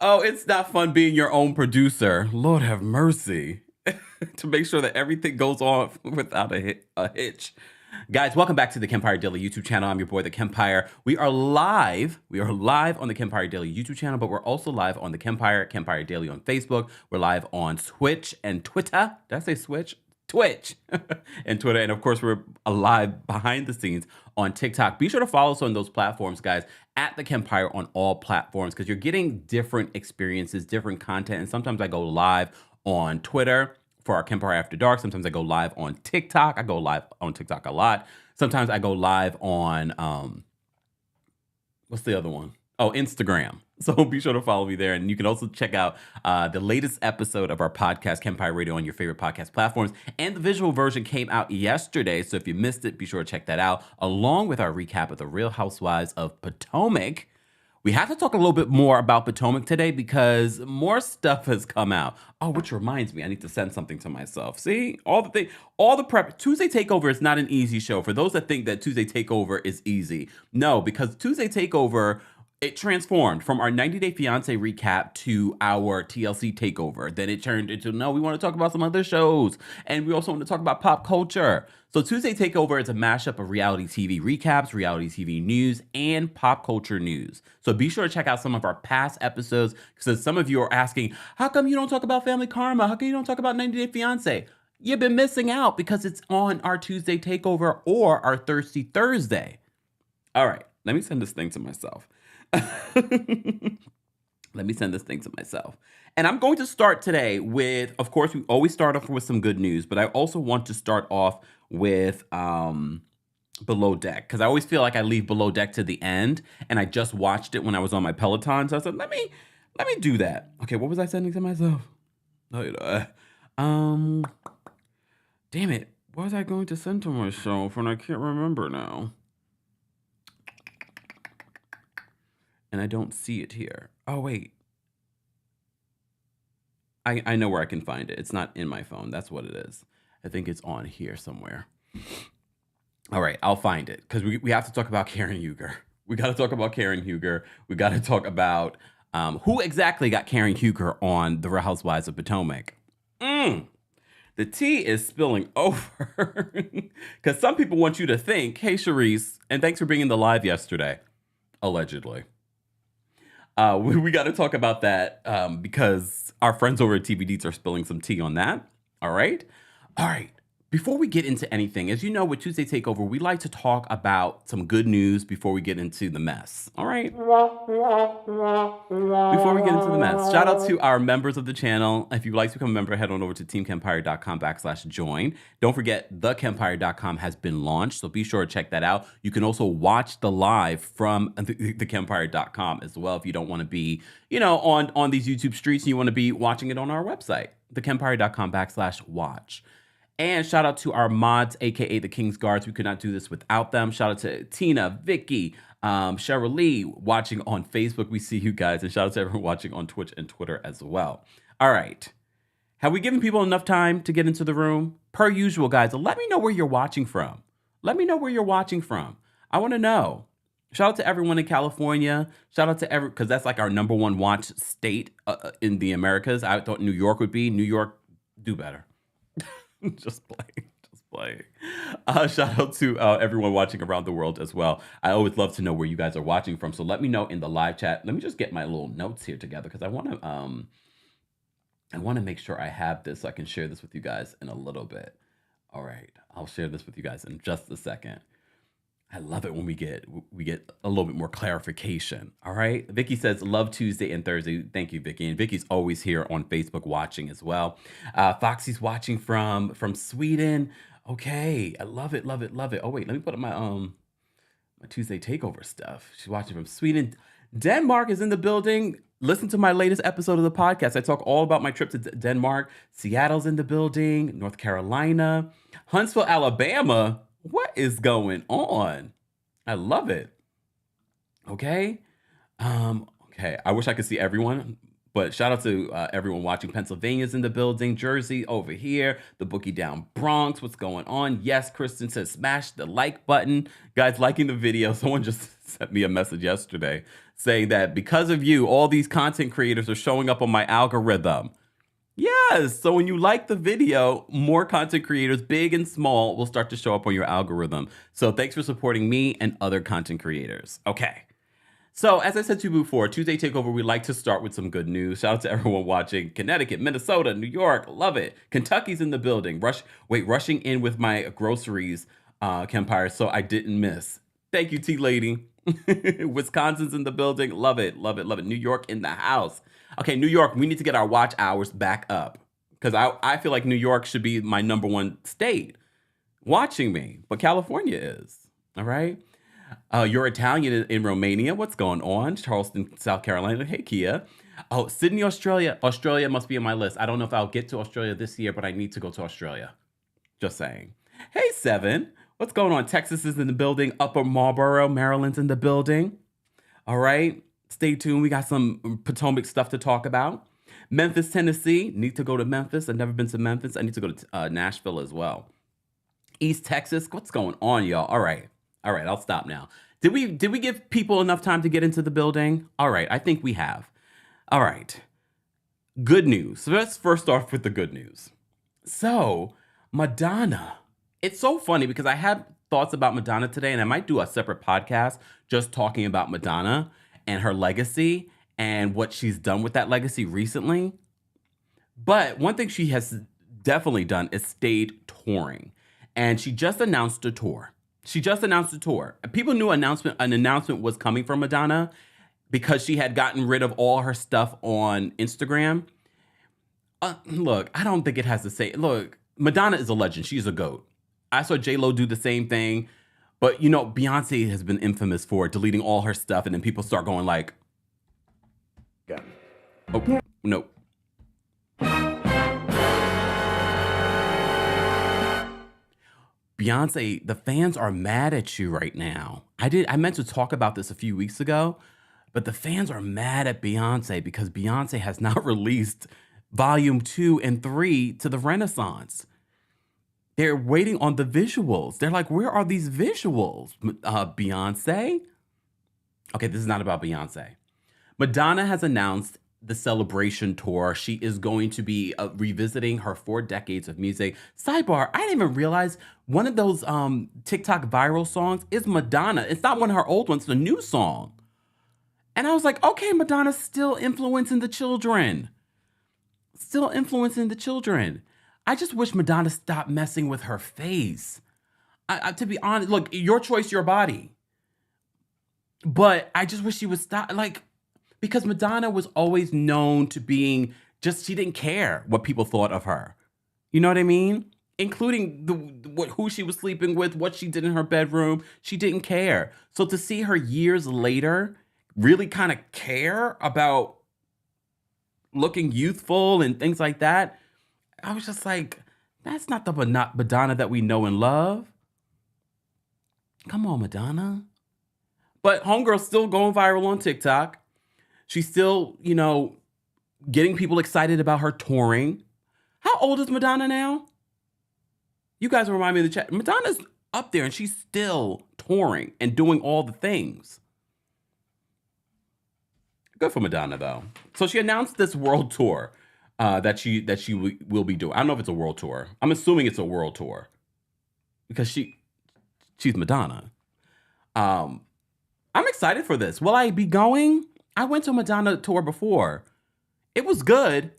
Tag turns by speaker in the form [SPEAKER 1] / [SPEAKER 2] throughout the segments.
[SPEAKER 1] Oh, it's not fun being your own producer. Lord have mercy. To make sure that everything goes on without a hitch. Guys, welcome back to the Kempire Daily YouTube channel. I'm your boy, The Kempire. We are live. We are live on the Kempire Daily YouTube channel, but we're also live on the Kempire Daily on Facebook. We're live on Twitch and Twitter. Did I say Switch? Twitch and Twitter. And of course, we're live behind the scenes on TikTok. Be sure to follow us on those platforms, guys, at The Kempire on all platforms, because you're getting different experiences, different content. And sometimes I go live on Twitter for our Kempire After Dark. Sometimes I go live on TikTok. I go live on TikTok a lot. Sometimes I go live on, what's the other one? Oh, Instagram. So be sure to follow me there. And you can also check out the latest episode of our podcast, Kempire Radio, on your favorite podcast platforms. And the visual version came out yesterday. So if you missed it, be sure to check that out, along with our recap of the Real Housewives of Potomac. We have to talk a little bit more about Potomac today because more stuff has come out. Oh, which reminds me, I need to send something to myself. See, all the prep. Tuesday Takeover is not an easy show. For those that think that Tuesday Takeover is easy, no, because Tuesday Takeover, it transformed from our 90-Day Fiancé recap to our TLC takeover. Then it turned into, no, we want to talk about some other shows. And we also want to talk about pop culture. So Tuesday Takeover is a mashup of reality TV recaps, reality TV news, and pop culture news. So be sure to check out some of our past episodes, because some of you are asking, how come you don't talk about Family Karma? How come you don't talk about 90-Day Fiancé? You've been missing out because it's on our Tuesday Takeover or our Thirsty Thursday. All right, let me send this thing to myself. Let me send this thing to myself. And I'm going to start today with, of course, we always start off with some good news, but I also want to start off with Below Deck, because I always feel like I leave Below Deck to the end, and I just watched it when I was on my Peloton, so I said, let me do that. Okay, what was I sending to myself? Damn it, what was I going to send to myself, and I can't remember now. And I don't see it here. Oh, wait. I know where I can find it. It's not in my phone. That's what it is. I think it's on here somewhere. All right, I'll find it. Because we have to talk about Karen Huger. We got to talk about Karen Huger. We got to talk about who exactly got Karen Huger on The Real Housewives of Potomac. The tea is spilling over. Because some people want you to think, hey, Charisse, and thanks for being in the live yesterday. Allegedly. We got to talk about that because our friends over at TV Deets are spilling some tea on that. All right. Before we get into anything, as you know, with Tuesday Takeover, we like to talk about some good news before we get into the mess. All right. Before we get into the mess, shout out to our members of the channel. If you'd like to become a member, head on over to TheKempire.com/join. Don't forget, TheKempire.com has been launched, so be sure to check that out. You can also watch the live from TheKempire.com as well if you don't want to be, on these YouTube streets and you want to be watching it on our website, TheKempire.com/watch. And shout out to our mods, aka the King's Guards. We could not do this without them. Shout out to Tina, Vicky, Cheryl Lee watching on Facebook. We see you guys. And shout out to everyone watching on Twitch and Twitter as well. All right. Have we given people enough time to get into the room? Per usual, guys, let me know where you're watching from. I want to know. Shout out to everyone in California. Shout out to because that's like our #1 watch state in the Americas. I thought New York would be. New York, do better. Just playing. Shout out to everyone watching around the world as well. I always love to know where you guys are watching from. So let me know in the live chat. Let me just get my little notes here together because I want to make sure I have this so I can share this with you guys in a little bit. All right, I'll share this with you guys in just a second. I love it when we get a little bit more clarification. All right. Vicky says, love Tuesday and Thursday. Thank you, Vicky. And Vicky's always here on Facebook watching as well. Foxy's watching from Sweden. Okay. I love it. Oh, wait, let me put up my Tuesday Takeover stuff. She's watching from Sweden. Denmark is in the building. Listen to my latest episode of the podcast. I talk all about my trip to Denmark. Seattle's in the building. North Carolina. Huntsville, Alabama. What is going on? I love it. Okay. Okay. I wish I could see everyone, but shout out to everyone watching. Pennsylvania's in the building. Jersey over here. The Bookie Down Bronx. What's going on? Yes, Kristen says smash the like button. Guys, liking the video. Someone just sent me a message yesterday saying that because of you, all these content creators are showing up on my algorithm. Yes. So when you like the video, more content creators, big and small, will start to show up on your algorithm. So thanks for supporting me and other content creators. Okay. So as I said to you before, Tuesday Takeover, we like to start with some good news. Shout out to everyone watching. Connecticut, Minnesota, New York, love it. Kentucky's in the building. Rushing in with my groceries, Kempire, so I didn't miss. Thank you, T-Lady. Wisconsin's in the building. Love it, love it, love it. New York in the house. Okay, New York, we need to get our watch hours back up because I feel like New York should be my number one state watching me, but California is. All right. You're Italian in Romania. What's going on? Charleston, South Carolina. Hey, Kia. Oh, Sydney, Australia. Australia must be on my list. I don't know if I'll get to Australia this year, but I need to go to Australia. Just saying. Hey, Seven. What's going on? Texas is in the building. Upper Marlboro, Maryland's in the building. All right. Stay tuned. We got some Potomac stuff to talk about. Memphis, Tennessee. Need to go to Memphis. I've never been to Memphis. I need to go to Nashville as well. East Texas. What's going on, y'all? All right. All right. I'll stop now. Did we give people enough time to get into the building? All right. I think we have. All right. Good news. So let's first start with the good news. So Madonna. It's so funny because I had thoughts about Madonna today, and I might do a separate podcast just talking about Madonna and her legacy and what she's done with that legacy recently. But one thing she has definitely done is stayed touring. And she just announced a tour. People knew an announcement was coming from Madonna because she had gotten rid of all her stuff on Instagram. Look, I don't think it has to say, look, Madonna is a legend. She's a GOAT. I saw J-Lo do the same thing. But, you know, Beyonce has been infamous for deleting all her stuff, and then people start going like, yeah. Oh, no. Beyonce, the fans are mad at you right now. I meant to talk about this a few weeks ago, but the fans are mad at Beyonce because Beyonce has not released volume 2 and 3 to the Renaissance. They're waiting on the visuals. They're like, where are these visuals, Beyonce? Okay, this is not about Beyonce. Madonna has announced the Celebration Tour. She is going to be revisiting her 4 decades of music. Sidebar, I didn't even realize one of those TikTok viral songs is Madonna. It's not one of her old ones, it's a new song. And I was like, okay, Madonna's still influencing the children. I just wish Madonna stopped messing with her face. To be honest, look, your choice, your body. But I just wish she would stop, because Madonna was always known to being she didn't care what people thought of her. You know what I mean? Including who she was sleeping with, what she did in her bedroom. She didn't care. So to see her years later really kind of care about looking youthful and things like that, I was just like, that's not the Madonna that we know and love. Come on, Madonna. But homegirl's still going viral on TikTok. She's still, getting people excited about her touring. How old is Madonna now? You guys remind me in the chat. Madonna's up there and she's still touring and doing all the things. Good for Madonna, though. So she announced this world tour that she will be doing. I don't know if it's a world tour. I'm assuming it's a world tour because she's Madonna. I'm excited for this. Will I be going? I went to a Madonna tour before. It was good.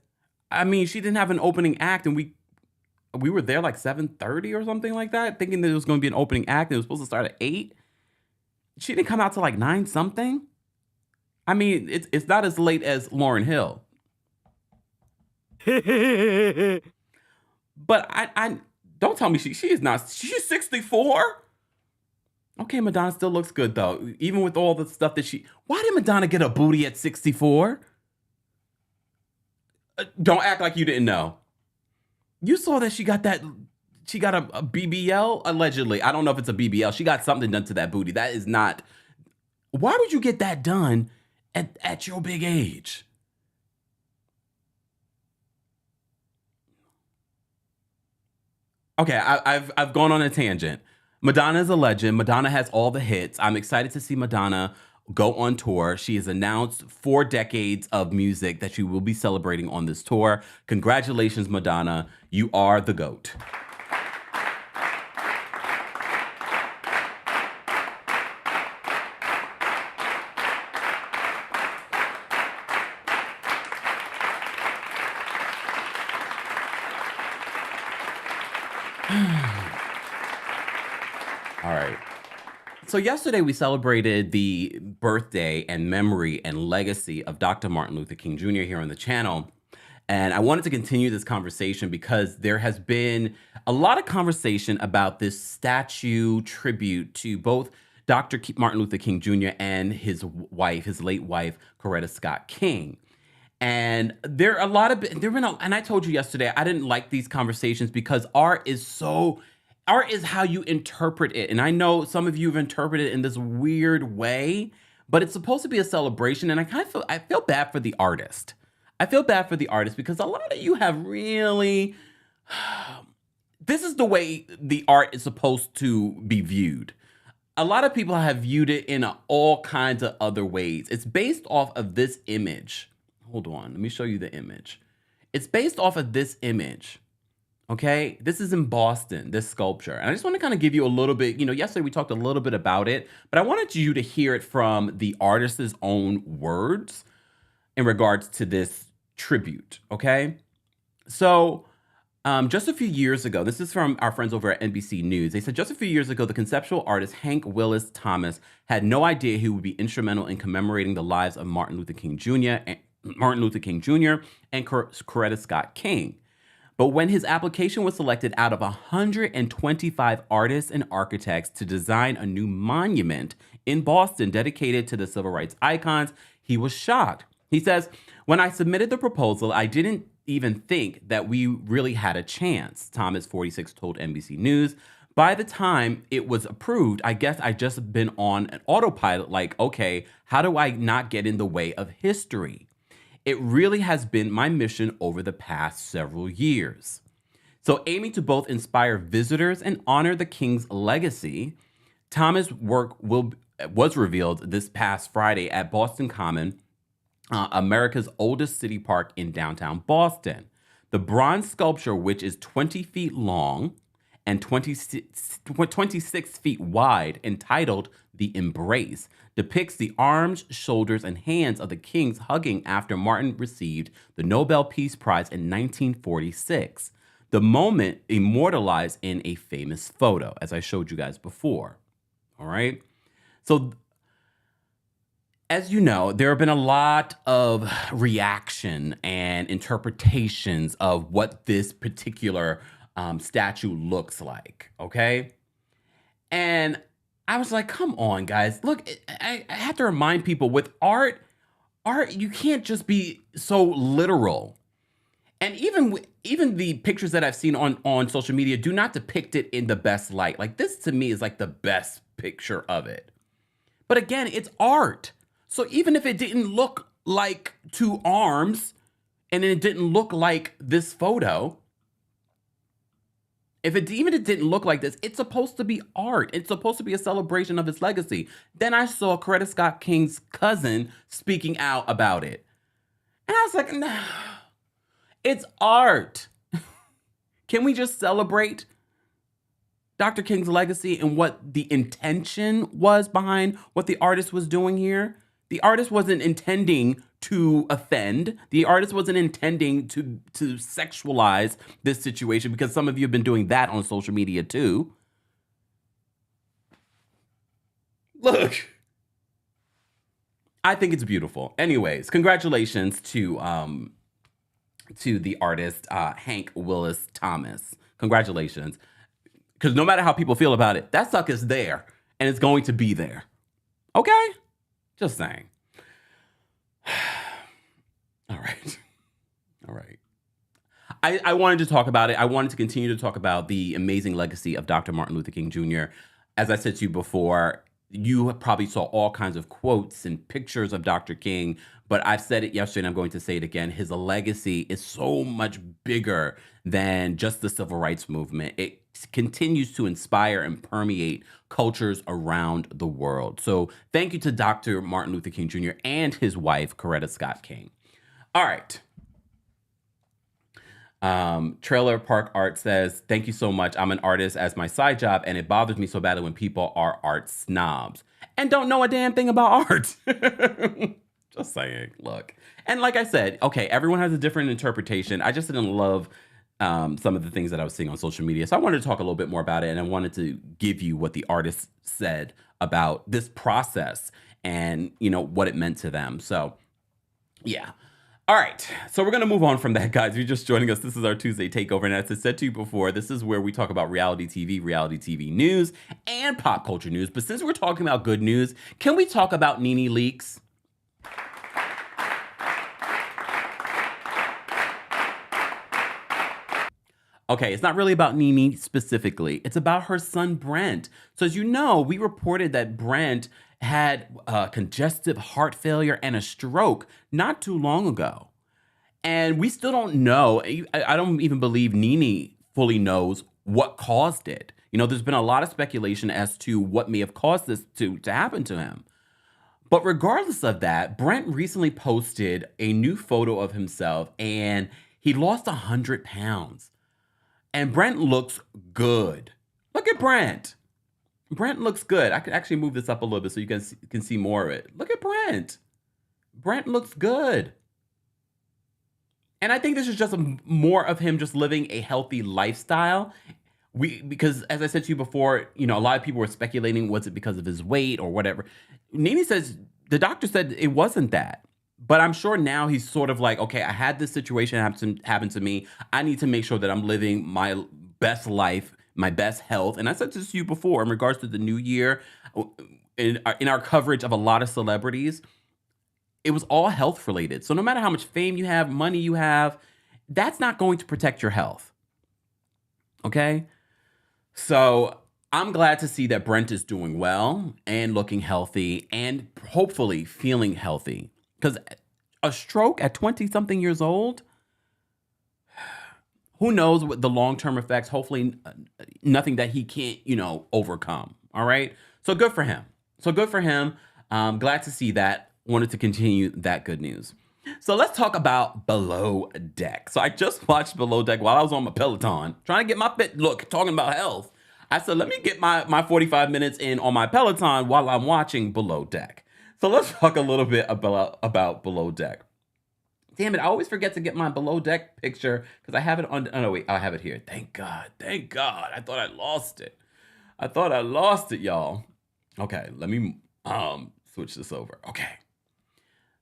[SPEAKER 1] I mean, she didn't have an opening act, and we were there like 7:30 or something like that, thinking that it was going to be an opening act. And it was supposed to start at 8. She didn't come out till like 9 something. I mean, it's not as late as Lauryn Hill. But I don't tell me she is not. She's 64. Okay, Madonna still looks good though, even with all the stuff that she. Why did Madonna get a booty at 64? Don't act like you didn't know. You saw that she got that. She got a BBL allegedly. I don't know if it's a BBL. She got something done to that booty. That is not. Why would you get that done at your big age? Okay, I've gone on a tangent. Madonna is a legend. Madonna has all the hits. I'm excited to see Madonna go on tour. She has announced 4 decades of music that she will be celebrating on this tour. Congratulations, Madonna. You are the GOAT. All right. So yesterday we celebrated the birthday and memory and legacy of Dr. Martin Luther King Jr. here on the channel. And I wanted to continue this conversation because there has been a lot of conversation about this statue tribute to both Dr. Martin Luther King Jr. and his wife, his late wife, Coretta Scott King. And there are a lot of, and I told you yesterday, I didn't like these conversations because art is how you interpret it. And I know some of you have interpreted it in this weird way, but it's supposed to be a celebration. And I feel bad for the artist. I feel bad for the artist because a lot of you have really, this is the way the art is supposed to be viewed. A lot of people have viewed it in all kinds of other ways. It's based off of this image. Hold on, let me show you the image. It's based off of this image. Okay, this is in Boston, this sculpture. And I just want to kind of give you a little bit, yesterday we talked a little bit about it, but I wanted you to hear it from the artist's own words in regards to this tribute, okay? So just a few years ago, this is from our friends over at NBC News. They said just a few years ago, the conceptual artist Hank Willis Thomas had no idea he would be instrumental in commemorating the lives of Martin Luther King Jr. and Coretta Scott King. But when his application was selected out of 125 artists and architects to design a new monument in Boston dedicated to the civil rights icons, he was shocked. He says, "When I submitted the proposal, I didn't even think that we really had a chance," Thomas, 46, told NBC News. "By the time it was approved, I guess I just been on an autopilot like, okay, how do I not get in the way of history? It really has been my mission over the past several years." So aiming to both inspire visitors and honor the King's legacy, Thomas' work was revealed this past Friday at Boston Common, America's oldest city park in downtown Boston. The bronze sculpture, which is 20 feet long and 26 feet wide, entitled "The Embrace," depicts the arms, shoulders, and hands of the kings hugging after Martin received the Nobel Peace Prize in 1946. The moment immortalized in a famous photo, as I showed you guys before. All right. So, as you know, there have been a lot of reaction and interpretations of what this particular statue looks like. Okay. And I was like, come on, guys. Look, I have to remind people with art, you can't just be so literal. And even the pictures that I've seen on social media do not depict it in the best light. Like, this to me is like the best picture of it. But again, it's art. So even if it didn't look like 2 arms and it didn't look like this photo, if it didn't look like this, it's supposed to be art. It's supposed to be a celebration of his legacy. Then I saw Coretta Scott King's cousin speaking out about it. And I was like, no, it's art. Can we just celebrate Dr. King's legacy and what the intention was behind what the artist was doing here? The artist wasn't intending to offend. The artist wasn't intending to sexualize this situation, because some of you have been doing that on social media too. Look, I think it's beautiful. Anyways, congratulations to the artist Hank Willis Thomas. Congratulations. Because no matter how people feel about it, that sucker's there and it's going to be there. Okay? Just saying. All right. All right. I wanted to talk about it. I wanted to continue to talk about the amazing legacy of Dr. Martin Luther King Jr. As I said to you before, You probably saw all kinds of quotes and pictures of Dr. King, but I've said it yesterday and I'm going to say it again. His legacy is so much bigger than just the civil rights movement. It continues to inspire and permeate cultures around the world. So thank you to Dr. Martin Luther King Jr. and his wife, Coretta Scott King. All right. Trailer Park Art says, thank you so much. I'm an artist as my side job, and it bothers me so badly when people are art snobs and don't know a damn thing about art. Just saying, look. And like I said, okay, everyone has a different interpretation. I just didn't love some of the things that I was seeing on social media. So I wanted to talk a little bit more about it, and I wanted to give you what the artists said about this process and, you know, what it meant to them. So, yeah. All right, so we're going to move on from that, guys. If you're just joining us, this is our Tuesday Takeover. And as I said to you before, this is where we talk about reality TV news, and pop culture news. But since we're talking about good news, can we talk about Nene Leakes? Okay, it's not really about Nene specifically. It's about her son, Brent. So as you know, we reported that Brent had congestive heart failure and a stroke not too long ago. And we still don't know. I don't even believe Nene fully knows what caused it. You know, there's been a lot of speculation as to what may have caused this to happen to him. But regardless of that, Brent recently posted a new photo of himself, and he lost 100 pounds. And Brent looks good. Look at Brent. Brent looks good. I could actually move this up a little bit so you can see more of it. Look at Brent. Brent looks good. And I think this is just more of him just living a healthy lifestyle. Because as I said to you before, you know, a lot of people were speculating, was it because of his weight or whatever? Nene says, the doctor said it wasn't that. But I'm sure now he's sort of like, okay, I had this situation happen to me. I need to make sure that I'm living my best life, my best health. And I said this to you before in regards to the new year, in our coverage of a lot of celebrities, it was all health related. So no matter how much fame you have, money you have, that's not going to protect your health. Okay? So I'm glad to see that Brent is doing well and looking healthy and hopefully feeling healthy. Because a stroke at 20-something years old, who knows what the long-term effects, hopefully nothing that he can't, you know, overcome. All right? So good for him. Glad to see that. Wanted to continue that good news. So let's talk about Below Deck. So I just watched Below Deck while I was on my Peloton, trying to get my fit. Look, talking about health. I said, let me get my 45 minutes in on my Peloton while I'm watching Below Deck. So let's talk a little bit about Below Deck. Damn it, I always forget to get my Below Deck picture because I have it on. Oh, no, wait, I have it here. Thank God. I thought I lost it. Y'all. Okay, let me switch this over. Okay.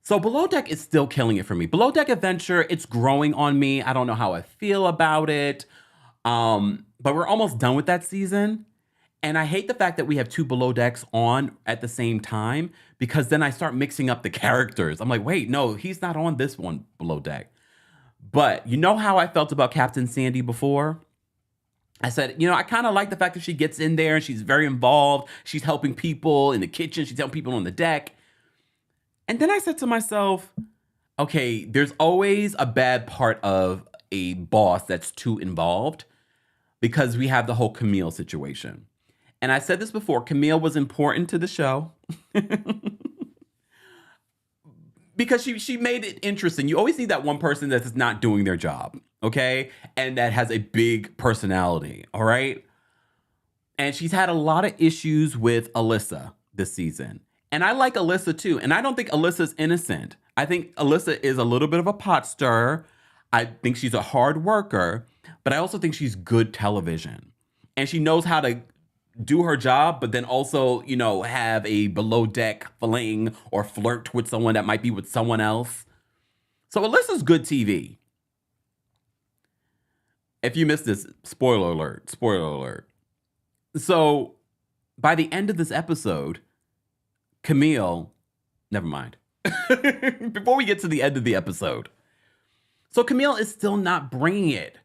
[SPEAKER 1] So Below Deck is still killing it for me. Below Deck Adventure, it's growing on me. I don't know how I feel about it. But we're almost done with that season. And I hate the fact that we have two Below Decks on at the same time, because then I start mixing up the characters. I'm like, wait, no, he's not on this one Below Deck. But you know how I felt about Captain Sandy before? I said, you know, I kind of like the fact that she gets in there and she's very involved. She's helping people in the kitchen. She's helping people on the deck. And then I said to myself, okay, there's always a bad part of a boss that's too involved, because we have the whole Camille situation. And I said this before, Camille was important to the show because she made it interesting. You always need that one person that's not doing their job, okay? And that has a big personality, all right? And she's had a lot of issues with Alyssa this season. And I like Alyssa too. And I don't think Alyssa's innocent. I think Alyssa is a little bit of a pot stirrer. I think she's a hard worker, but I also think she's good television. And she knows how to do her job, but then also, you know, have a below deck fling or flirt with someone that might be with someone else. So Alyssa's good TV. If you missed this, spoiler alert. So by the end of this episode, Camille, never mind. Before we get to the end of the episode. So Camille is still not bringing it.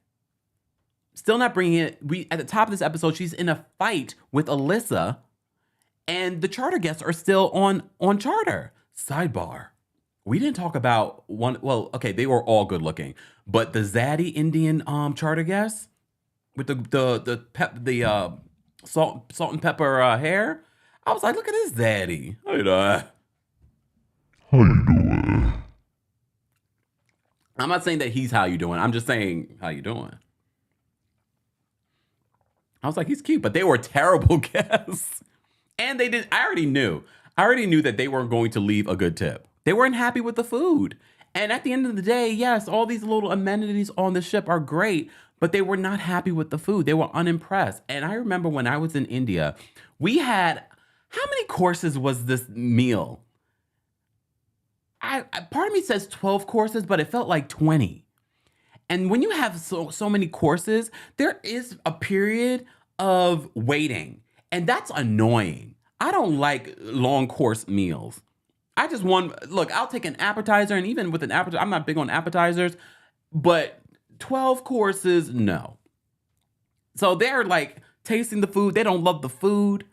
[SPEAKER 1] At the top of this episode, she's in a fight with Alyssa. And the charter guests are still on charter. Sidebar. We didn't talk about one. Well, okay, they were all good looking, but the zaddy Indian charter guests with the salt and pepper hair. I was like, look at this zaddy. How you doing? I'm not saying that he's how you doing. I'm just saying how you doing. I was like, he's cute, but they were terrible guests. And they did. I already knew that they weren't going to leave a good tip. They weren't happy with the food. And at the end of the day, yes, all these little amenities on the ship are great, but they were not happy with the food. They were unimpressed. And I remember when I was in India, we had, how many courses was this meal? Part of me says 12 courses, but it felt like 20. And when you have so many courses, there is a period of waiting. And that's annoying. I don't like long course meals. I just want, look, I'll take an appetizer, and even with an appetizer, I'm not big on appetizers, but 12 courses, no. So they're like tasting the food. They don't love the food.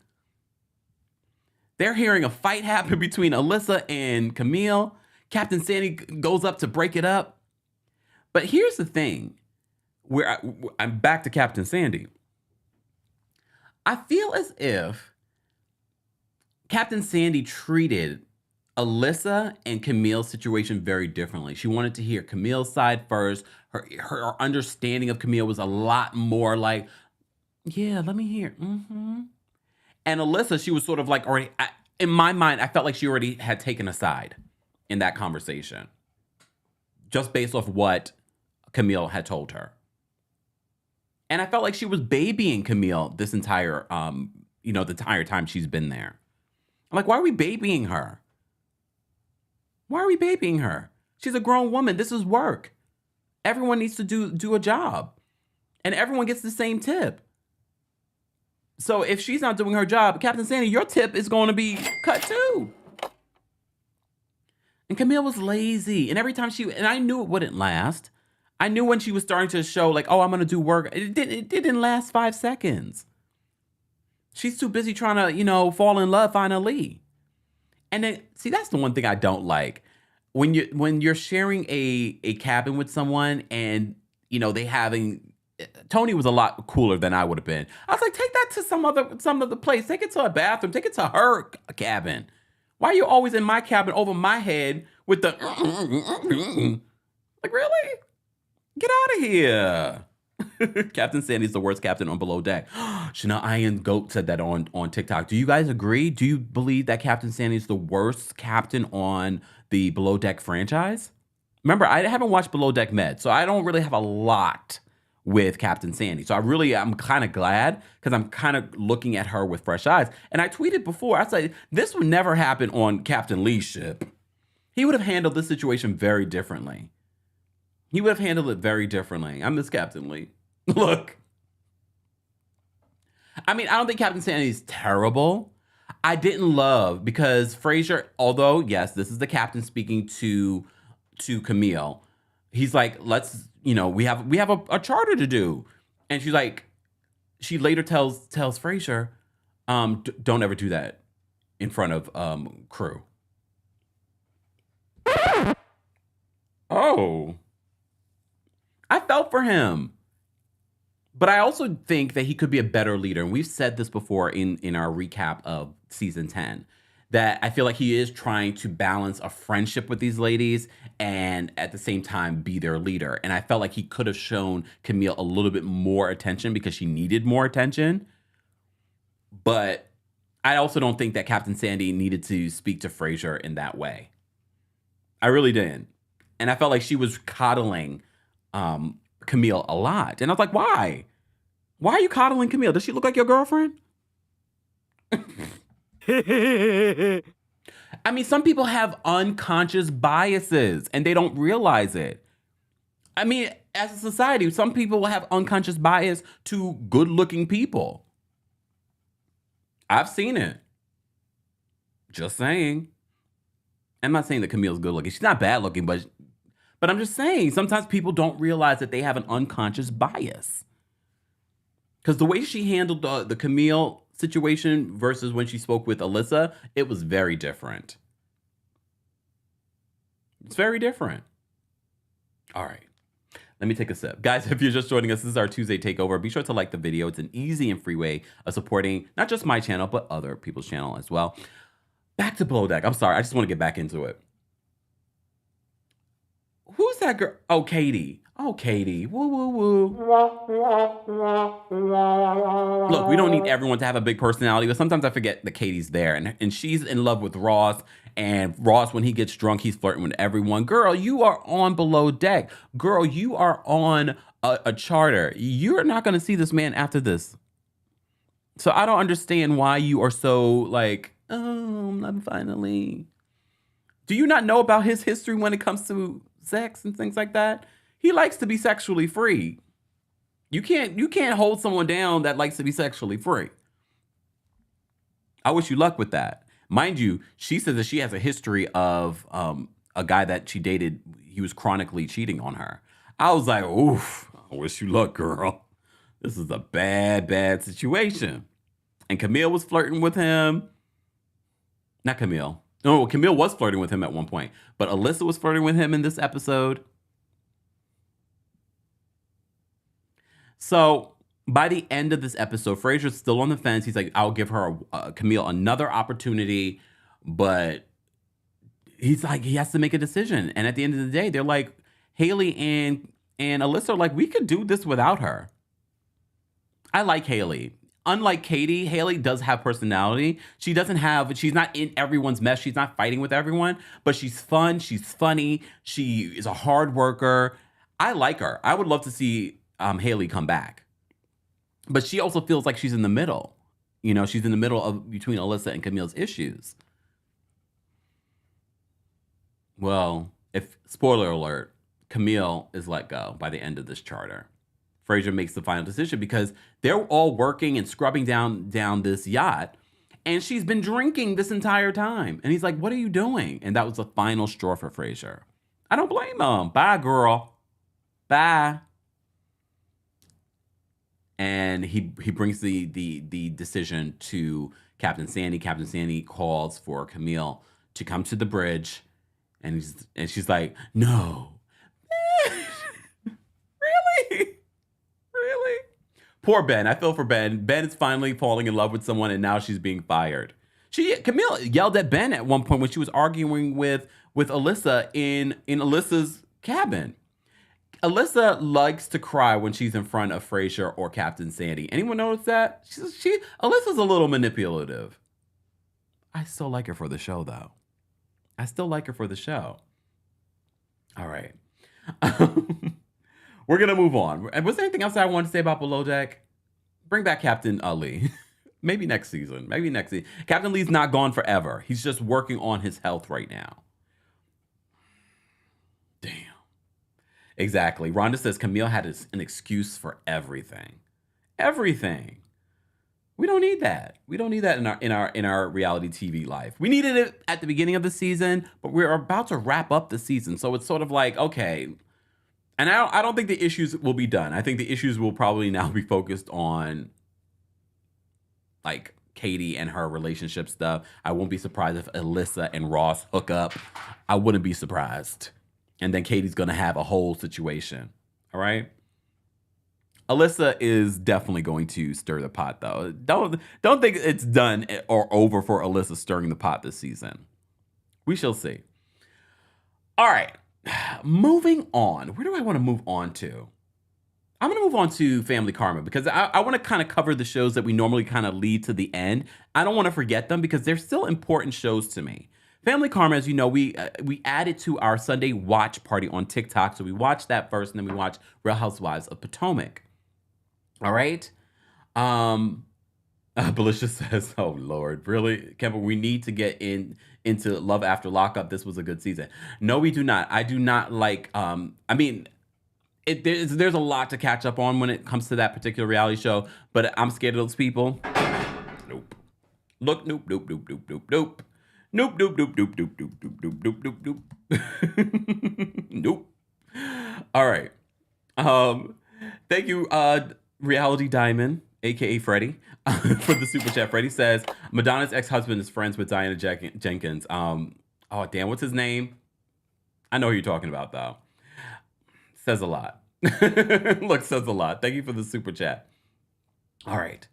[SPEAKER 1] They're hearing a fight happen between Alyssa and Camille. Captain Sandy goes up to break it up. But here's the thing, where I'm back to Captain Sandy. I feel as if Captain Sandy treated Alyssa and Camille's situation very differently. She wanted to hear Camille's side first. Her understanding of Camille was a lot more like, yeah, let me hear. Mm-hmm. And Alyssa, she was sort of like already, in my mind, I felt like she already had taken a side in that conversation, just based off what Camille had told her. And I felt like she was babying Camille this entire, the entire time she's been there. I'm like, why are we babying her? Why are we babying her? She's a grown woman. This is work. Everyone needs to do a job. And everyone gets the same tip. So if she's not doing her job, Captain Sandy, your tip is going to be cut too. And Camille was lazy. And every time and I knew it wouldn't last. I knew when she was starting to show like, oh, I'm going to do work. It didn't last 5 seconds. She's too busy trying to, fall in love finally. And then, see, that's the one thing I don't like. When you're sharing a cabin with someone and, Tony was a lot cooler than I would have been. I was like, take that to some other place. Take it to a bathroom. Take it to her cabin. Why are you always in my cabin over my head with the like, really? Get out of here. Captain Sandy's the worst captain on Below Deck. Chanel Iron Goat said that on TikTok. Do you guys agree? Do you believe that Captain Sandy's the worst captain on the Below Deck franchise? Remember, I haven't watched Below Deck Med, so I don't really have a lot with Captain Sandy. So I'm kind of glad, because I'm kind of looking at her with fresh eyes. And I tweeted before, I said, this would never happen on Captain Lee's ship. He would have handled this situation very differently. He would have handled it very differently. I miss Captain Lee. Look. I mean, I don't think Captain Sandy's terrible. I didn't love, because Frasier, although, yes, this is the captain speaking to Camille. He's like, let's, we have a charter to do. And she's like, she later tells Frasier, don't ever do that in front of crew. Oh. I felt for him. But I also think that he could be a better leader. And we've said this before in our recap of season 10, that I feel like he is trying to balance a friendship with these ladies and at the same time be their leader. And I felt like he could have shown Camille a little bit more attention because she needed more attention. But I also don't think that Captain Sandy needed to speak to Frasier in that way. I really didn't. And I felt like she was coddling Camille a lot. And I was like, why? Why are you coddling Camille? Does she look like your girlfriend? I mean, some people have unconscious biases and they don't realize it. I mean, as a society, some people will have unconscious bias to good-looking people. I've seen it. Just saying. I'm not saying that Camille's good-looking. She's not bad-looking, but I'm just saying, sometimes people don't realize that they have an unconscious bias. Because the way she handled the Camille situation versus when she spoke with Alyssa, it was very different. It's very different. All right. Let me take a sip. Guys, if you're just joining us, this is our Tuesday Takeover. Be sure to like the video. It's an easy and free way of supporting not just my channel, but other people's channel as well. Back to Below Deck. I'm sorry. I just want to get back into it. Who's that girl? Oh, Katie. Oh, Katie. Woo, woo, woo. Look, we don't need everyone to have a big personality, but sometimes I forget that Katie's there. And she's in love with Ross. And Ross, when he gets drunk, he's flirting with everyone. Girl, you are on Below Deck. Girl, you are on a charter. You're not going to see this man after this. So I don't understand why you are so like, oh, I'm finally. Do you not know about his history when it comes to sex and things like that? He likes to be sexually free. You can't hold someone down that likes to be sexually free. I wish you luck with that. Mind you, she says that she has a history of a guy that she dated. He was chronically cheating on her. I was like, oof, I wish you luck, girl. This is a bad, bad situation. And Camille was flirting with him. Not Camille. No, Camille was flirting with him at one point. But Alyssa was flirting with him in this episode. So by the end of this episode, Fraser's still on the fence. He's like, I'll give her Camille another opportunity, but he's like, he has to make a decision. And at the end of the day, they're like, Haley and Alyssa are like, we could do this without her. I like Haley. Unlike Katie, Haley does have personality. She's not in everyone's mess. She's not fighting with everyone, but she's fun. She's funny. She is a hard worker. I like her. I would love to see Haley come back. But she also feels like she's in the middle. You know, she's in the middle of between Alyssa and Camille's issues. Well, spoiler alert, Camille is let go by the end of this charter. Fraser makes the final decision because they're all working and scrubbing down this yacht, and she's been drinking this entire time. And he's like, what are you doing? And that was the final straw for Fraser. I don't blame him. Bye, girl. Bye. And he brings the decision to Captain Sandy. Captain Sandy calls for Camille to come to the bridge, and she's like, no. Really? Really? Poor Ben. I feel for Ben. Ben is finally falling in love with someone, and now she's being fired. Camille yelled at Ben at one point when she was arguing with Alyssa in Alyssa's cabin. Alyssa likes to cry when she's in front of Fraser or Captain Sandy. Anyone notice that? Alyssa's a little manipulative. I still like her for the show, though. I still like her for the show. All right. We're going to move on. Was there anything else I wanted to say about Below Deck? Bring back Captain Lee. Maybe next season. Captain Lee's not gone forever. He's just working on his health right now. Damn. Exactly. Rhonda says Camille had an excuse for everything. Everything. We don't need that. We don't need that in our reality TV life. We needed it at the beginning of the season, but we're about to wrap up the season. So it's sort of like, okay. And I don't think the issues will be done. I think the issues will probably now be focused on like Katie and her relationship stuff. I won't be surprised if Alyssa and Ross hook up. I wouldn't be surprised. And then Katie's going to have a whole situation. All right. Alyssa is definitely going to stir the pot, though. Don't think it's done or over for Alyssa stirring the pot this season. We shall see. All right. Moving on. Where do I want to move on to? I'm going to move on to Family Karma because I want to kind of cover the shows that we normally kind of lead to the end. I don't want to forget them because they're still important shows to me. Family Karma, as you know, we added to our Sunday watch party on TikTok. So we watched that first, and then we watched Real Housewives of Potomac. All right. Belisha says, oh, Lord, really? Kemper, we need to get into Love After Lockup. This was a good season. No, we do not. I do not like, there's a lot to catch up on when it comes to that particular reality show, but I'm scared of those people. Nope. Look, nope, nope, nope, nope, nope, nope. Nope, nope, nope, nope, nope, nope, nope, nope, nope, nope. Nope. All right. Thank you, Reality Diamond. aka Freddie, for the super chat. Freddie says Madonna's ex-husband is friends with Diana Jenkins. Oh damn, what's his name? I know who you're talking about though. Says a lot. Look, says a lot. Thank you for the super chat. All right.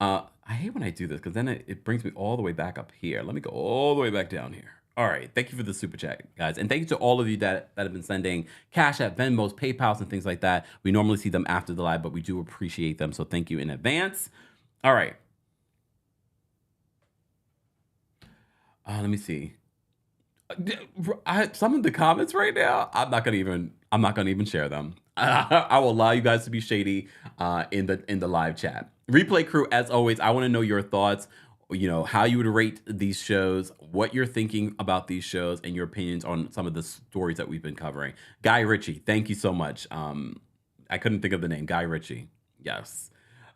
[SPEAKER 1] I hate when I do this because then it brings me all the way back up here. Let me go all the way back down here. All right. Thank you for the super chat, guys. And thank you to all of you that have been sending Cash App, Venmos, PayPals, and things like that. We normally see them after the live, but we do appreciate them. So thank you in advance. All right. Let me see. Some of the comments right now, I'm not gonna even share them. I will allow you guys to be shady in the live chat. Replay crew, as always, I want to know your thoughts. You know, how you would rate these shows, what you're thinking about these shows, and your opinions on some of the stories that we've been covering. Guy Ritchie, thank you so much. I couldn't think of the name. Guy Ritchie. Yes.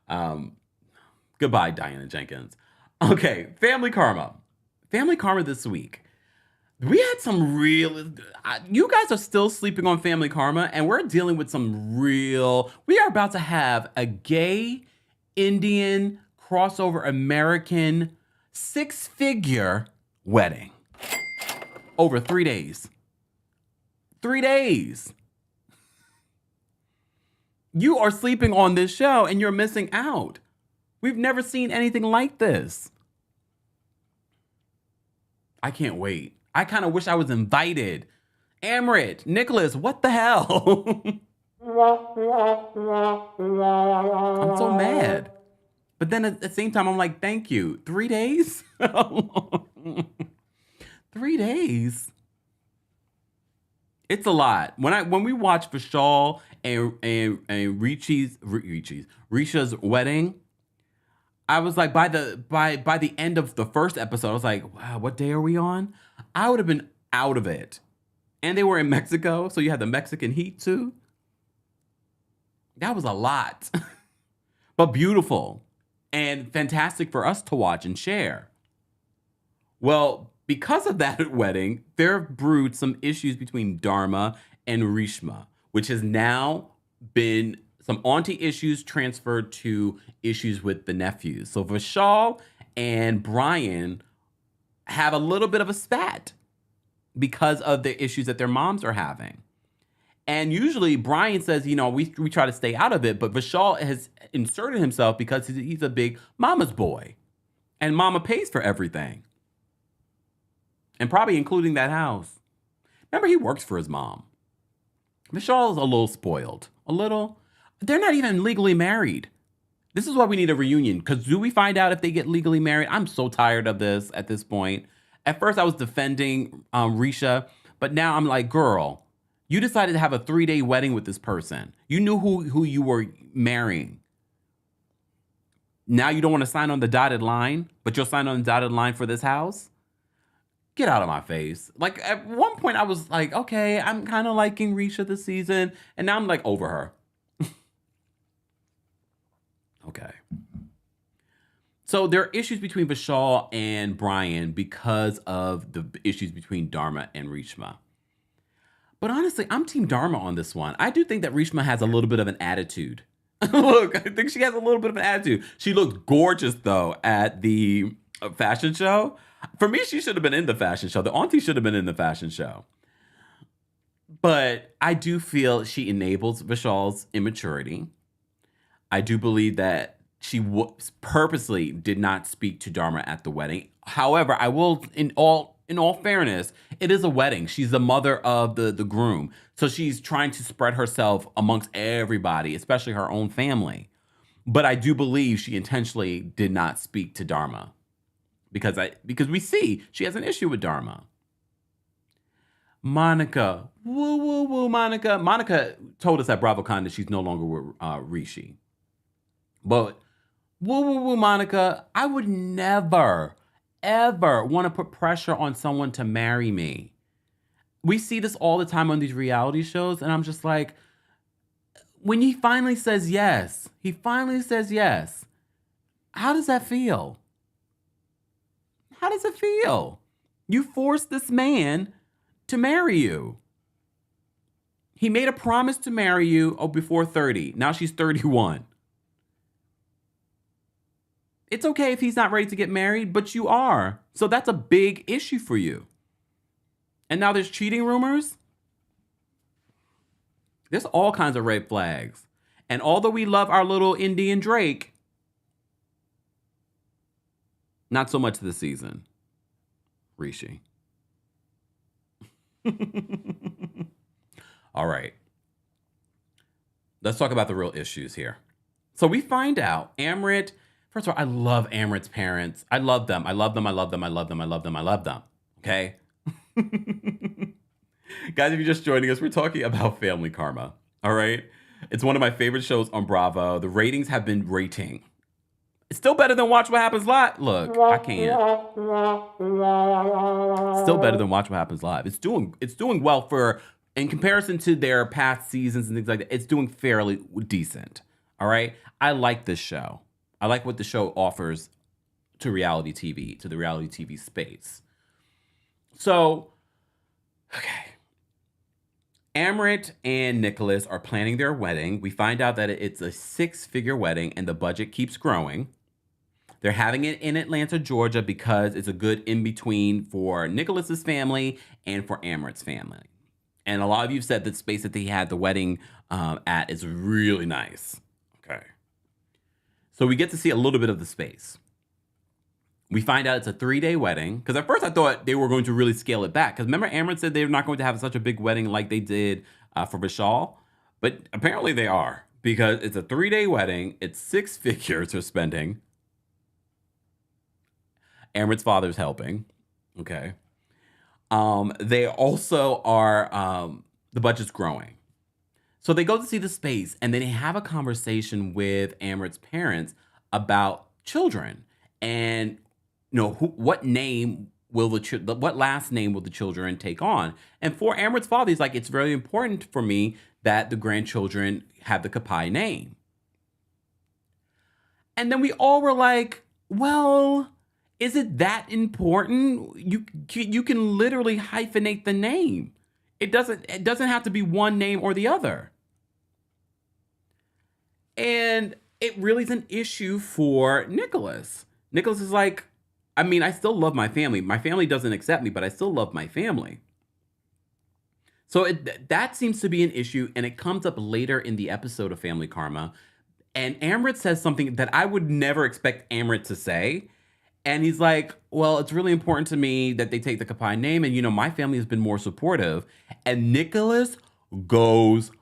[SPEAKER 1] Goodbye, Diana Jenkins. Okay, Family Karma. Family Karma this week. We had some real, you guys are still sleeping on Family Karma, and we're dealing with some real, we are about to have a gay, Indian, crossover American, 6-figure wedding. Over 3 days. 3 days. You are sleeping on this show, and you're missing out. We've never seen anything like this. I can't wait. I kind of wish I was invited. Amrit, Nicholas, what the hell? I'm so mad. But then at the same time, I'm like, thank you. 3 days? 3 days? It's a lot. When we watch Vishal and Risha's wedding, I was like, by the end of the first episode, I was like, wow, what day are we on? I would have been out of it. And they were in Mexico, so you had the Mexican heat too. That was a lot. But beautiful and fantastic for us to watch and share. Well, because of that wedding, there brewed some issues between Dharma and Rishma, which has now been some auntie issues transferred to issues with the nephews. So Vishal and Brian have a little bit of a spat because of the issues that their moms are having. And usually Brian says, you know, we try to stay out of it, but Vishal has inserted himself because he's a big mama's boy. And mama pays for everything. And probably including that house. Remember, he works for his mom. Vishal is a little spoiled. A little. They're not even legally married. This is why we need a reunion. Because do we find out if they get legally married? I'm so tired of this at this point. At first, I was defending Risha. But now I'm like, girl, you decided to have a 3-day wedding with this person. You knew who you were marrying. Now you don't want to sign on the dotted line, but you'll sign on the dotted line for this house? Get out of my face. Like, at one point, I was like, okay, I'm kind of liking Risha this season. And now I'm like over her. Okay. So there are issues between Vishal and Brian because of the issues between Dharma and Rishma. But honestly, I'm Team Dharma on this one. I do think that Rishma has a little bit of an attitude. Look, I think she has a little bit of an attitude. She looked gorgeous, though, at the fashion show. For me, she should have been in the fashion show. The auntie should have been in the fashion show. But I do feel she enables Vishal's immaturity. I do believe that she purposely did not speak to Dharma at the wedding. However, I will, in all fairness, it is a wedding. She's the mother of the groom. So she's trying to spread herself amongst everybody, especially her own family. But I do believe she intentionally did not speak to Dharma. Because we see she has an issue with Dharma. Monica. Woo, woo, woo, Monica. Monica told us at BravoCon that she's no longer with Rishi. But woo, woo, woo, Monica. I would never, ever want to put pressure on someone to marry me. We see this all the time on these reality shows. And I'm just like, when he finally says yes, how does that feel? How does it feel? You forced this man to marry you. He made a promise to marry you before 30. Now she's 31. It's okay if he's not ready to get married, but you are. So that's a big issue for you. And now there's cheating rumors. There's all kinds of red flags. And although we love our little Indian Drake, not so much this season. Rishi. All right. Let's talk about the real issues here. So we find out Amrit, first of all, I love Amrit's parents. I love them. I love them. I love them. I love them. I love them. I love them. Okay? Guys, if you're just joining us, we're talking about Family Karma. All right? It's one of my favorite shows on Bravo. The ratings have been rating. It's still better than Watch What Happens Live. Look, I can't. Still better than Watch What Happens Live. It's doing well for, in comparison to their past seasons and things like that, it's doing fairly decent. All right? I like this show. I like what the show offers to reality TV, to the reality TV space. So, okay. Amrit and Nicholas are planning their wedding. We find out that it's a 6-figure wedding and the budget keeps growing. They're having it in Atlanta, Georgia because it's a good in-between for Nicholas's family and for Amrit's family. And a lot of you said the space that they had the wedding at is really nice. Okay. So we get to see a little bit of the space. We find out it's a 3-day wedding. Because at first I thought they were going to really scale it back. Because remember, Amrit said they're not going to have such a big wedding like they did for Vishal. But apparently they are. Because it's a 3-day wedding. It's 6 figures they're spending. Amrit's father's helping. Okay. They also are, the budget's growing. So they go to see the space and then they have a conversation with Amrit's parents about children. And what name will what last name will the children take on? And for Amrit's father, he's like, it's very important for me that the grandchildren have the Kempire name. And then we all were like, well, is it that important? You can literally hyphenate the name. It doesn't have to be one name or the other. And it really is an issue for Nicholas. Nicholas is like, I mean, I still love my family. My family doesn't accept me, but I still love my family. So that seems to be an issue, and it comes up later in the episode of Family Karma. And Amrit says something that I would never expect Amrit to say. And he's like, well, it's really important to me that they take the Kempire name. And, my family has been more supportive. And Nicholas goes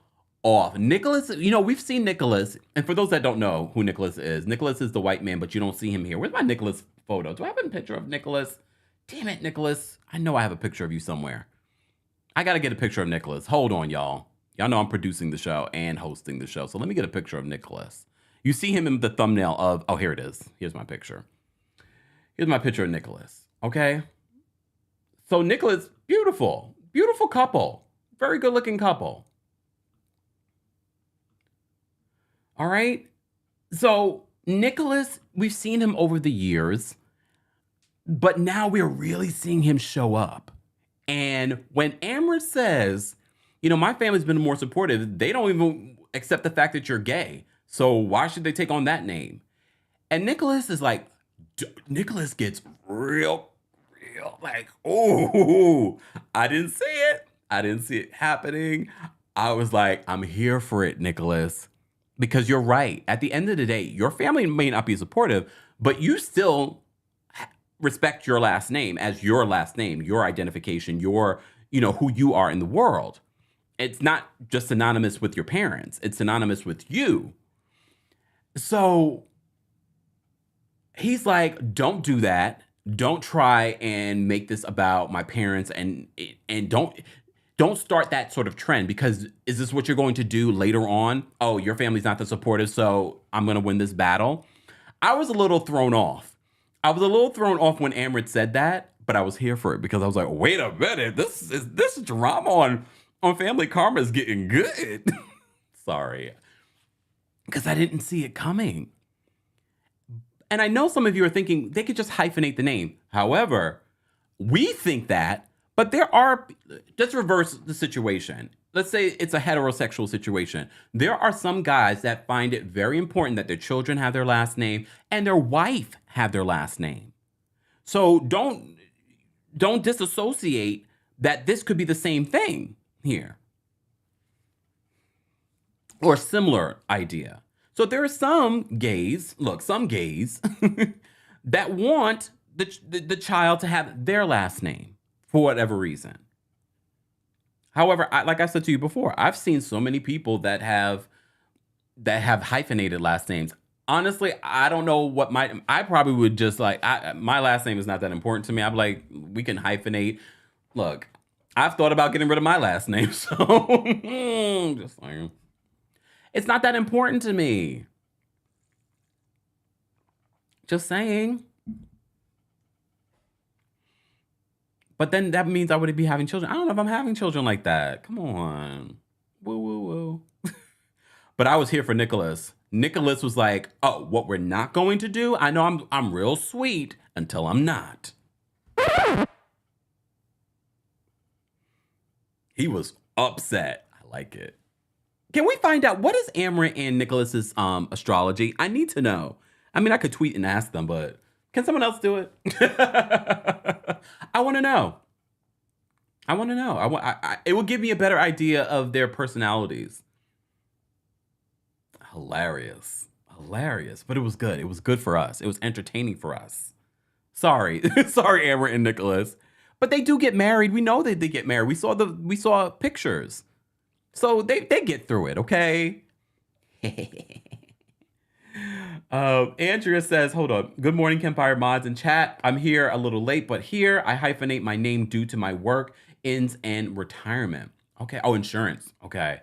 [SPEAKER 1] off. Nicholas, we've seen Nicholas. And for those that don't know who Nicholas is the white man, but you don't see him here. Where's my Nicholas photo? Do I have a picture of Nicholas? Damn it, Nicholas. I know I have a picture of you somewhere. I got to get a picture of Nicholas. Hold on, y'all. Y'all know I'm producing the show and hosting the show. So let me get a picture of Nicholas. You see him in the thumbnail of, oh, here it is. Here's my picture. Here's my picture of Nicholas, okay? So Nicholas, beautiful couple. Very good-looking couple. All right? So Nicholas, we've seen him over the years, but now we're really seeing him show up. And when Amrit says, my family's been more supportive, they don't even accept the fact that you're gay. So why should they take on that name? And Nicholas is like, Nicholas gets real like, oh, I didn't see it. I didn't see it happening. I was like, I'm here for it, Nicholas. Because you're right. At the end of the day, your family may not be supportive, but you still respect your last name as your last name, your identification, your, who you are in the world. It's not just synonymous with your parents. It's synonymous with you. So he's like, don't do that. Don't try and make this about my parents and don't start that sort of trend, because is this what you're going to do later on? Oh, your family's not that supportive, so I'm going to win this battle. I was a little thrown off. When Amrit said that, but I was here for it because I was like, wait a minute, this drama on Family Karma is getting good. Sorry. Because I didn't see it coming. And I know some of you are thinking they could just hyphenate the name. However, we think that, but let's reverse the situation. let's say it's a heterosexual situation. There are some guys that find it very important that their children have their last name and their wife have their last name. So don't disassociate that this could be the same thing here or similar idea. So there are some gays that want the child to have their last name for whatever reason. However, like I said to you before, I've seen so many people that have hyphenated last names. Honestly, I don't know what I probably would just like, my last name is not that important to me. I'm like, we can hyphenate. Look, I've thought about getting rid of my last name. So just like, it's not that important to me. Just saying. But then that means I wouldn't be having children. I don't know if I'm having children like that. Come on. Woo, woo, woo. But I was here for Nicholas. Nicholas was like, oh, what we're not going to do? I know I'm real sweet until I'm not. He was upset. I like it. Can we find out what is Amaret and Nicholas's astrology? I need to know. I mean, I could tweet and ask them, but can someone else do it? I want to know. It will give me a better idea of their personalities. Hilarious. But it was good. It was good for us. It was entertaining for us. Sorry, Amaret and Nicholas. But they do get married. We know that they get married. We saw pictures. So they get through it, okay? Andrea says, hold on. Good morning, Kempire mods and chat. I'm here a little late, but here I hyphenate my name due to my work, ins, and retirement. Okay. Oh, insurance. Okay.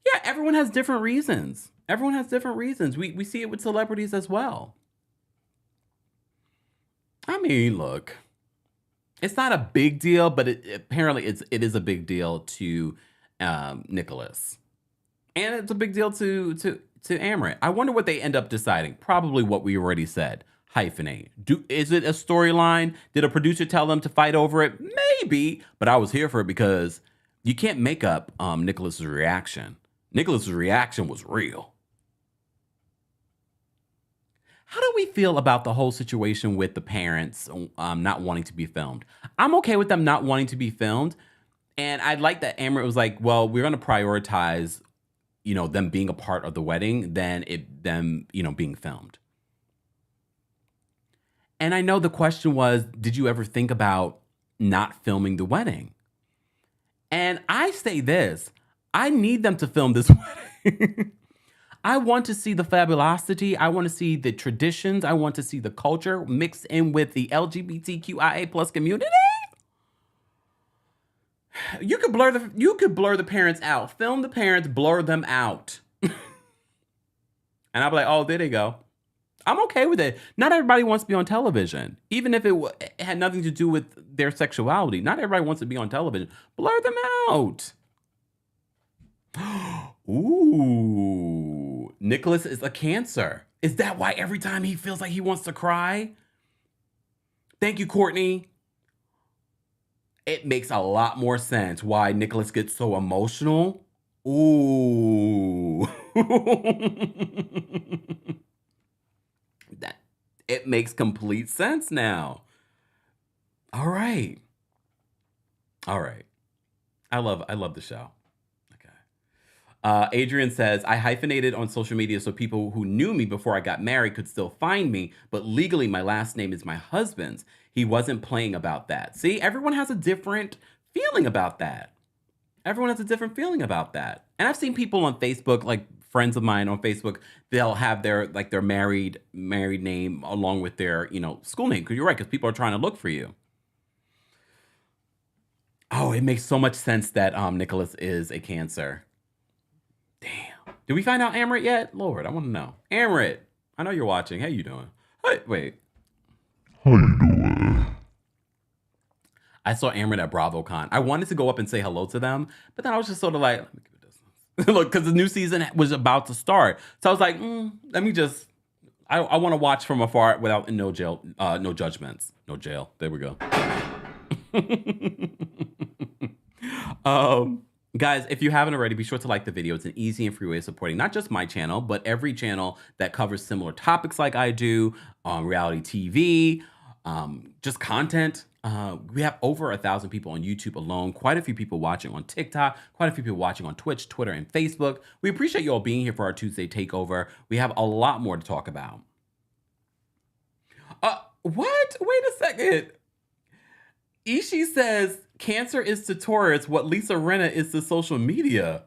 [SPEAKER 1] Yeah, everyone has different reasons. We see it with celebrities as well. I mean, look, it's not a big deal, but apparently it is a big deal to Nicholas. And it's a big deal to Amaret. I wonder what they end up deciding. Probably what we already said. Hyphenate. Is it a storyline? Did a producer tell them to fight over it? Maybe, but I was here for it because you can't make up Nicholas's reaction. Nicholas's reaction was real. How do we feel about the whole situation with the parents not wanting to be filmed? I'm okay with them not wanting to be filmed. And I'd like that Amaret was like, well, we're going to prioritize, them being a part of the wedding than them being filmed. And I know the question was, did you ever think about not filming the wedding? And I say this, I need them to film this wedding. I want to see the fabulosity. I want to see the traditions. I want to see the culture mixed in with the LGBTQIA plus community. You could blur the parents out. Film the parents, blur them out. And I'll be like, oh, there they go. I'm okay with it. Not everybody wants to be on television. Even if it had nothing to do with their sexuality. Not everybody wants to be on television. Blur them out. Ooh. Nicholas is a Cancer. Is that why every time he feels like he wants to cry? Thank you, Courtney. It makes a lot more sense why Nicholas gets so emotional. Ooh. It makes complete sense now. All right. I love the show. Okay. Adrian says, I hyphenated on social media so people who knew me before I got married could still find me, but legally my last name is my husband's. He wasn't playing about that. See, everyone has a different feeling about that. And I've seen people on Facebook, like friends of mine on Facebook, they'll have their married name along with their, school name. Because you're right, because people are trying to look for you. Oh, it makes so much sense that Nicholas is a Cancer. Damn. Did we find out Amaret yet? Lord, I want to know. Amaret, I know you're watching. How you doing? Hey, wait.
[SPEAKER 2] How you doing?
[SPEAKER 1] I saw Amaret at BravoCon. I wanted to go up and say hello to them, but then I was just sort of like, let me give it distance. Look, because the new season was about to start. So I was like, let me just, I want to watch from afar without no judgments. No jail. There we go. Guys, if you haven't already, be sure to like the video. It's an easy and free way of supporting not just my channel, but every channel that covers similar topics like I do, reality TV, just content. We have over 1,000 people on YouTube alone, quite a few people watching on TikTok, quite a few people watching on Twitch, Twitter, and Facebook. We appreciate you all being here for our Tuesday takeover. We have a lot more to talk about. What? Wait a second. Ishi says Cancer is to Taurus what Lisa Rinna is to social media.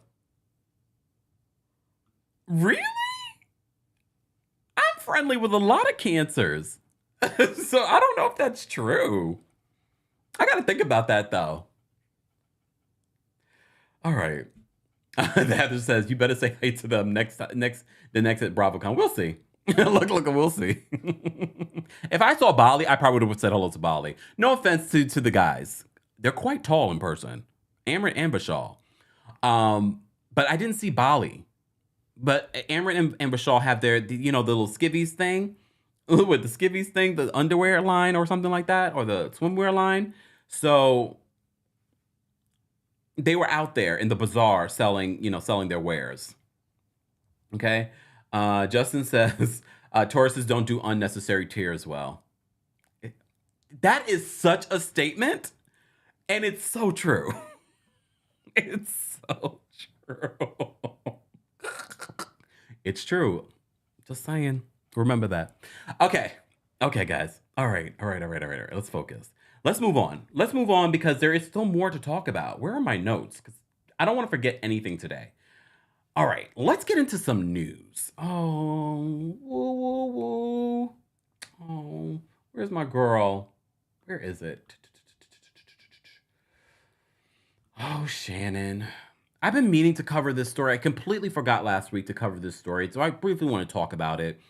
[SPEAKER 1] Really? I'm friendly with a lot of Cancers. So I don't know if that's true. I got to think about that though. All right. The Heather says you better say hey to them the next at BravoCon. We'll see. look, we'll see. If I saw Bali, I probably would have said hello to Bali. No offense to the guys. They're quite tall in person. Amrit and Bashal. But I didn't see Bali. But Amrit and Bashal have their, the little skivvies thing. With the skivvies thing, the underwear line or something like that, or the swimwear line. So they were out there in the bazaar selling their wares. Okay. Justin says, Tauruses don't do unnecessary tears well. That is such a statement. And it's so true. It's so true. It's true. Just saying. Remember that. Okay, guys. All right. Let's focus. Let's move on because there is still more to talk about. Where are my notes? Because I don't want to forget anything today. All right, let's get into some news. Oh, woo. Oh, where's my girl? Where is it? Oh, Shannon. I've been meaning to cover this story. I completely forgot last week to cover this story, so I briefly want to talk about it.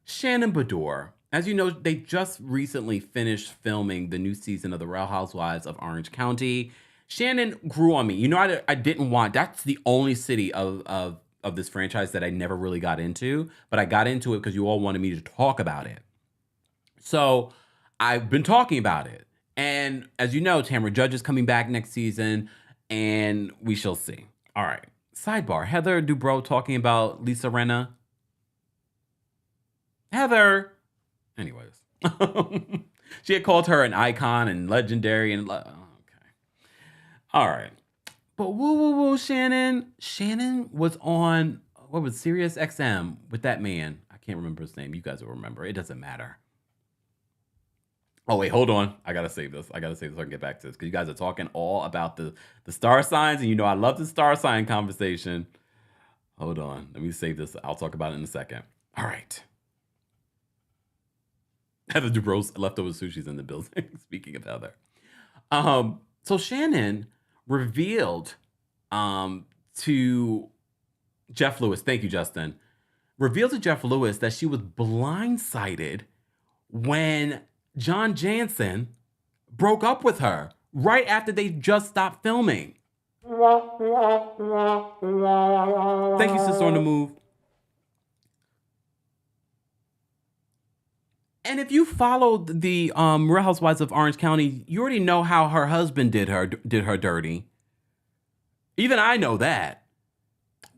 [SPEAKER 1] Shannon Beador. As you know, they just recently finished filming the new season of The Real Housewives of Orange County. Shannon grew on me. I didn't want, that's the only city of this franchise that I never really got into, but I got into it because you all wanted me to talk about it. So I've been talking about it. And as you know, Tamara Judge is coming back next season, and we shall see. All right. Sidebar, Heather Dubrow talking about Lisa Rinna. Heather. Anyways. She had called her an icon and legendary and okay. All right. But woo, Shannon. Shannon was on, Sirius XM with that man. I can't remember his name. You guys will remember. It doesn't matter. Oh, wait, hold on. I got to save this. So I can get back to this. Because you guys are talking all about the star signs. And I love the star sign conversation. Hold on. Let me save this. I'll talk about it in a second. All right. Heather Dubrow's leftover sushi's in the building. Speaking of Heather. So Shannon revealed to Jeff Lewis, thank you, Justin, revealed to Jeff Lewis that she was blindsided when John Jansen broke up with her right after they just stopped filming. Thank you, Sister on the Move. And if you followed the Real Housewives of Orange County, you already know how her husband did her dirty. Even I know that.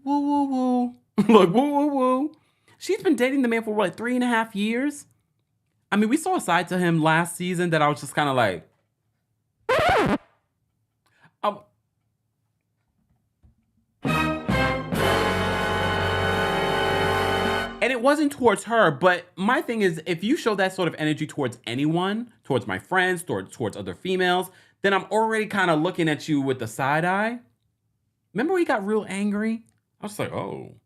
[SPEAKER 1] Woo. Look, woo. She's been dating the man for 3.5 years? I mean, we saw a side to him last season that I was just kind of like... And it wasn't towards her, but my thing is, if you show that sort of energy towards anyone, towards my friends, towards other females, then I'm already kind of looking at you with the side eye. Remember when he got real angry? I was like, oh.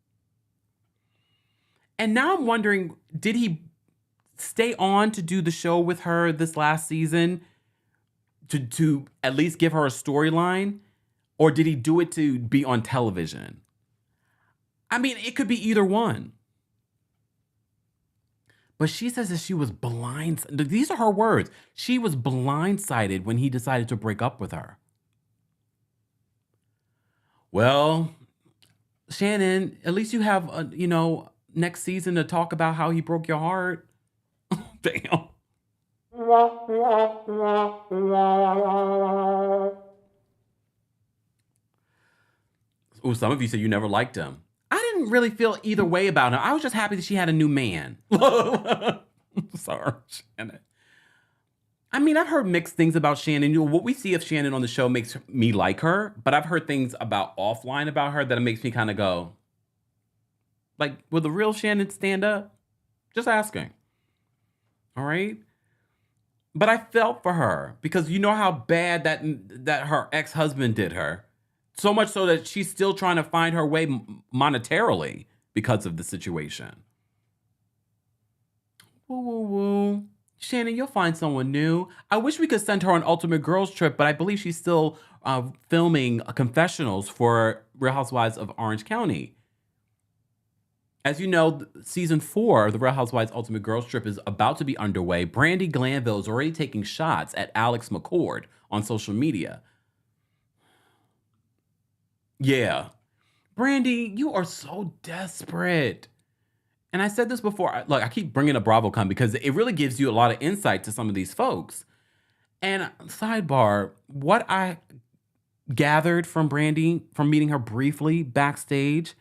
[SPEAKER 1] And now I'm wondering, did he stay on to do the show with her this last season to at least give her a storyline? Or did he do it to be on television? I mean, it could be either one. But she says that she was blindsided. These are her words. She was blindsided when he decided to break up with her. Well, Shannon, at least you have, next season to talk about how he broke your heart. Damn. Oh, some of you said you never liked him. I didn't really feel either way about him. I was just happy that she had a new man. Sorry, Shannon. I mean, I've heard mixed things about Shannon. You know, what we see of Shannon on the show makes me like her, but I've heard things about offline about her that makes me kind of go, like, will the real Shannon stand up? Just asking. All right. But I felt for her because you know how bad that her ex-husband did her. So much so that she's still trying to find her way monetarily because of the situation. Woo, woo, woo. Shannon, you'll find someone new. I wish we could send her on Ultimate Girls Trip, but I believe she's still filming confessionals for Real Housewives of Orange County. As you know, season 4 of the Real Housewives Ultimate Girls Trip is about to be underway. Brandi Glanville is already taking shots at Alex McCord on social media. Yeah. Brandi, you are so desperate. And I said this before. Look, I keep bringing up BravoCon because it really gives you a lot of insight to some of these folks. And sidebar, what I gathered from Brandi, from meeting her briefly backstage,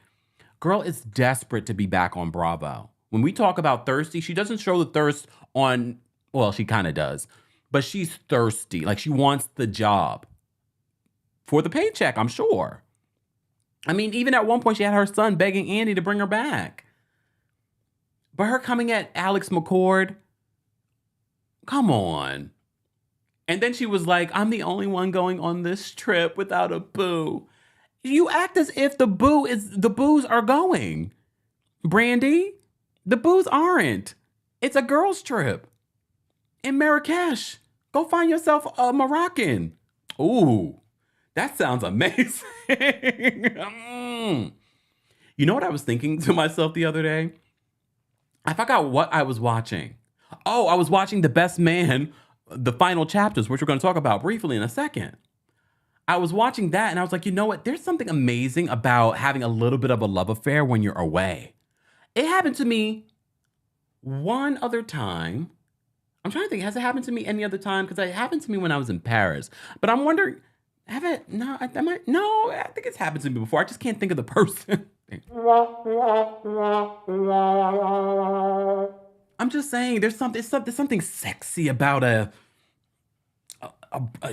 [SPEAKER 1] girl is desperate to be back on Bravo. When we talk about thirsty, she doesn't show the thirst on, well, she kind of does, but she's thirsty. Like she wants the job for the paycheck, I'm sure. I mean, even at one point, she had her son begging Andy to bring her back. But her coming at Alex McCord, come on. And then she was like, I'm the only one going on this trip without a boo. You act as if the boos are going. Brandi, the boos aren't. It's a girls' trip. In Marrakesh. Go find yourself a Moroccan. Ooh, that sounds amazing. You know what I was thinking to myself the other day? I forgot what I was watching. Oh, I was watching The Best Man, the final chapters, which we're going to talk about briefly in a second. I was watching that and I was like, you know what? There's something amazing about having a little bit of a love affair when you're away. It happened to me one other time. I'm trying to think, has it happened to me any other time? Because it happened to me when I was in Paris. But I'm wondering, no, I think it's happened to me before. I just can't think of the person. I'm just saying, there's something sexy about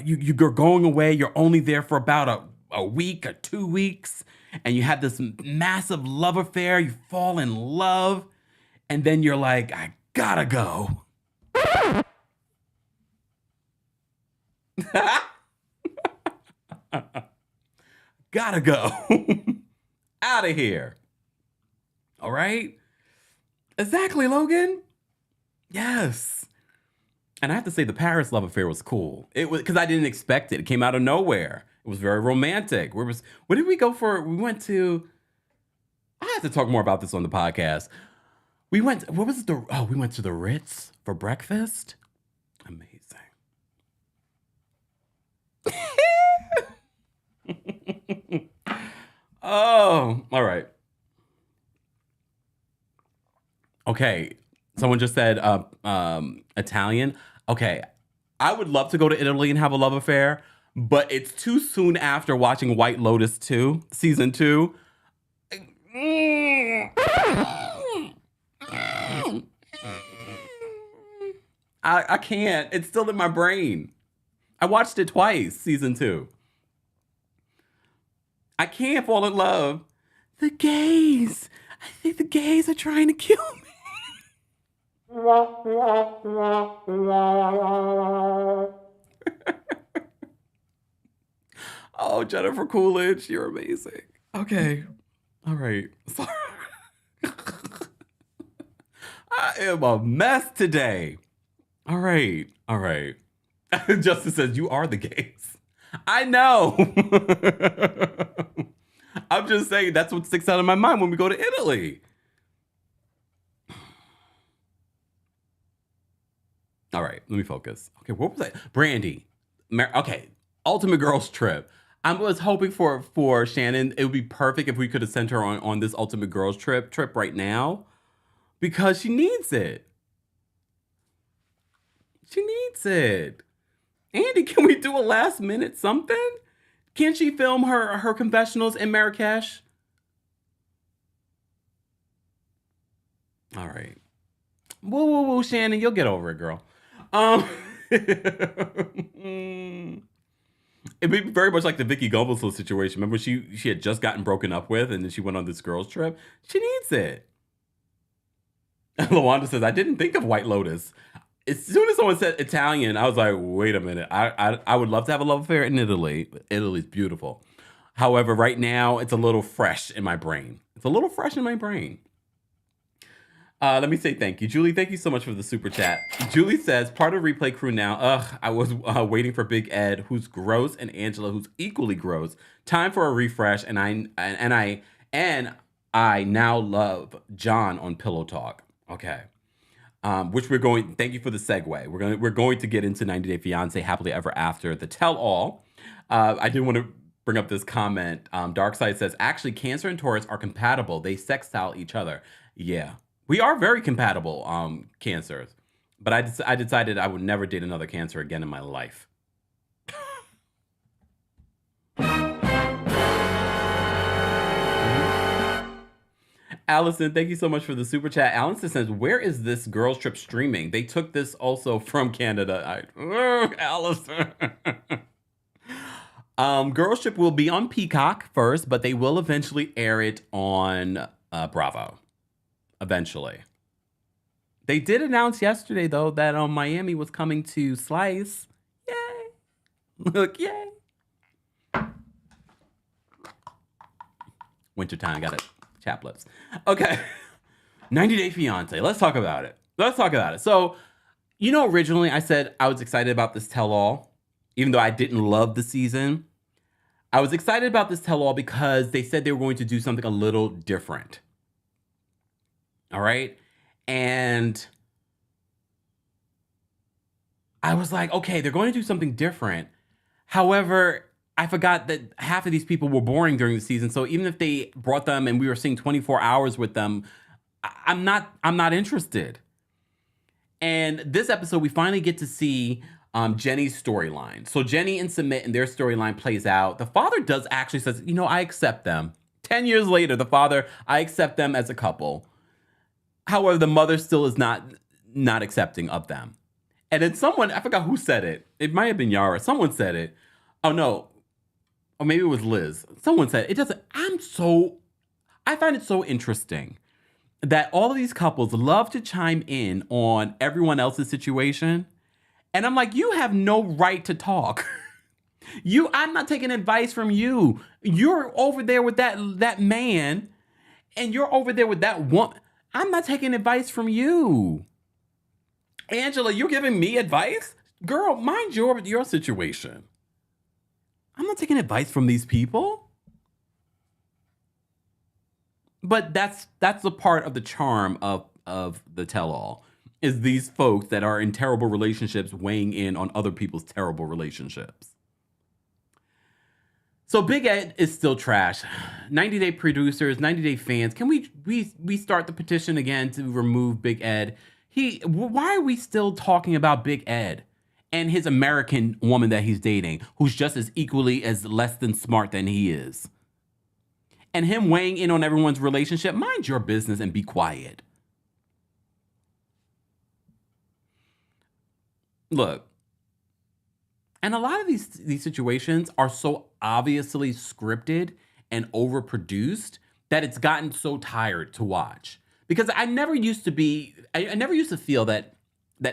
[SPEAKER 1] you're going away. You're only there for about a week or 2 weeks, and you have this massive love affair. You fall in love, and then you're like, I gotta go. Gotta go. Out of here. All right? Exactly, Logan. Yes. And I have to say, the Paris love affair was cool. It was because I didn't expect it. It came out of nowhere. It was very romantic. What did we go for? We went to. I have to talk more about this on the podcast. We went. What was the? Oh, we went to the Ritz for breakfast. Amazing. Oh, all right. Okay. Someone just said Italian. Okay. I would love to go to Italy and have a love affair, but it's too soon after watching White Lotus 2, season 2. I can't. It's still in my brain. I watched it twice, season 2. I can't fall in love. The gays. I think the gays are trying to kill me. Oh, Jennifer Coolidge, you're amazing. Okay. All right. Sorry. I am a mess today. All right. All right. Justice says, you are the gays. I know. I'm just saying that's what sticks out of my mind when we go to Italy. All right, let me focus. Okay, what was that? Brandi. Okay, Ultimate Girls Trip. I was hoping for Shannon. It would be perfect if we could have sent her on this Ultimate Girls Trip right now because she needs it. She needs it. Andy, can we do a last minute something? Can't she film her confessionals in Marrakesh? All right. Woo, woo, woo, Shannon. You'll get over it, girl. It'd be very much like the Vicky Glanville situation. Remember, she had just gotten broken up with, and then she went on this girls' trip. She needs it. Lawanda says, I didn't think of White Lotus. As soon as someone said Italian, I was like, wait a minute. I would love to have a love affair in Italy. Italy's beautiful. However, right now, it's a little fresh in my brain. Let me say thank you. Julie, thank you so much for the super chat. Julie says, part of replay crew now. I was waiting for Big Ed, who's gross, and Angela, who's equally gross. Time for a refresh, and I now love John on Pillow Talk. Okay. Which we're going, thank you for the segue. We're going to get into 90 Day Fiancé, Happily Ever After, the tell-all. I did want to bring up this comment. Darkside says, actually, Cancer and Taurus are compatible. They sextile each other. Yeah. We are very compatible, Cancers. But I decided I would never date another Cancer again in my life. Allison, thank you so much for the super chat. Allison says, where is this girls trip streaming? They took this also from Canada. Allison. Girls trip will be on Peacock first, but they will eventually air it on Bravo. Eventually. They did announce yesterday, though, that Miami was coming to Slice. Yay. Look, yay. Wintertime, got it. Chaplets. Okay. 90 Day Fiancé. Let's talk about it. So, originally I said I was excited about this tell-all, even though I didn't love the season. I was excited about this tell-all because they said they were going to do something a little different. All right. And I was like, okay, they're going to do something different. However, I forgot that half of these people were boring during the season. So even if they brought them and we were seeing 24 hours with them, I'm not interested. And this episode, we finally get to see Jenny's storyline. So Jenny and Submit and their storyline plays out. The father does actually says, I accept them. 10 years later, the father, I accept them as a couple. However, the mother still is not accepting of them. And then someone, I forgot who said it. It might have been Yara. Someone said it. Oh, no. Or maybe it was Liz. Someone said it doesn't. I find it so interesting that all of these couples love to chime in on everyone else's situation. And I'm like, you have no right to talk. I'm not taking advice from you. You're over there with that man, and you're over there with that woman. I'm not taking advice from you. Angela, you're giving me advice? Girl, mind your situation. I'm not taking advice from these people. But that's the part of the charm of the tell-all, is these folks that are in terrible relationships weighing in on other people's terrible relationships. So Big Ed is still trash. 90 Day producers, 90 Day fans, can we start the petition again to remove Big Ed? Why are we still talking about Big Ed and his American woman that he's dating, who's just as equally as less than smart than he is? And him weighing in on everyone's relationship? Mind your business and be quiet. Look, and a lot of these situations are so obviously scripted and overproduced that it's gotten so tired to watch. Because I never used to feel that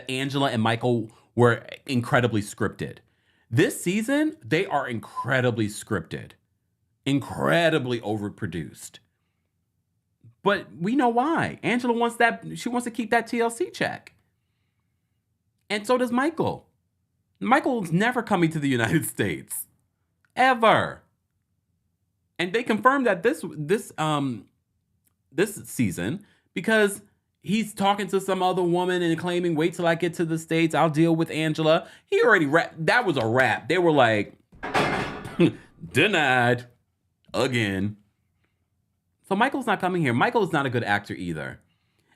[SPEAKER 1] Angela and Michael were incredibly scripted. This season, they are incredibly scripted, incredibly overproduced. But we know why. Angela wants she wants to keep that TLC check. And so does Michael. Michael's never coming to the United States. Ever. And they confirmed that this season, because he's talking to some other woman and claiming, wait till I get to the States, I'll deal with Angela. He already rapped. That was a rap. They were like, denied again. So Michael's not coming here. Michael is not a good actor either.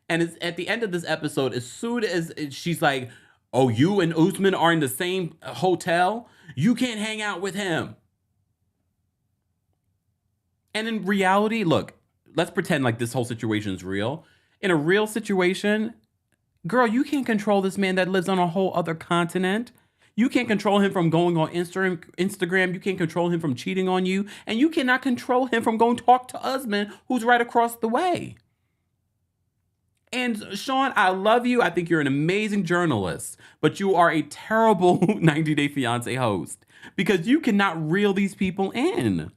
[SPEAKER 1] And it's at the end of this episode, as soon as she's like, oh, you and Usman are in the same hotel, you can't hang out with him. And in reality, look, let's pretend like this whole situation is real. In a real situation, girl, you can't control this man that lives on a whole other continent. You can't control him from going on Instagram. You can't control him from cheating on you. And you cannot control him from going to talk to husband who's right across the way. And Sean, I love you. I think you're an amazing journalist, but you are a terrible 90 Day Fiancé host because you cannot reel these people in.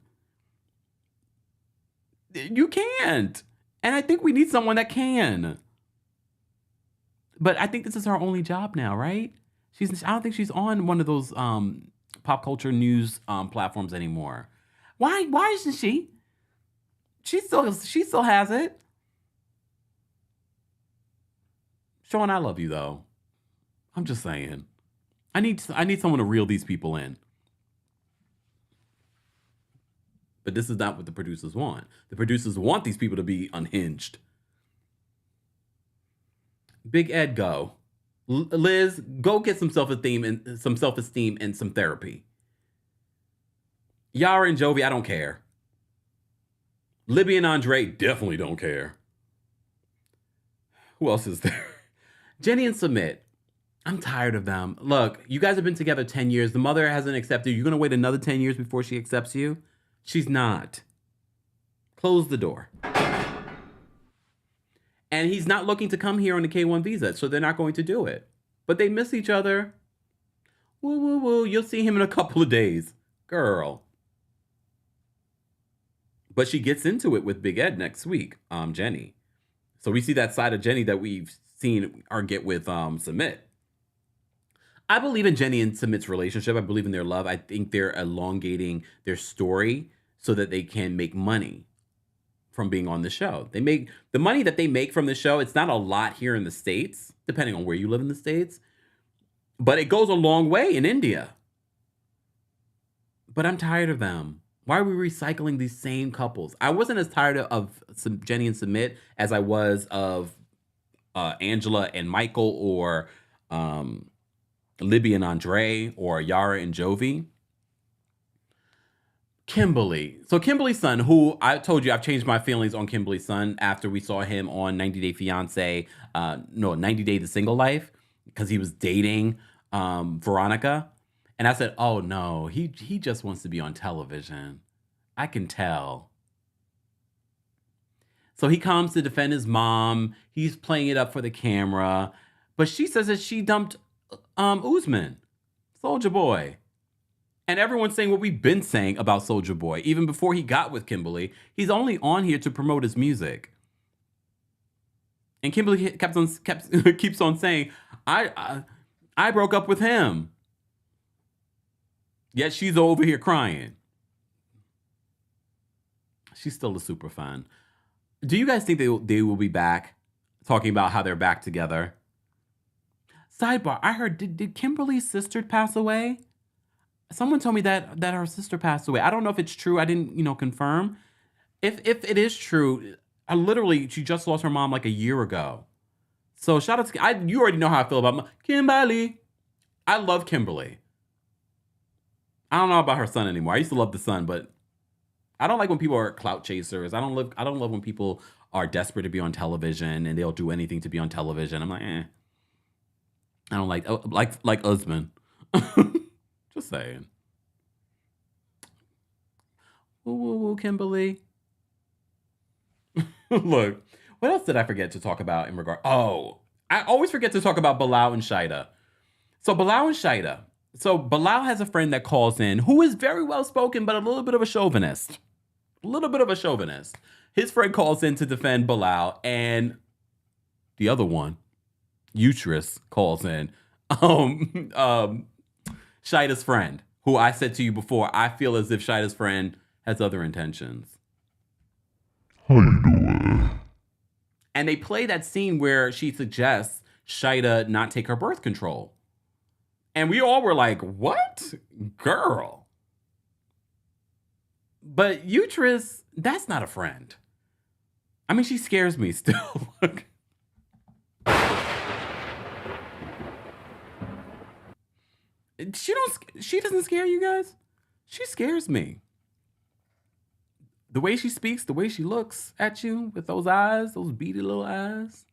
[SPEAKER 1] You can't. And I think we need someone that can. But I think this is her only job now, right? I don't think she's on one of those pop culture news platforms anymore. Why isn't she? She still has it. Sean, I love you though. I'm just saying. I need someone to reel these people in. But this is not what the producers want. The producers want these people to be unhinged. Big Ed, go. Liz, go get some self-esteem and some therapy. Yara and Jovi, I don't care. Libby and Andre definitely don't care. Who else is there? Jenny and Submit. I'm tired of them. Look, you guys have been together 10 years. The mother hasn't accepted you. You're going to wait another 10 years before she accepts you? She's not. Close the door. And he's not looking to come here on the K1 visa, so they're not going to do it. But they miss each other. Woo, woo, woo. You'll see him in a couple of days. Girl. But she gets into it with Big Ed next week, Jenny. So we see that side of Jenny that we've seen her get with Submit. I believe in Jenny and Submit's relationship. I believe in their love. I think they're elongating their story so that they can make money from being on the show. They make the money that they make from the show. It's not a lot here in the States, depending on where you live in the States, but it goes a long way in India. But I'm tired of them. Why are we recycling these same couples? I wasn't as tired of Jenny and Submit as I was of Angela and Michael, or Libby and Andre, or Yara and Jovi. Kimberly. So Kimberly's son, who I told you I've changed my feelings on Kimberly's son after we saw him on 90 Day Fiancé, 90 Day The Single Life, because he was dating Veronica. And I said, oh no, he just wants to be on television. I can tell. So he comes to defend his mom. He's playing it up for the camera. But she says that she dumped Usman, Soulja Boy. And everyone's saying what we've been saying about Soulja Boy. Even before he got with Kimberly, he's only on here to promote his music. And Kimberly keeps on saying, I broke up with him. Yet she's over here crying. She's still a super fan. Do you guys think they will be back? Talking about how they're back together. Sidebar, I heard, did Kimberly's sister pass away? Someone told me that her sister passed away. I don't know if it's true. I didn't, confirm. If it is true, she just lost her mom like a year ago. So shout out to, you already know how I feel about Kimberly. I love Kimberly. I don't know about her son anymore. I used to love the son, but I don't like when people are clout chasers. I don't love when people are desperate to be on television and they'll do anything to be on television. I'm like, I don't like Usman. Just saying. Woo, woo, woo, Kimberly. Look, what else did I forget to talk about in regard? Oh, I always forget to talk about Bilal and Shida. So Bilal has a friend that calls in who is very well spoken, but a little bit of a chauvinist. His friend calls in to defend Bilal, and the other one, Uterus, calls in. Shida's friend, who I said to you before, I feel as if Shida's friend has other intentions.
[SPEAKER 2] How you doing?
[SPEAKER 1] And they play that scene where she suggests Shida not take her birth control. And we all were like, what? Girl. But Uterus, that's not a friend. I mean, she scares me still. She doesn't scare you guys. She scares me. The way she speaks, the way she looks at you with those eyes, those beady little eyes.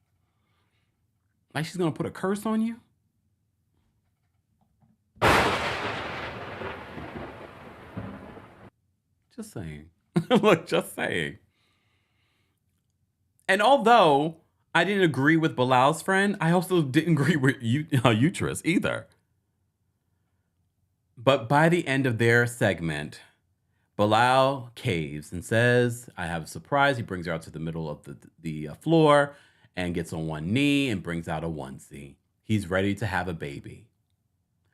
[SPEAKER 1] Like she's gonna put a curse on you. Just saying. Look, just saying. And although I didn't agree with Bilal's friend, I also didn't agree with Uterus either. But by the end of their segment, Bilal caves and says, I have a surprise. He brings her out to the middle of the floor and gets on one knee and brings out a onesie. He's ready to have a baby.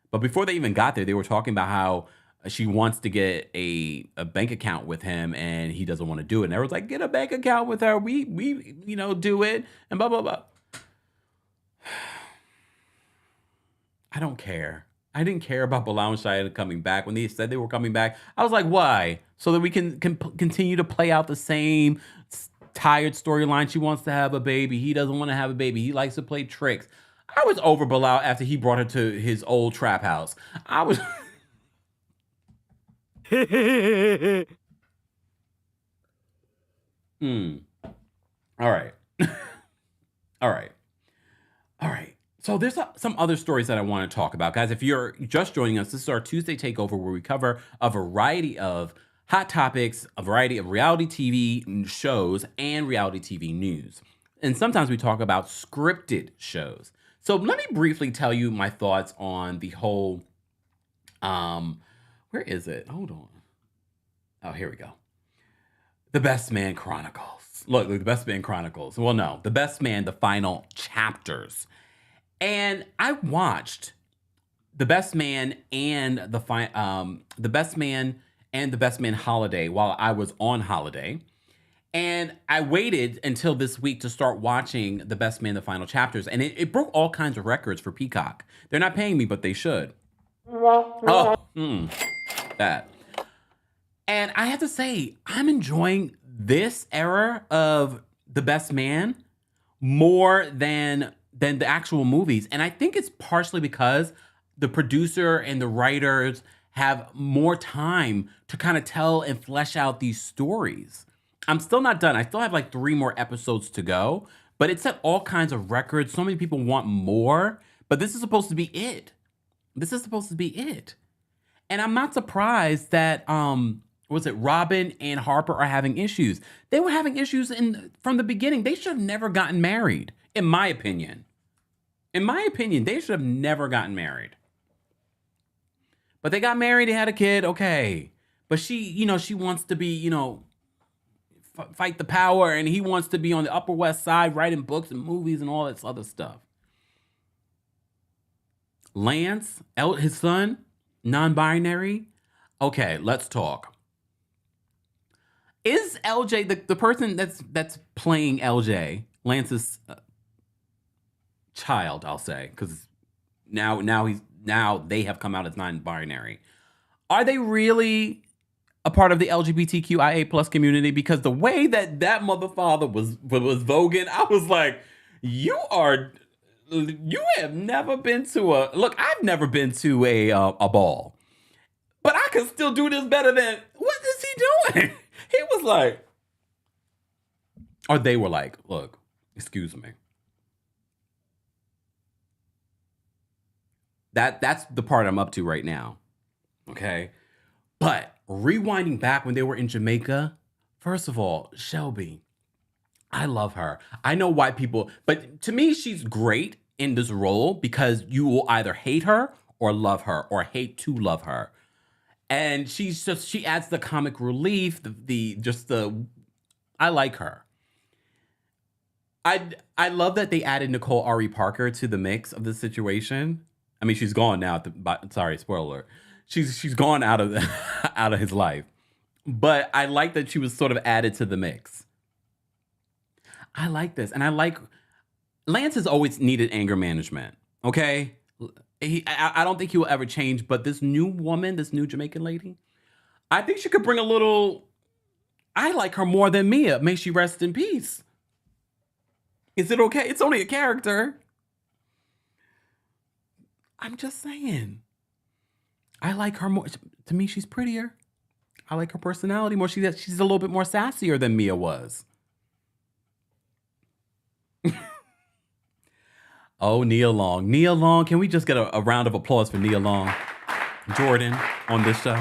[SPEAKER 1] But before they even got there, they were talking about how she wants to get a bank account with him and he doesn't want to do it. And everyone's like, get a bank account with her. We do it and blah, blah, blah. I don't care. I didn't care about Bilal and Cheyenne coming back. When they said they were coming back, I was like, why? So that we can continue to play out the same tired storyline. She wants to have a baby. He doesn't want to have a baby. He likes to play tricks. I was over Bilal after he brought her to his old trap house. I was... All right. All right. All right. So there's some other stories that I want to talk about. Guys, if you're just joining us, this is our Tuesday Takeover where we cover a variety of hot topics, a variety of reality TV shows, and reality TV news. And sometimes we talk about scripted shows. So let me briefly tell you my thoughts on the whole, where is it? Hold on. Oh, here we go. The Best Man Chronicles. Look, The Best Man Chronicles. Well, no, The Best Man, the final chapters. And I watched The Best Man and The Best Man and The Best Man Holiday while I was on holiday. And I waited until this week to start watching The Best Man, the final chapters. And it broke all kinds of records for Peacock. They're not paying me, but they should. That. And I have to say, I'm enjoying this era of The Best Man more than the actual movies. And I think it's partially because the producer and the writers have more time to kind of tell and flesh out these stories. I'm still not done. I still have like 3 more episodes to go, but it set all kinds of records. So many people want more, but this is supposed to be it. This is supposed to be it. And I'm not surprised that, Robin and Harper are having issues. They were having issues from the beginning. They should have never gotten married, in my opinion. In my opinion, they should have never gotten married. But they got married, they had a kid, okay. But she wants to be, fight the power, and he wants to be on the Upper West Side writing books and movies and all this other stuff. Lance, his son, non-binary. Okay, let's talk. Is LJ the person that's playing LJ, Lance's child, I'll say, because now they have come out as non-binary. Are they really a part of the LGBTQIA plus community? Because the way that mother father was voguing, I was like, you have never been to I've never been to a ball, but I can still do this better than, what is he doing? He was like, or they were like, look, excuse me. That's the part I'm up to right now. Okay. But rewinding back when they were in Jamaica, first of all, Shelby, I love her. I know why people, but to me, she's great in this role because you will either hate her or love her or hate to love her. And she adds the comic relief, I like her. I love that they added Nicole Ari Parker to the mix of the situation. I mean, she's gone now. Sorry, spoiler alert. She's gone out of out of his life. But I like that she was sort of added to the mix. I like this, and I like Lance has always needed anger management. Okay, I don't think he will ever change. But this new woman, this new Jamaican lady, I think she could bring a little. I like her more than Mia. May she rest in peace. Is it okay? It's only a character. I'm just saying. I like her more. To me, she's prettier. I like her personality more. She's a little bit more sassier than Mia was. Oh, Nia Long. Nia Long. Can we just get a round of applause for Nia Long? Jordan on this show.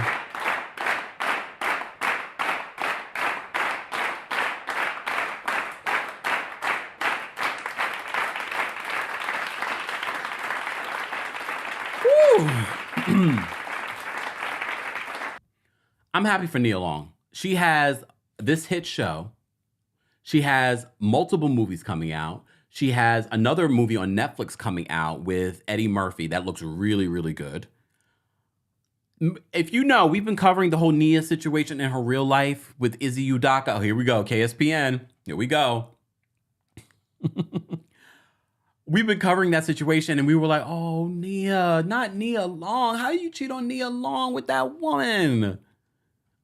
[SPEAKER 1] I'm happy for Nia Long. She has this hit show. She has multiple movies coming out. She has another movie on Netflix coming out with Eddie Murphy that looks really, really good. If you know, we've been covering the whole Nia situation in her real life with Izzy Udaka. Oh, here we go. KSPN. Here we go. We've been covering that situation and we were like, oh, Nia, not Nia Long. How you cheat on Nia Long with that woman?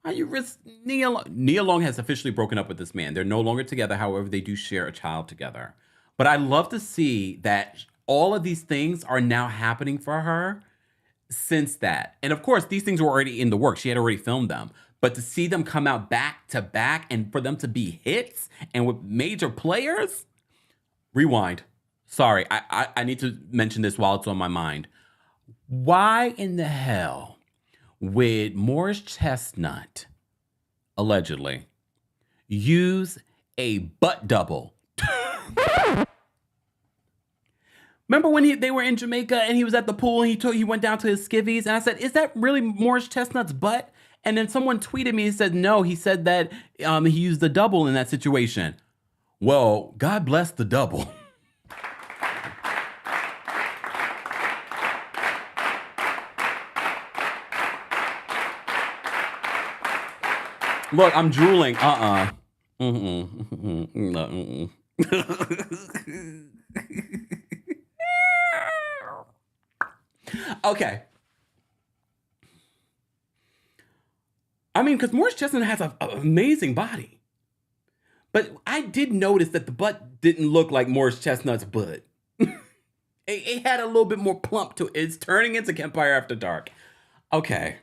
[SPEAKER 1] How you risk Nia Long? Nia Long has officially broken up with this man. They're no longer together. However, they do share a child together. But I love to see that all of these things are now happening for her since that. And of course, these things were already in the works. She had already filmed them. But to see them come out back to back and for them to be hits and with major players, rewind. Sorry, I need to mention this while it's on my mind. Why in the hell would Morris Chestnut, allegedly, use a butt double? Remember when they were in Jamaica and he was at the pool and he went down to his skivvies and I said, is that really Morris Chestnut's butt? And then someone tweeted me and said, no, he said that he used the double in that situation. Well, God bless the double. Look, I'm drooling. Okay. I mean, because Morris Chestnut has an amazing body. But I did notice that the butt didn't look like Morris Chestnut's butt. It had a little bit more plump to it. It's turning into Kempire After Dark. Okay.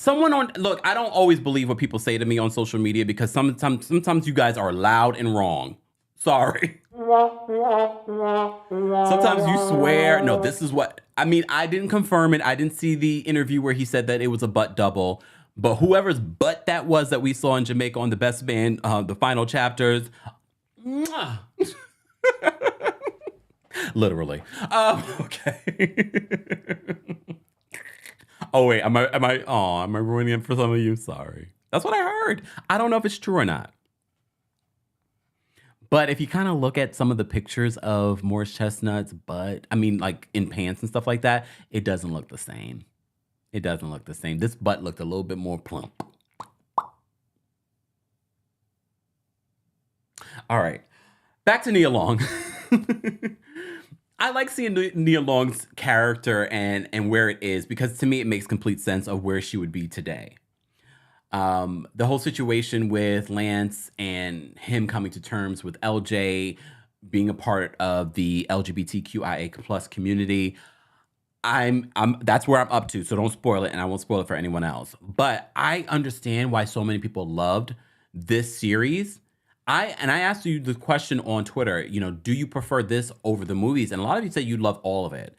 [SPEAKER 1] Look, I don't always believe what people say to me on social media because sometimes you guys are loud and wrong. Sorry. Sometimes you swear, no, this is what, I mean, I didn't confirm it. I didn't see the interview where he said that it was a butt double, but whoever's butt that was that we saw in Jamaica on The Best Man, the final chapters, literally. Okay. Oh wait, am I ruining it for some of you? Sorry. That's what I heard. I don't know if it's true or not. But if you kind of look at some of the pictures of Morris Chestnut's butt, I mean, like in pants and stuff like that, it doesn't look the same. It doesn't look the same. This butt looked a little bit more plump. All right. Back to Nia Long. I like seeing Nia Long's character and where it is because to me it makes complete sense of where she would be today. The whole situation with Lance and him coming to terms with LJ being a part of the LGBTQIA plus community, that's where I'm up to. So don't spoil it, and I won't spoil it for anyone else. But I understand why so many people loved this series. I asked you the question on Twitter, do you prefer this over the movies? And a lot of you said you love all of it.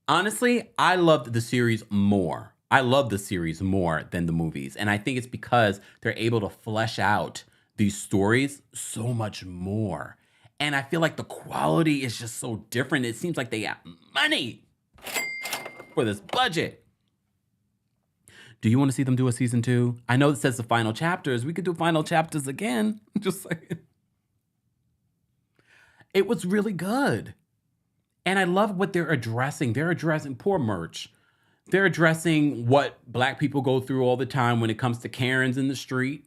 [SPEAKER 1] Honestly, I loved the series more. I love the series more than the movies. And I think it's because they're able to flesh out these stories so much more. And I feel like the quality is just so different. It seems like they got money for this budget. Do you want to see them do a season 2? I know it says the final chapters. We could do final chapters again. Just saying. It was really good. And I love what they're addressing. They're addressing poor merch. They're addressing what Black people go through all the time when it comes to Karens in the street.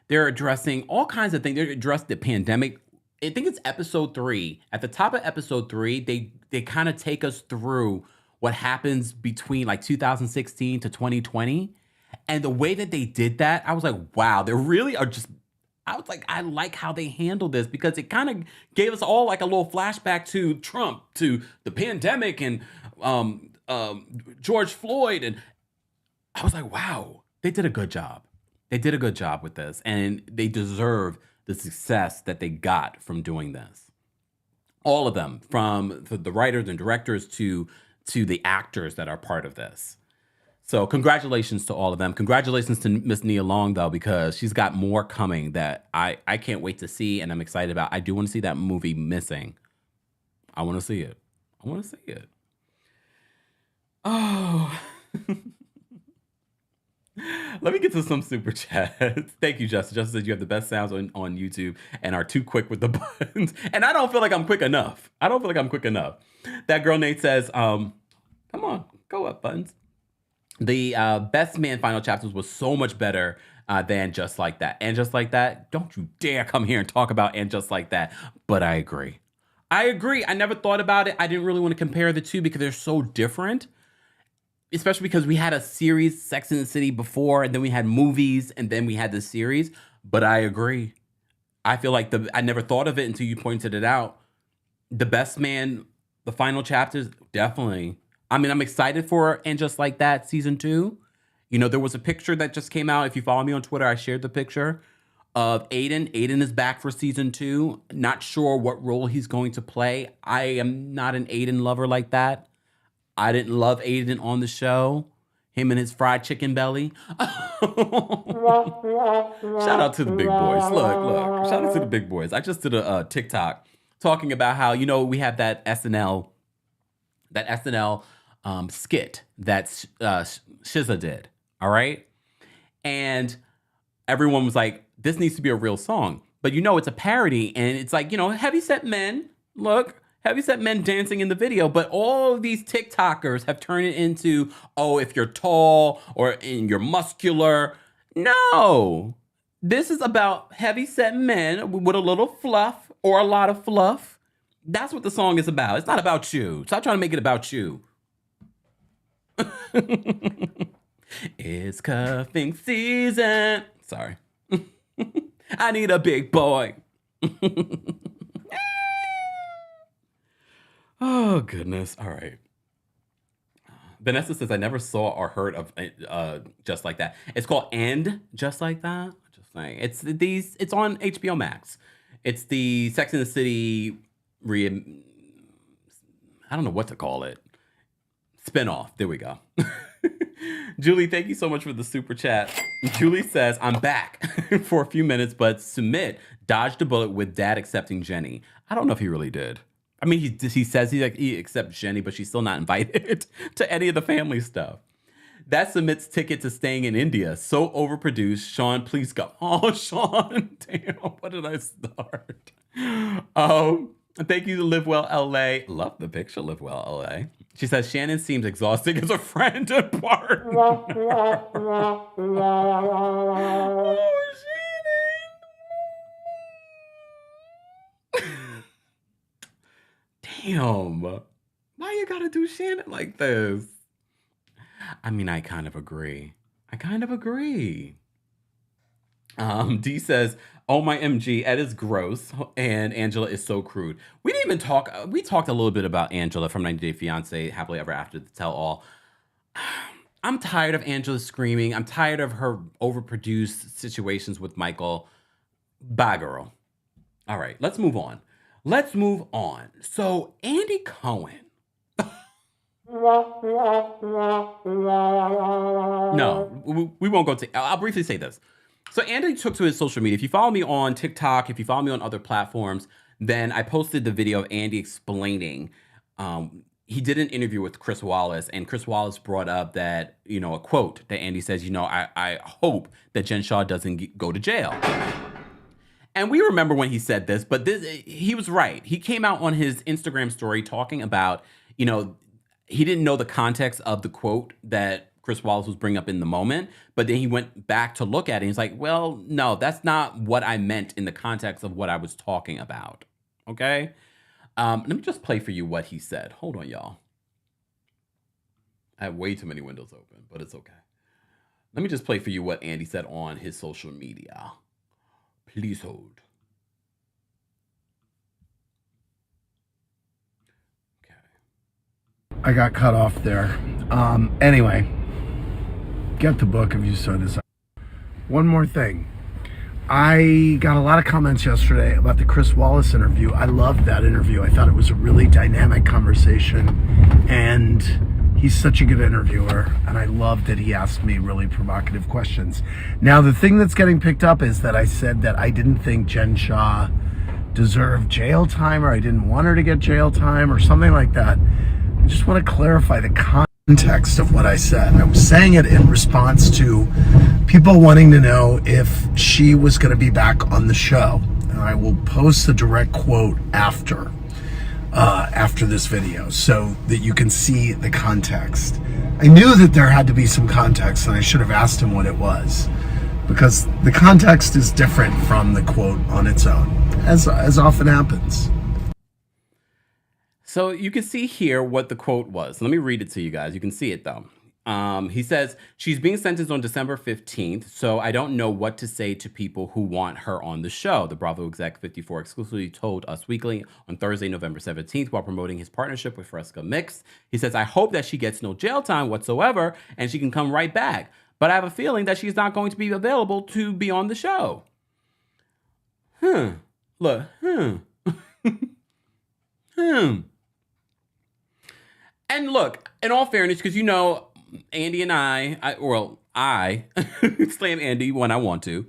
[SPEAKER 1] They're addressing all kinds of things. They're addressing the pandemic. I think it's episode 3. At the top of episode 3, they kind of take us through what happens between like 2016 to 2020. And the way that they did that, I was like, wow, they really are just, I was like, I like how they handled this because it kind of gave us all like a little flashback to Trump, to the pandemic and George Floyd. And I was like, wow, They did a good job. They did a good job with this, and they deserve the success that they got from doing this. All of them, from the writers and directors to the actors that are part of this. So congratulations to all of them. Congratulations to Miss Nia Long, though, because she's got more coming that I can't wait to see, and I'm excited about. I do want to see that movie Missing. I want to see it. I want to see it. Oh. Let me get to some super chats. Thank you, Justin. Justin says you have the best sounds on YouTube and are too quick with the buttons. And I don't feel like I'm quick enough. That girl Nate says, come on, go up, buttons. The Best Man final chapters was so much better than Just Like That. And Just Like That, don't you dare come here and talk about And Just Like That. But I agree. I never thought about it. I didn't really want to compare the two because they're so different. Especially because we had a series, Sex and the City, before, and then we had movies, and then we had the series. But I agree. I feel like I never thought of it until you pointed it out. The Best Man, the final chapters, definitely. I mean, I'm excited for And Just Like That season 2. You know, there was a picture that just came out. If you follow me on Twitter, I shared the picture of Aiden. Aiden is back for season 2. Not sure what role he's going to play. I am not an Aiden lover like that. I didn't love Aiden on the show. Him and his fried chicken belly. Shout out to the big boys. Look. Shout out to the big boys. I just did a TikTok talking about how, you know, we have that SNL skit that SZA did. All right. And everyone was like, this needs to be a real song. But, you know, it's a parody. And it's like, you know, heavyset men. Look. Heavyset men dancing in the video, but all of these TikTokers have turned it into, oh, if you're tall or you're muscular. No, this is about heavyset men with a little fluff or a lot of fluff. That's what the song is about. It's not about you. Stop trying to make it about you. It's cuffing season. Sorry. I need a big boy. Oh, goodness. All right. Vanessa says, I never saw or heard of Just Like That. It's called And Just Like That. Just saying. It's on HBO Max. It's the Sex and the City I don't know what to call it. Spinoff. There we go. Julie, thank you so much for the super chat. Julie says, I'm back for a few minutes, but Sumit dodged a bullet with dad accepting Jenny. I don't know if he really did. I mean, he says he accepts Jenny, but she's still not invited to any of the family stuff. That Sumit's ticket to staying in India. So overproduced. Sean, please go. Oh, Sean. Damn, what did I start? Thank you to Live Well LA. Love the picture, Live Well LA. She says, Shannon seems exhausting as a friend and partner. Oh, Shannon. Damn. Why you gotta do Shannon like this? I mean, I kind of agree. D says, oh my MG, Ed is gross and Angela is so crude. We didn't even talk. We talked a little bit about Angela from 90 Day Fiancé, Happily Ever After, to Tell All. I'm tired of Angela screaming. I'm tired of her overproduced situations with Michael. Bye, girl. All right, let's move on. So, Andy Cohen. No, we won't go to. I'll briefly say this. So Andy took to his social media. If you follow me on TikTok, if you follow me on other platforms, then I posted the video of Andy explaining. He did an interview with Chris Wallace, and Chris Wallace brought up that, you know, a quote that Andy says, you know, I hope that Jen Shah doesn't go to jail. And we remember when he said this, but he was right. He came out on his Instagram story talking about, you know, he didn't know the context of the quote that Chris Wallace was bringing up in the moment, but then he went back to look at it and he's like, well, no, that's not what I meant in the context of what I was talking about. Okay? Let me just play for you what he said. Hold on, y'all. I have way too many windows open, but it's okay. Let me just play for you what Andy said on his social media. Please hold.
[SPEAKER 3] I got cut off there. Anyway, Get the book if you so desire. One more thing. I got a lot of comments yesterday about the Chris Wallace interview. I loved that interview. I thought it was a really dynamic conversation, and he's such a good interviewer, and I love that he asked me really provocative questions. Now, the thing that's getting picked up is that I said that I didn't think Jen Shah deserved jail time, or I didn't want her to get jail time, or something like that. I just want to clarify the context of what I said. I was saying it in response to people wanting to know if she was going to be back on the show. And I will post the direct quote after this video so that you can see the context. I knew that there had to be some context, and I should have asked him what it was, because the context is different from the quote on its own, as often happens.
[SPEAKER 1] So you can see here what the quote was. Let me read it to you guys. You can see it though. He says, she's being sentenced on December 15th, so I don't know what to say to people who want her on the show. The Bravo exec 54 exclusively told Us Weekly on Thursday, November 17th, while promoting his partnership with Fresca Mix. He says, I hope that she gets no jail time whatsoever and she can come right back. But I have a feeling that she's not going to be available to be on the show. Look, And look, in all fairness, because you know, Andy and I slam Andy when I want to. And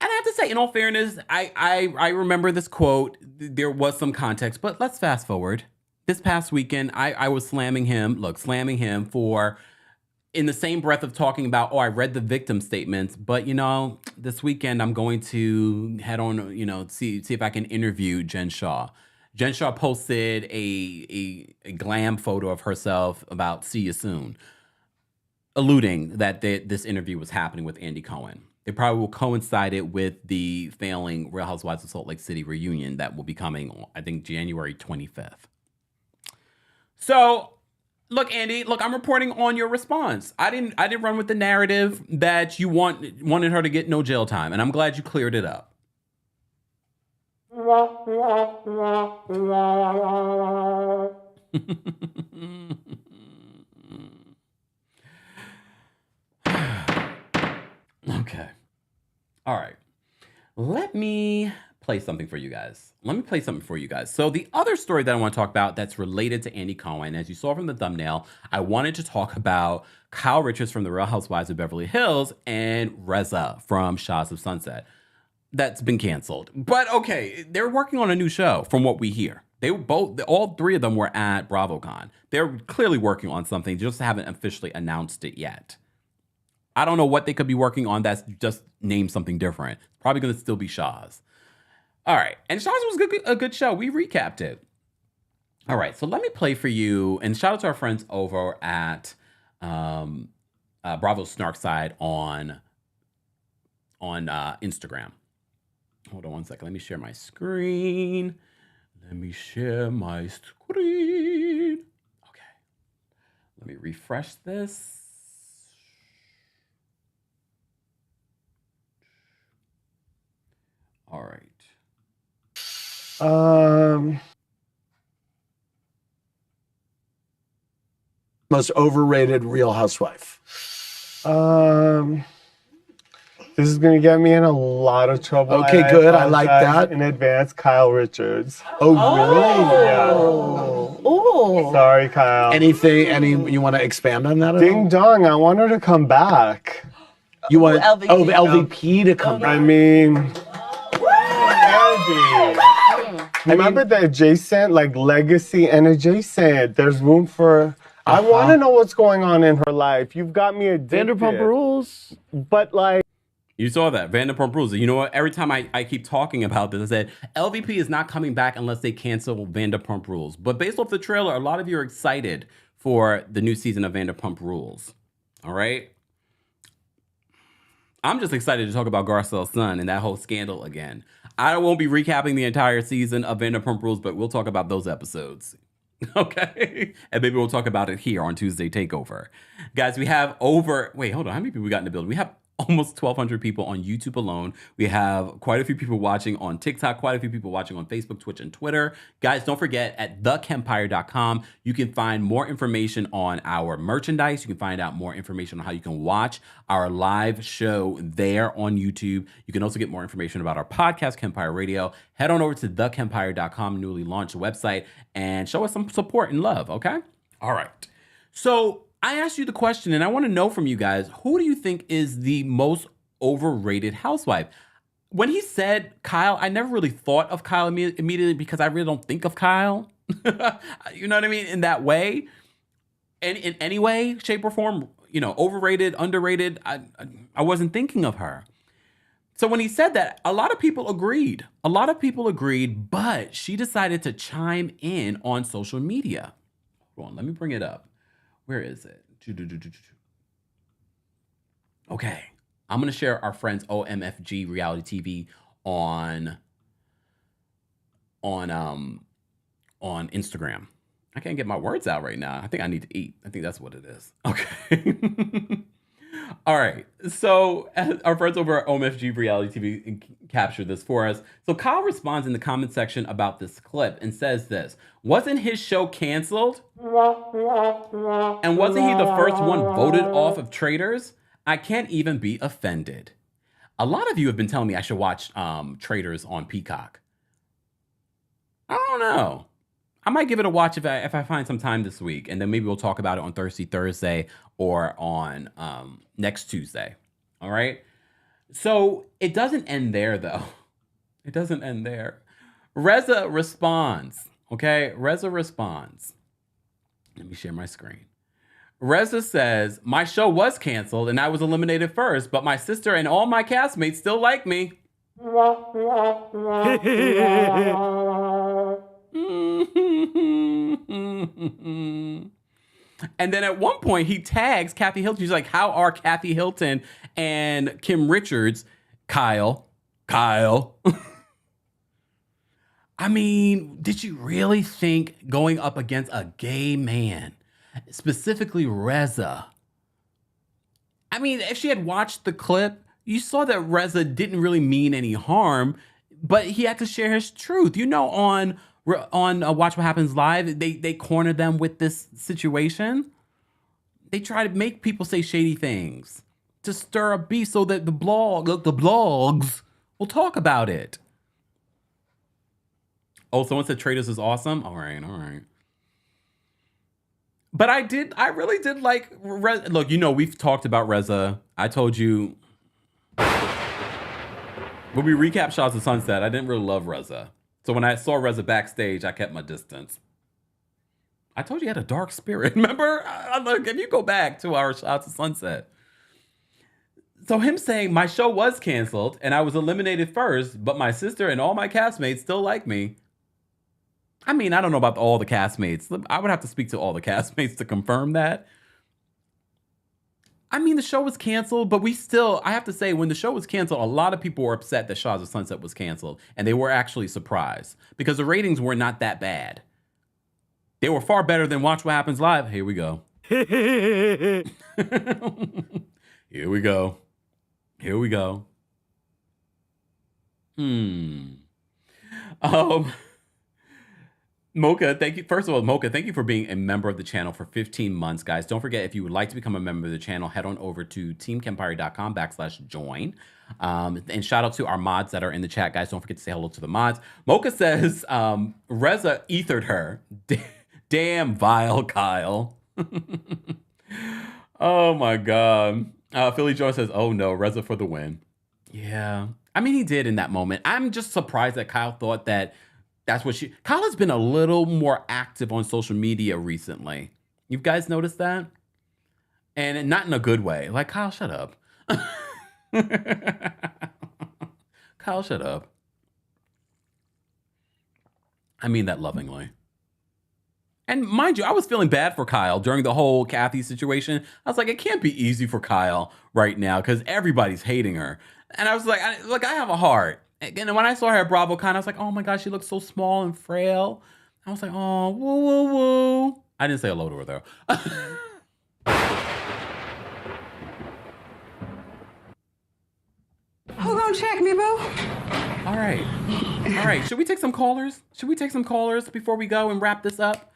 [SPEAKER 1] I have to say, in all fairness, I remember this quote. There was some context, but let's fast forward. This past weekend, I was slamming him for, in the same breath of talking about, I read the victim statements, but you know, this weekend I'm going to head on, see if I can interview Jen Shah. Jen Shah posted a glam photo of herself about see you soon, alluding that this interview was happening with Andy Cohen. It probably will coincide it with the failing Real Housewives of Salt Lake City reunion that will be coming, I think, January 25th. So, look, Andy, I'm reporting on your response. I didn't run with the narrative that you wanted her to get no jail time, and I'm glad you cleared it up. Okay. All right. Let me play something for you guys. So the other story that I want to talk about that's related to Andy Cohen, as you saw from the thumbnail, I wanted to talk about Kyle Richards from the Real Housewives of Beverly Hills and Reza from Shahs of Sunset. That's been canceled. But okay, they're working on a new show from what we hear. All three of them were at BravoCon. They're clearly working on something, just haven't officially announced it yet. I don't know what they could be working on that's just named something different. Probably going to still be Shahs. All right. And Shahs was a good show. We recapped it. All right. So let me play for you. And shout out to our friends over at Bravo Snark Side on Instagram. Hold on one second. Let me share my screen. Okay. Let me refresh this. All right.
[SPEAKER 3] Most overrated Real Housewife.
[SPEAKER 4] This is going to get me in a lot of trouble.
[SPEAKER 3] Okay, good. I like that.
[SPEAKER 4] In advance, Kyle Richards.
[SPEAKER 3] Oh, really?
[SPEAKER 4] Yeah.
[SPEAKER 5] Oh.
[SPEAKER 4] Sorry, Kyle.
[SPEAKER 3] You want to expand on that at all?
[SPEAKER 4] Ding dong, I want her to come back.
[SPEAKER 3] You want
[SPEAKER 5] LVP.
[SPEAKER 3] the LVP to come back.
[SPEAKER 4] I mean, Andy. Remember the adjacent, like legacy and adjacent. There's room for. I want to know what's going on in her life. You've got me addicted.
[SPEAKER 3] Vanderpump Rules.
[SPEAKER 4] But like.
[SPEAKER 1] You saw that, Vanderpump Rules. You know what? Every time I keep talking about this, I said, LVP is not coming back unless they cancel Vanderpump Rules. But based off the trailer, a lot of you are excited for the new season of Vanderpump Rules. All right? I'm just excited to talk about Garcelle's son and that whole scandal again. I won't be recapping the entire season of Vanderpump Rules, but we'll talk about those episodes. Okay? And maybe we'll talk about it here on Tuesday Takeover. Guys, we have wait, hold on. How many people we got in the building? We have almost 1,200 people on YouTube alone. We have quite a few people watching on TikTok, quite a few people watching on Facebook, Twitch, and Twitter. Guys, don't forget at TheKempire.com, you can find more information on our merchandise. You can find out more information on how you can watch our live show there on YouTube. You can also get more information about our podcast, Kempire Radio. Head on over to TheKempire.com, newly launched website, and show us some support and love, okay? All right. So I asked you the question, and I want to know from you guys, who do you think is the most overrated housewife? When he said Kyle, I never really thought of Kyle immediately because I really don't think of Kyle. You know what I mean? In that way. And in any way, shape, or form, you know, overrated, underrated, I wasn't thinking of her. So when he said that, a lot of people agreed. A lot of people agreed, but she decided to chime in on social media. Hold on, let me bring it up. Where is it? Okay. I'm going to share our friends OMFG Reality TV on Instagram. I can't get my words out right now. I think I need to eat. I think that's what it is. Okay. All right. So our friends over at OMFG Reality TV captured this for us. So Kyle responds in the comment section about this clip and says this: wasn't his show canceled? And wasn't he the first one voted off of Traitors? I can't even be offended. A lot of you have been telling me I should watch Traitors on Peacock. I don't know. I might give it a watch if I find some time this week, and then maybe we'll talk about it on Thursday, or on next Tuesday. All right. So it doesn't end there, though. It doesn't end there. Reza responds. Okay, Reza responds. Let me share my screen. Reza says, my show was canceled and I was eliminated first, but my sister and all my castmates still like me. And then at one point he tags Kathy Hilton. He's like, how are Kathy Hilton and Kim Richards? Kyle. I mean, did you really think going up against a gay man, specifically Reza? I mean, if she had watched the clip, you saw that Reza didn't really mean any harm, but he had to share his truth. You know, on Watch What Happens Live, they cornered them with this situation. They try to make people say shady things to stir up beef so that the blogs will talk about it. Oh, someone said Traitors is awesome. All right. But I really did like Reza. Look, you know, we've talked about Reza. I told you when we recap Shahs of Sunset, I didn't really love Reza. So when I saw Reza backstage, I kept my distance. I told you he had a dark spirit. Remember? Look, if you go back to our Shahs of Sunset. So him saying my show was canceled and I was eliminated first, but my sister and all my castmates still like me. I mean, I don't know about all the castmates. I would have to speak to all the castmates to confirm that. I mean, the show was canceled, but I have to say, when the show was canceled, a lot of people were upset that Shahs of Sunset was canceled, and they were actually surprised because the ratings were not that bad. They were far better than Watch What Happens Live. Here we go. Here we go. Mocha, thank you. First of all, Mocha, thank you for being a member of the channel for 15 months, guys. Don't forget, if you would like to become a member of the channel, head on over to TheKempire.com/join. And shout out to our mods that are in the chat, guys. Don't forget to say hello to the mods. Mocha says, Reza ethered her. Damn vile Kyle. Oh my God. Philly Joy says, oh no, Reza for the win. Yeah. I mean, he did in that moment. I'm just surprised that Kyle thought that that's what Kyle has been a little more active on social media recently. You guys noticed that? And not in a good way. Like, Kyle, shut up. Kyle, shut up. I mean that lovingly. And mind you, I was feeling bad for Kyle during the whole Kathy situation. I was like, it can't be easy for Kyle right now because everybody's hating her. And I was like, I have a heart. And when I saw her at BravoCon, I was like, oh my gosh, she looks so small and frail. I was like, oh, woo, woo, woo. I didn't say hello to her, though. All right. All right. Should we take some callers? Should we take some callers before we go and wrap this up?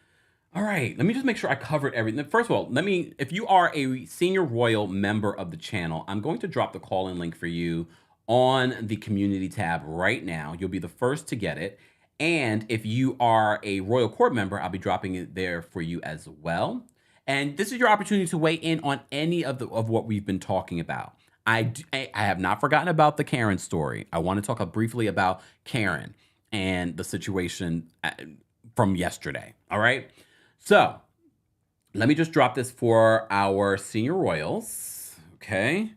[SPEAKER 1] All right. Let me just make sure I covered everything. First of all, if you are a senior royal member of the channel, I'm going to drop the call-in link for you on the community tab right now. You'll be the first to get it. And if you are a royal court member, I'll be dropping it there for you as well. And this is your opportunity to weigh in on any of what we've been talking about. I have not forgotten about the Karen story. I want to talk briefly about Karen and the situation from yesterday. All right. So let me just drop this for our senior royals. Okay.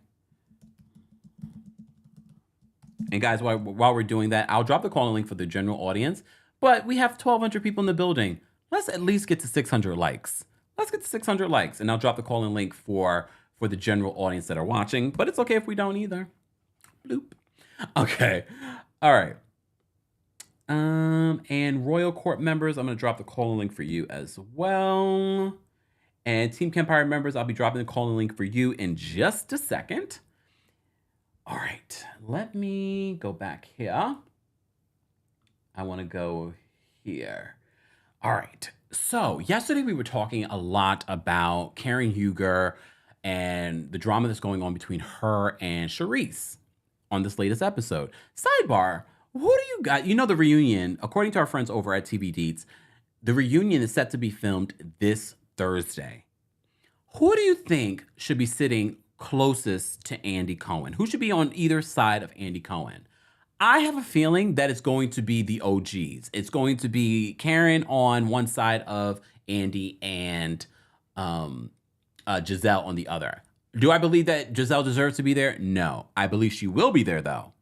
[SPEAKER 1] And guys, while we're doing that, I'll drop the call link for the general audience. But we have 1,200 people in the building. Let's at least get to 600 likes. Let's get to 600 likes. And I'll drop the call-in link for the general audience that are watching. But it's okay if we don't either. Bloop. Okay. All right. And Royal Court members, I'm going to drop the call-in link for you as well. And Team Kempire members, I'll be dropping the call-in link for you in just a second. All right. Let me go back here. I want to go here. All right. So yesterday we were talking a lot about Karen Huger and the drama that's going on between her and Charisse on this latest episode. Sidebar, who do you got? You know, the reunion, according to our friends over at TV Deets, the reunion is set to be filmed this Thursday. Who do you think should be sitting closest to Andy Cohen? Who should be on either side of Andy Cohen? I have a feeling that it's going to be the OGs. It's going to be Karen on one side of Andy and Giselle on the other. Do I believe that Giselle deserves to be there? No. I believe she will be there, though.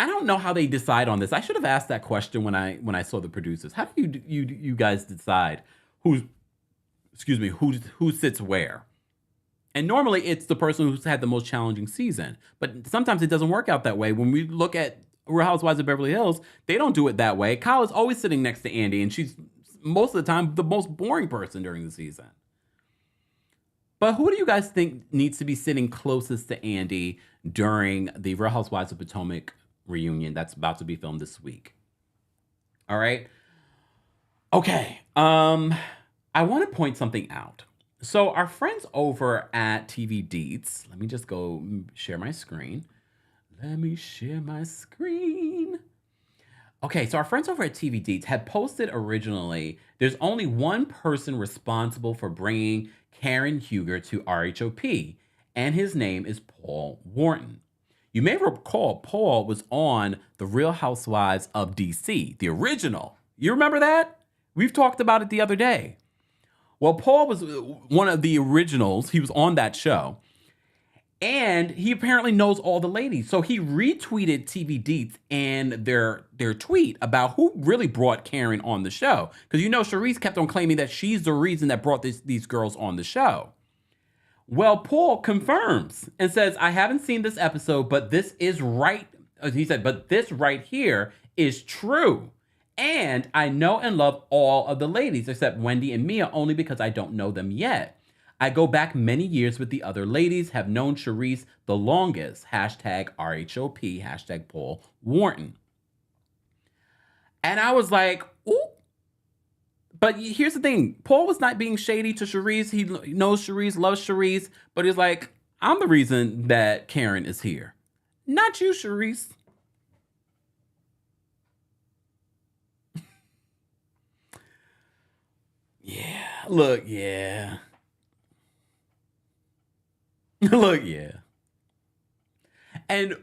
[SPEAKER 1] I don't know how they decide on this. I should have asked that question when I saw the producers. How do you guys decide who sits where? And normally it's the person who's had the most challenging season. But sometimes it doesn't work out that way. When we look at Real Housewives of Beverly Hills, they don't do it that way. Kyle is always sitting next to Andy, and she's most of the time the most boring person during the season. But who do you guys think needs to be sitting closest to Andy during the Real Housewives of Potomac reunion that's about to be filmed this week? All right. Okay. I want to point something out. So our friends over at TV Deets, let me just go share my screen. Let me share my screen. Okay, so our friends over at TV Deets had posted originally, there's only one person responsible for bringing Karen Huger to RHOP, and his name is Paul Wharton. You may recall Paul was on The Real Housewives of DC, the original. You remember that? We've talked about it the other day. Well, Paul was one of the originals. He was on that show. And he apparently knows all the ladies. So he retweeted TV Deets and their tweet about who really brought Karen on the show. Because you know, Charisse kept on claiming that she's the reason that brought these girls on the show. Well, Paul confirms and says, I haven't seen this episode, but this is right. He said, but this right here is true. And I know and love all of the ladies except Wendy and Mia only because I don't know them yet. I go back many years with the other ladies, have known Charisse the longest. Hashtag RHOP, hashtag Paul Wharton. And I was like, ooh. But here's the thing. Paul was not being shady to Charisse. He knows Charisse, loves Charisse. But he's like, I'm the reason that Karen is here. Not you, Charisse. Yeah, look, yeah. Look, yeah. And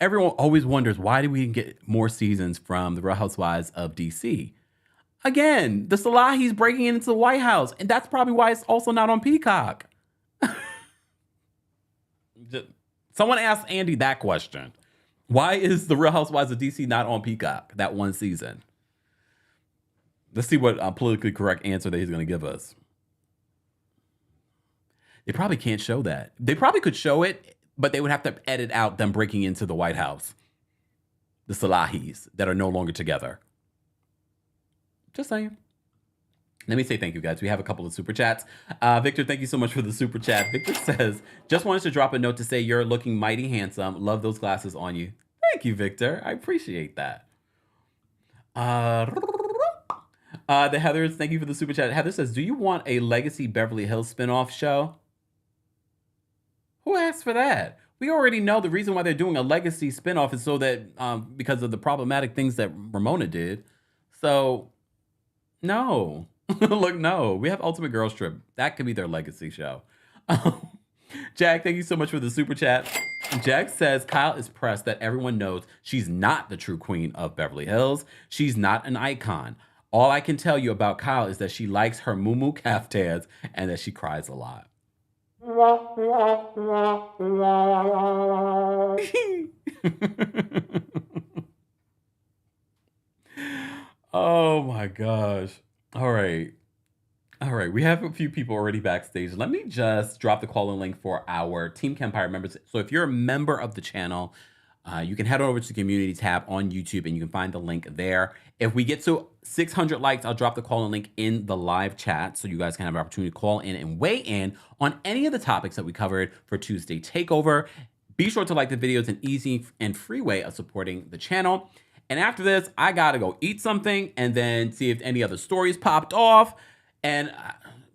[SPEAKER 1] everyone always wonders, why do we get more seasons from The Real Housewives of DC? Again, the Salahis breaking into the White House, and that's probably why it's also not on Peacock. Someone asked Andy that question. Why is The Real Housewives of DC not on Peacock, that one season? Let's see what politically correct answer that he's going to give us. They probably can't show that. They probably could show it, but they would have to edit out them breaking into the White House. The Salahis that are no longer together. Just saying. Let me say thank you, guys. We have a couple of super chats. Victor, thank you so much for the super chat. Victor says, just wanted to drop a note to say you're looking mighty handsome. Love those glasses on you. Thank you, Victor. I appreciate that. The Heather, thank you for the super chat. Heather says, do you want a Legacy Beverly Hills spinoff show? Who asked for that? We already know the reason why they're doing a Legacy spinoff is so that because of the problematic things that Ramona did. So, no. Look, no. We have Ultimate Girls Trip. That could be their Legacy show. Jack, thank you so much for the super chat. Jack says Kyle is pressed that everyone knows she's not the true queen of Beverly Hills. She's not an icon. All I can tell you about Kyle is that she likes her muumuu caftans and that she cries a lot. Oh my gosh. All right. We have a few people already backstage. Let me just drop the call-in link for our Team Kempire members. So if you're a member of the channel, you can head over to the community tab on YouTube and you can find the link there. If we get to 600 likes, I'll drop the call-in link in the live chat so you guys can have an opportunity to call in and weigh in on any of the topics that we covered for Tuesday Takeover. Be sure to like the video. It's an easy and free way of supporting the channel. And after this, I gotta go eat something and then see if any other stories popped off. And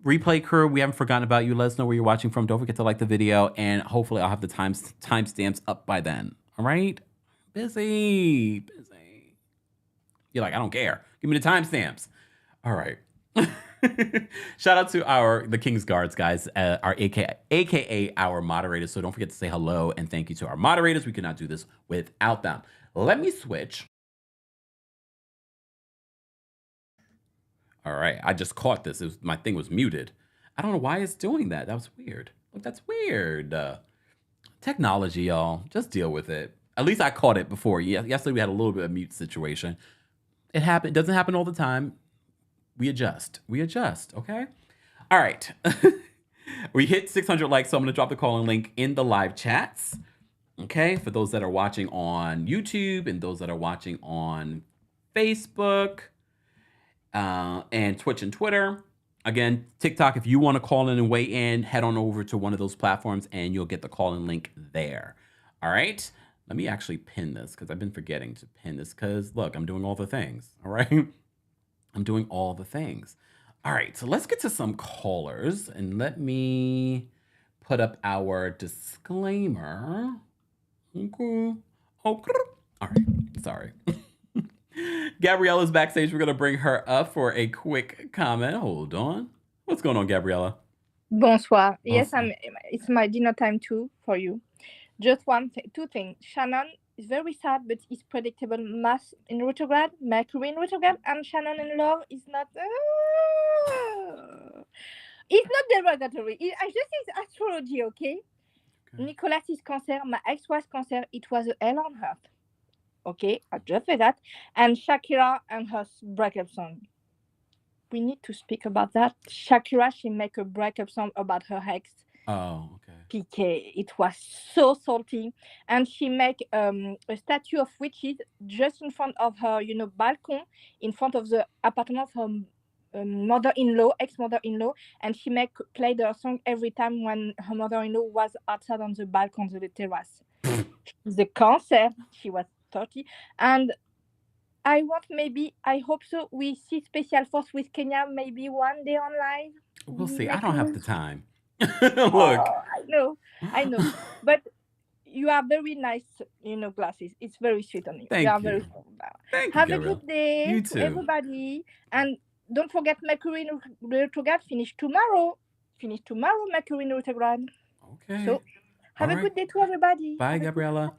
[SPEAKER 1] replay crew, we haven't forgotten about you. Let us know where you're watching from. Don't forget to like the video, and hopefully I'll have the timestamps up by then. All right? Busy. You're like, I don't care. Give me the timestamps. All right. Shout out to the King's Guards, guys, our AKA our moderators. So don't forget to say hello and thank you to our moderators. We could not do this without them. Let me switch. All right, I just caught this. My thing was muted. I don't know why it's doing that. That was weird. Look, that's weird. Technology, y'all. Just deal with it. At least I caught it before. Yesterday we had a little bit of mute situation. It happened. It doesn't happen all the time. We adjust. Okay? All right. We hit 600 likes, so I'm going to drop the call-in link in the live chats. Okay? For those that are watching on YouTube and those that are watching on Facebook. And Twitch and Twitter. Again, TikTok, if you want to call in and weigh in, head on over to one of those platforms and you'll get the call-in link there. All right? Let me actually pin this because I've been forgetting to pin this because, look, I'm doing all the things. All right? I'm doing all the things. All right, so let's get to some callers and let me put up our disclaimer. Okay. All right, sorry. Gabriella's backstage. We're going to bring her up for a quick comment. Hold on. What's going on, Gabriella?
[SPEAKER 6] Bonsoir. Yes, it's my dinner time too for you. Just two things. Shannon is very sad, but is predictable. Mars in retrograde, Mercury in retrograde, and Shannon in love is not. It's not derogatory. I just think it's astrology, okay? Nicolas is Cancer. My ex was Cancer. It was a hell on earth. Okay, I just say that. And Shakira and her breakup song. We need to speak about that. Shakira, she make a breakup song about her ex.
[SPEAKER 1] Oh, okay.
[SPEAKER 6] PK. It was so salty. And she make a statue of witches just in front of her, balcony, in front of the apartment of her mother-in-law, ex-mother-in-law. And she play the song every time when her mother-in-law was outside on the balcony, the terrace. The Cancer, she was 30, and I hope so, we see Special Force with Kenya maybe one day on live.
[SPEAKER 1] We'll see. I don't have the time. Look.
[SPEAKER 6] Oh, I know. But you are very nice, glasses. It's very sweet on you.
[SPEAKER 1] Thank you.
[SPEAKER 6] Very
[SPEAKER 1] Thank
[SPEAKER 6] have
[SPEAKER 1] you,
[SPEAKER 6] a good day
[SPEAKER 1] you
[SPEAKER 6] to
[SPEAKER 1] too.
[SPEAKER 6] everybody. And don't forget Mercury in retrograde finish tomorrow. Mercury in retrograde.
[SPEAKER 1] Okay.
[SPEAKER 6] So have a good day to everybody.
[SPEAKER 1] Bye, Gabriella.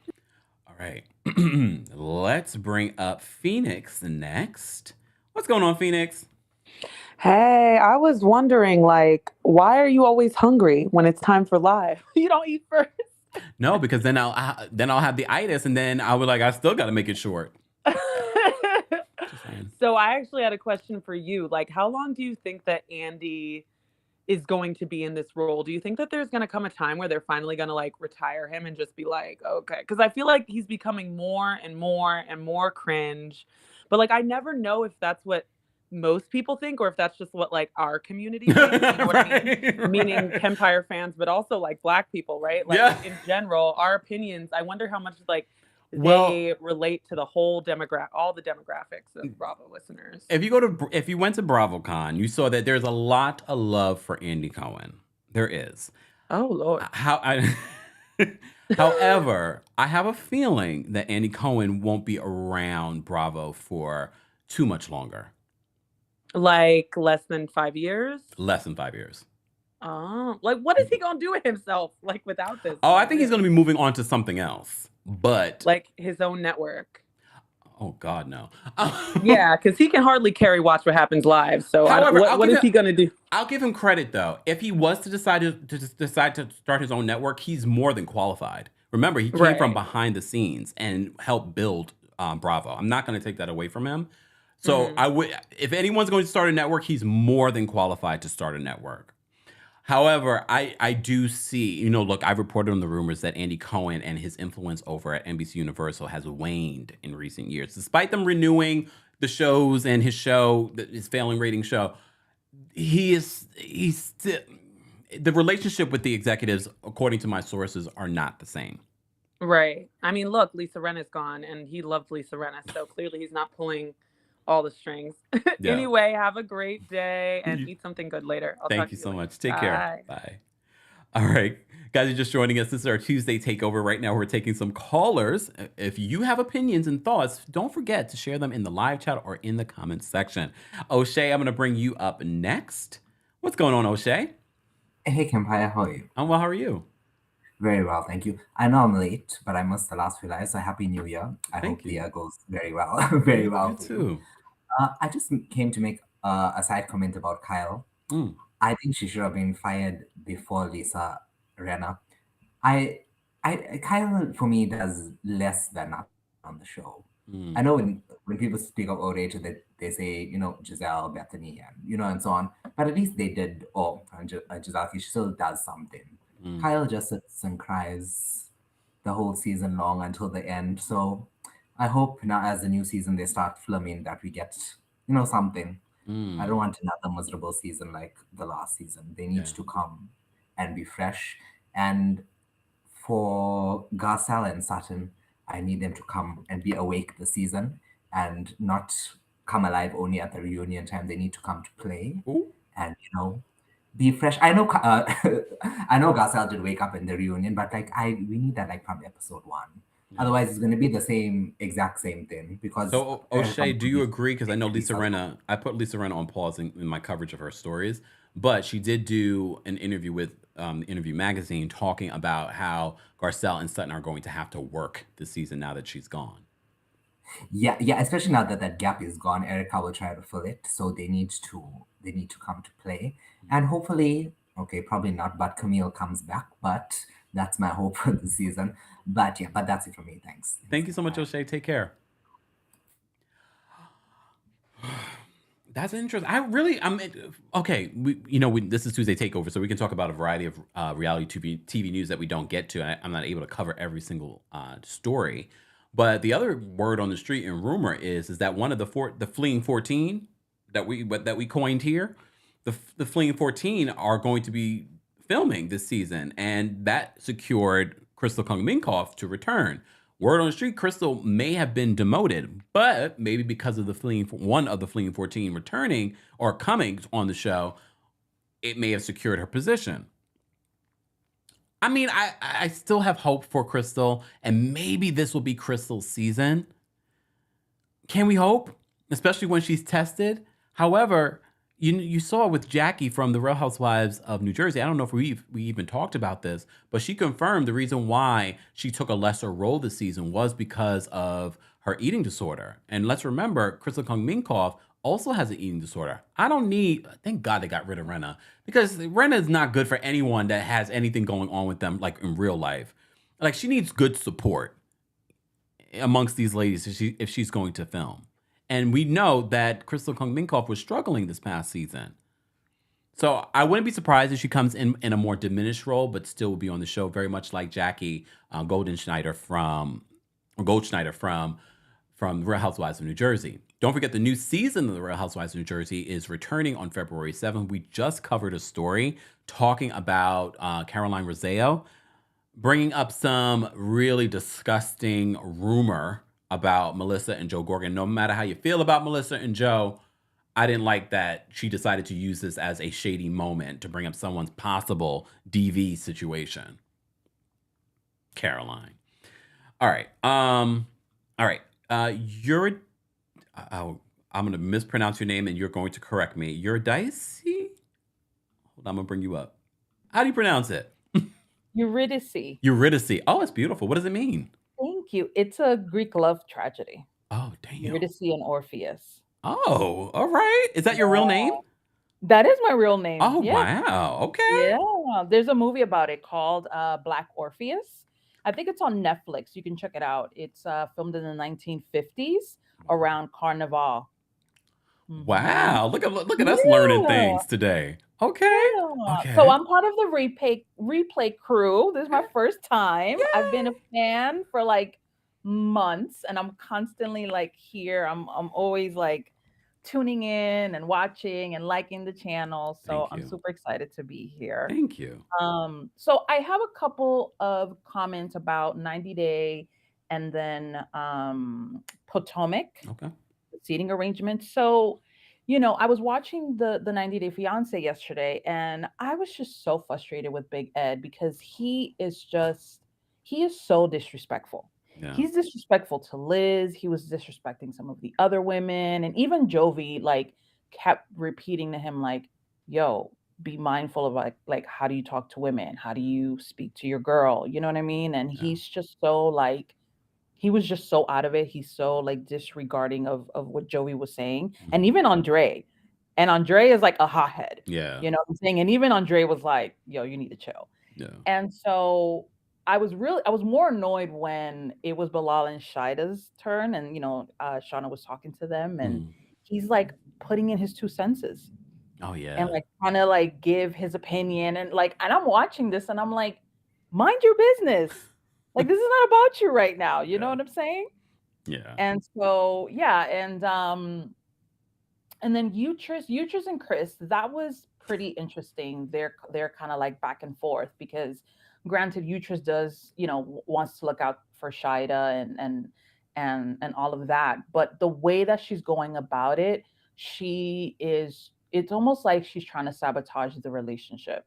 [SPEAKER 1] All right. Let's bring up Phoenix next. What's going on, Phoenix?
[SPEAKER 7] Hey, I was wondering, why are you always hungry when it's time for live? You don't eat first.
[SPEAKER 1] No, because then I'll have the itis, and then I was I still got to make it short.
[SPEAKER 7] So I actually had a question for you. How long do you think that Andy is going to be in this role? Do you think that there's going to come a time where they're finally going to retire him and just be okay? Because I feel like he's becoming more and more and more cringe. But I never know if that's what most people think or if that's just what our community thinks. You know what I mean? Right. Meaning Kempire fans, but also Black people, right? In general, our opinions. I wonder how much
[SPEAKER 1] Well-
[SPEAKER 7] they relate to the whole all the demographics of Bravo listeners.
[SPEAKER 1] If you went to BravoCon, you saw that there's a lot of love for Andy Cohen. There is.
[SPEAKER 7] Oh Lord.
[SPEAKER 1] However, I have a feeling that Andy Cohen won't be around Bravo for too much longer.
[SPEAKER 7] Like less than 5 years?
[SPEAKER 1] Less than 5 years.
[SPEAKER 7] Oh, like what is he gonna do with himself like without this?
[SPEAKER 1] Oh, I think he's going to be moving on to something else. But
[SPEAKER 7] like his own network.
[SPEAKER 1] Oh God, no.
[SPEAKER 7] Yeah, because he can hardly carry Watch What Happens Live. So
[SPEAKER 1] However,
[SPEAKER 7] what is he gonna do?
[SPEAKER 1] I'll give him credit though. If he was to decide to start his own network, he's more than qualified. Remember, he came from behind the scenes and helped build Bravo. I'm not going to take that away from him. So I would, if anyone's going to start a network, he's more than qualified to start a network. However, I do see, look, I've reported on the rumors that Andy Cohen and his influence over at NBC Universal has waned in recent years. Despite them renewing the shows and his failing rating show, he's still, the relationship with the executives, according to my sources, are not the same.
[SPEAKER 7] Right. I mean, look, Lisa Rinna's gone, and he loved Lisa Rinna, so clearly he's not pulling all the strings.
[SPEAKER 1] Yeah.
[SPEAKER 7] Anyway, have a great day and eat something good later.
[SPEAKER 1] Thank you so much. Take care. Bye. All right. Guys, you're just joining us. This is our Tuesday takeover. Right now, we're taking some callers. If you have opinions and thoughts, don't forget to share them in the live chat or in the comments section. O'Shea, I'm going to bring you up next. What's going on, O'Shea?
[SPEAKER 8] Hey, Kempire, how are you?
[SPEAKER 1] I'm well. How are you?
[SPEAKER 8] Very well, thank you. I know I'm late, but I missed the last few lives. So Happy New Year. I hope the year goes very well. Very well.
[SPEAKER 1] You too.
[SPEAKER 8] I just came to make a side comment about Kyle. I think she should have been fired before Lisa Rinna. Kyle, for me, does less than nothing on the show. I know when people speak of Overrated, they say, Giselle, Bethany, and, and so on. But at least they did, Giselle, she still does something. Kyle just sits and cries the whole season long until the end. So I hope now as the new season, they start filming that we get, something. I don't want another miserable season like the last season. They need to come and be fresh. And for Garcelle and Sutton, I need them to come and be awake this season and not come alive only at the reunion time. They need to come to play and, be fresh. I know I know Garcelle did wake up in the reunion, but we need that from episode 1. Otherwise, it's going to be the exact same thing. Because
[SPEAKER 1] so, O'Shea, do you agree? Because I know Lisa Rinna, I put Lisa Rinna on pause in my coverage of her stories, but she did do an interview with Interview Magazine talking about how Garcelle and Sutton are going to have to work this season now that she's gone.
[SPEAKER 8] Yeah, especially now that that gap is gone, Erica will try to fill it. So they need to come to play, and hopefully, probably not, but Camille comes back. But that's my hope for the season. But that's it for me. Thanks.
[SPEAKER 1] Thank you so much, O'Shea. Take care. That's interesting. I'm okay. This is Tuesday Takeover, so we can talk about a variety of reality TV news that we don't get to. I'm not able to cover every single story. But the other word on the street and rumor is that one of the Fleeing 14 that we coined here, the Fleeing 14 are going to be filming this season, and that secured Crystal Kung Minkoff to return. Word on the street, Crystal may have been demoted, but maybe because of one of the Fleeing 14 returning or coming on the show, it may have secured her position. I mean, I still have hope for Crystal, and maybe this will be Crystal's season. Can we hope? Especially when she's tested. However, you saw with Jackie from the Real Housewives of New Jersey. I don't know if we even talked about this, but she confirmed the reason why she took a lesser role this season was because of her eating disorder. And let's remember, Crystal Kung Minkoff also has an eating disorder. Thank God they got rid of Rinna, because Rinna is not good for anyone that has anything going on with them, like in real life. Like, she needs good support amongst these ladies if she's going to film. And we know that Crystal Kung Minkoff was struggling this past season. So I wouldn't be surprised if she comes in a more diminished role, but still will be on the show, very much like Jackie Goldschneider from Real Housewives of New Jersey. Don't forget, the new season of the Real Housewives of New Jersey is returning on February 7th. We just covered a story talking about Caroline Roseo bringing up some really disgusting rumor about Melissa and Joe Gorgon. No matter how you feel about Melissa and Joe, I didn't like that she decided to use this as a shady moment to bring up someone's possible DV situation. Caroline. All right. All right. You're. I'm going to mispronounce your name, and you're going to correct me. Eurydice? Hold on, I'm going to bring you up. How do you pronounce it?
[SPEAKER 5] Eurydice.
[SPEAKER 1] Eurydice. Oh, it's beautiful. What does it mean?
[SPEAKER 5] Thank you. It's a Greek love tragedy.
[SPEAKER 1] Oh, damn.
[SPEAKER 5] Eurydice and Orpheus.
[SPEAKER 1] Oh, all right. Is that your real name?
[SPEAKER 5] That is my real name.
[SPEAKER 1] Oh,
[SPEAKER 5] yeah.
[SPEAKER 1] wow. Okay.
[SPEAKER 5] Yeah. There's a movie about it called Black Orpheus. I think it's on Netflix. You can check it out. It's filmed in the 1950s around Carnival.
[SPEAKER 1] Wow. Look at us learning things today. Okay.
[SPEAKER 5] Yeah.
[SPEAKER 1] Okay.
[SPEAKER 5] So I'm part of the replay crew. This is my first time. I've been a fan for like months, and I'm constantly like here. I'm always like tuning in and watching and liking the channel. So I'm super excited to be here.
[SPEAKER 1] Thank you.
[SPEAKER 5] So I have a couple of comments about 90 Day and then Potomac.
[SPEAKER 1] Okay.
[SPEAKER 5] Seating arrangements. So, you know, I was watching the 90 Day Fiancé yesterday, and I was just so frustrated with Big Ed because he is so disrespectful.
[SPEAKER 1] Yeah.
[SPEAKER 5] He's disrespectful to Liz. He was disrespecting some of the other women, and even Jovi like kept repeating to him like, "Yo, be mindful of like how do you talk to women? How do you speak to your girl? You know what I mean?" And he's just so like. He was just so out of it. He's so like disregarding of what Joey was saying. And even Andre. And Andre is like a hothead.
[SPEAKER 1] Yeah.
[SPEAKER 5] You know what I'm saying? And even Andre was like, yo, you need to chill.
[SPEAKER 1] Yeah.
[SPEAKER 5] And so I was more annoyed when it was Bilal and Shida's turn. And, you know, Shauna was talking to them. And he's like putting in his 2 senses.
[SPEAKER 1] Oh, yeah.
[SPEAKER 5] And like trying to like give his opinion. And I'm watching this and I'm like, mind your business. Like, this is not about you right now. You know what I'm saying?
[SPEAKER 1] Yeah.
[SPEAKER 5] And so, yeah. And then Utrus and Chris, that was pretty interesting. They're kind of like back and forth because granted, Utrus does, you know, wants to look out for Shida and all of that. But the way that she's going about it, it's almost like she's trying to sabotage the relationship,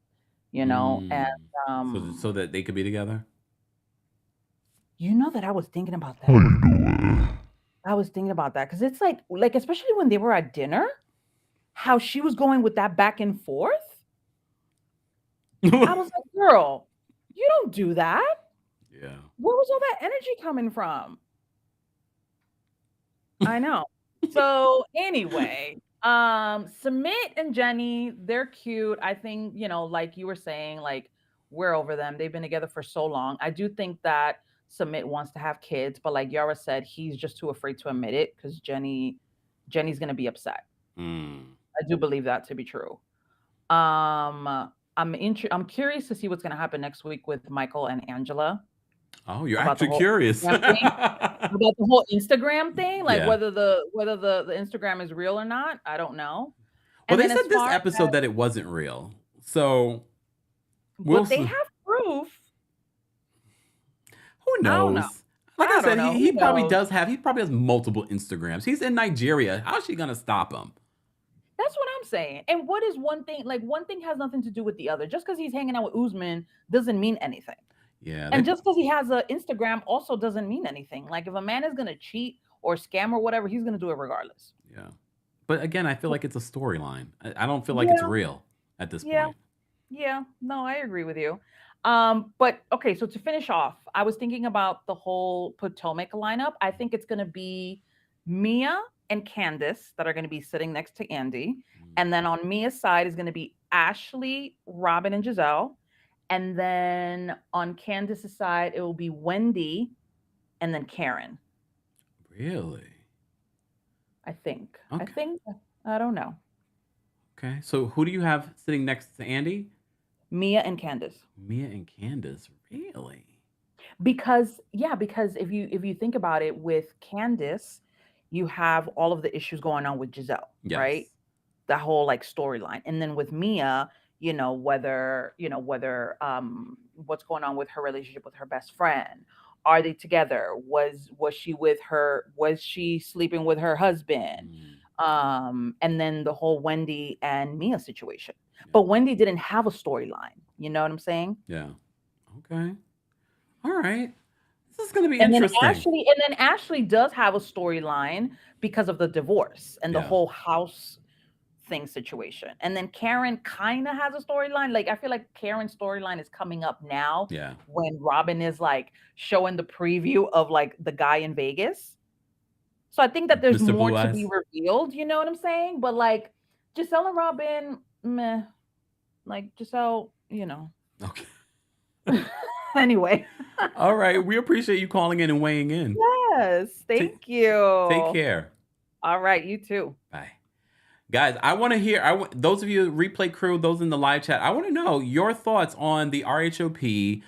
[SPEAKER 5] you know? And
[SPEAKER 1] so that they could be together?
[SPEAKER 5] You know that I was thinking about that.
[SPEAKER 2] How you doing?
[SPEAKER 5] I was thinking about that because it's like especially when they were at dinner, how she was going with that back and forth. I was like, girl, you don't do that.
[SPEAKER 1] Yeah.
[SPEAKER 5] Where was all that energy coming from? I know. So anyway, Sumit and Jenny, they're cute. I think, you know, like you were saying, like we're over them. They've been together for so long. I do think that Sumit wants to have kids, but like Yara said, he's just too afraid to admit it because Jenny's gonna be upset. I do believe that to be true. I'm curious to see what's gonna happen next week with Michael and Angela.
[SPEAKER 1] Oh, you're actually curious
[SPEAKER 5] about the whole Instagram thing, like whether the Instagram is real or not. I don't know.
[SPEAKER 1] Well, they said this episode that it wasn't real, so
[SPEAKER 5] but they have proof.
[SPEAKER 1] Who knows? Like I said, he probably
[SPEAKER 5] does.
[SPEAKER 1] He probably has multiple Instagrams. He's in Nigeria. How's she gonna stop him?
[SPEAKER 5] That's what I'm saying. And what is one thing? Like one thing has nothing to do with the other. Just because he's hanging out with Usman doesn't mean anything.
[SPEAKER 1] Yeah.
[SPEAKER 5] And just because he has an Instagram also doesn't mean anything. Like if a man is gonna cheat or scam or whatever, he's gonna do it regardless.
[SPEAKER 1] Yeah. But again, I feel like it's a storyline. I don't feel like it's real at this point.
[SPEAKER 5] Yeah. No, I agree with you. But okay, so to finish off, I was thinking about the whole Potomac lineup. I think it's gonna be Mia and Candace that are gonna be sitting next to Andy. And then on Mia's side is gonna be Ashley, Robin, and Giselle. And then on Candace's side, it will be Wendy and then Karen.
[SPEAKER 1] Really?
[SPEAKER 5] I think.
[SPEAKER 1] Okay.
[SPEAKER 5] I don't know.
[SPEAKER 1] Okay. So who do you have sitting next to Andy?
[SPEAKER 5] Mia and Candace.
[SPEAKER 1] Mia and Candace, really?
[SPEAKER 5] Because if you think about it, with Candace, you have all of the issues going on with Giselle, right? The whole like storyline. And then with Mia, whether what's going on with her relationship with her best friend. Are they together? Was she sleeping with her husband? And then the whole Wendy and Mia situation. But Wendy didn't have a storyline. You know what I'm saying?
[SPEAKER 1] Yeah. Okay. All right. This is going to be
[SPEAKER 5] And then
[SPEAKER 1] interesting.
[SPEAKER 5] Ashley does have a storyline because of the divorce and the
[SPEAKER 1] Yeah.
[SPEAKER 5] whole house thing situation. And then Karen kind of has a storyline. Like I feel like Karen's storyline is coming up now
[SPEAKER 1] Yeah.
[SPEAKER 5] when Robin is like showing the preview of like the guy in Vegas. So I think that there's
[SPEAKER 1] Mr.
[SPEAKER 5] more
[SPEAKER 1] Blue
[SPEAKER 5] to
[SPEAKER 1] Eyes.
[SPEAKER 5] be revealed, you know what I'm saying? But like Giselle and Robin, meh. Like Giselle,
[SPEAKER 1] Okay.
[SPEAKER 5] Anyway.
[SPEAKER 1] All right. We appreciate you calling in and weighing in.
[SPEAKER 5] Yes. Thank you.
[SPEAKER 1] Take care.
[SPEAKER 5] All right. You too.
[SPEAKER 1] Bye. Guys, I want to hear, those of you replay crew, those in the live chat, I want to know your thoughts on the RHOP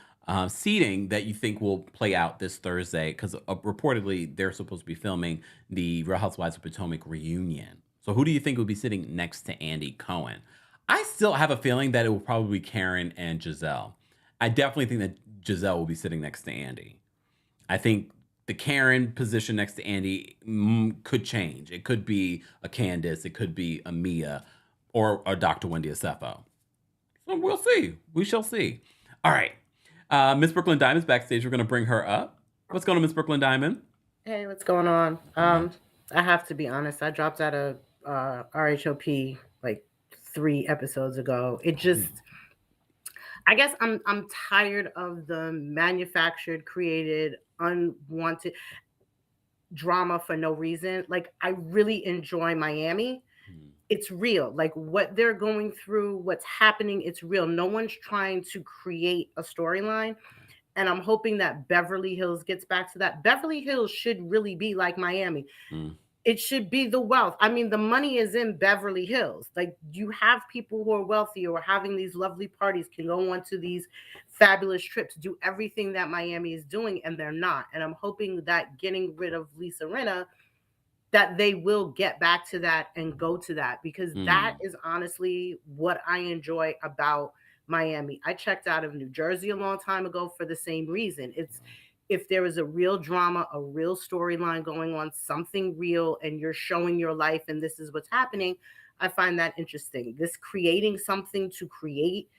[SPEAKER 1] seating that you think will play out this Thursday, because reportedly they're supposed to be filming the Real Housewives of Potomac reunion. So who do you think will be sitting next to Andy Cohen? I still have a feeling that it will probably be Karen and Giselle. I definitely think that Giselle will be sitting next to Andy. I think the Karen position next to Andy could change. It could be a Candace. It could be a Mia or a Dr. Wendy Asefo. So we'll see. We shall see. All right. Miss Brooklyn Diamond's backstage. We're going to bring her up. What's going on, Miss Brooklyn Diamond?
[SPEAKER 9] Hey, what's going on? I have to be honest. I dropped out of RHOP like 3 episodes ago. It just, I guess I'm tired of the manufactured, created, unwanted drama for no reason. Like I really enjoy Miami. It's real. Like what they're going through, what's happening, it's real. No one's trying to create a storyline. And I'm hoping that Beverly Hills gets back to that. Beverly Hills should really be like Miami. It should be the wealth. I mean, the money is in Beverly Hills. Like you have people who are wealthy or having these lovely parties, can go on to these fabulous trips, do everything that Miami is doing, and they're not. And I'm hoping that getting rid of Lisa Rinna, that they will get back to that and go to that, because that is honestly what I enjoy about Miami. I checked out of New Jersey a long time ago for the same reason. It's if there is a real drama, a real storyline going on, something real, and you're showing your life and this is what's happening, I find that interesting. This creating something to create,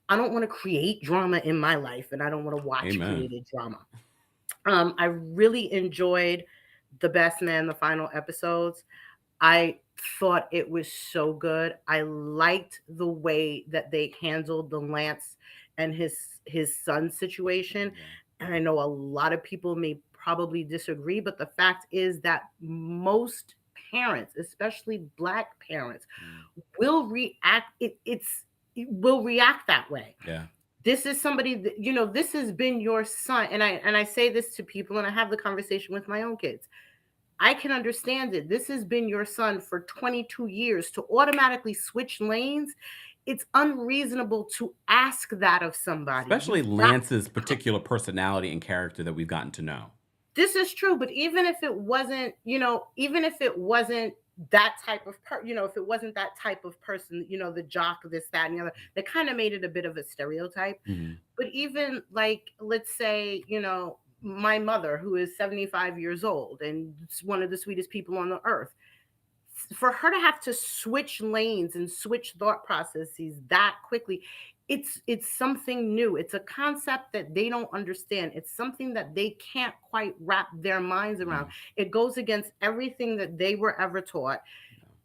[SPEAKER 9] I don't want to create drama in my life, and I don't want to watch created drama. I really enjoyed The Best Man, the final episodes. I thought it was so good. I liked the way that they handled the Lance and his son situation. And I know a lot of people may probably disagree, but the fact is that most parents, especially Black parents, will react. It will react that way.
[SPEAKER 1] Yeah.
[SPEAKER 9] This is somebody that, this has been your son. And I say this to people, and I have the conversation with my own kids. I can understand it. This has been your son for 22 years. To automatically switch lanes, it's unreasonable to ask that of somebody.
[SPEAKER 1] Especially Lance's particular personality and character that we've gotten to know.
[SPEAKER 9] This is true, but even if it wasn't, that type of if it wasn't that type of person, the jock, this, that, and the other, that kind of made it a bit of a stereotype. But even like, let's say, my mother, who is 75 years old and one of the sweetest people on the earth, for her to have to switch lanes and switch thought processes that quickly, it's something new. It's a concept that they don't understand. It's something that they can't quite wrap their minds around. It goes against everything that they were ever taught.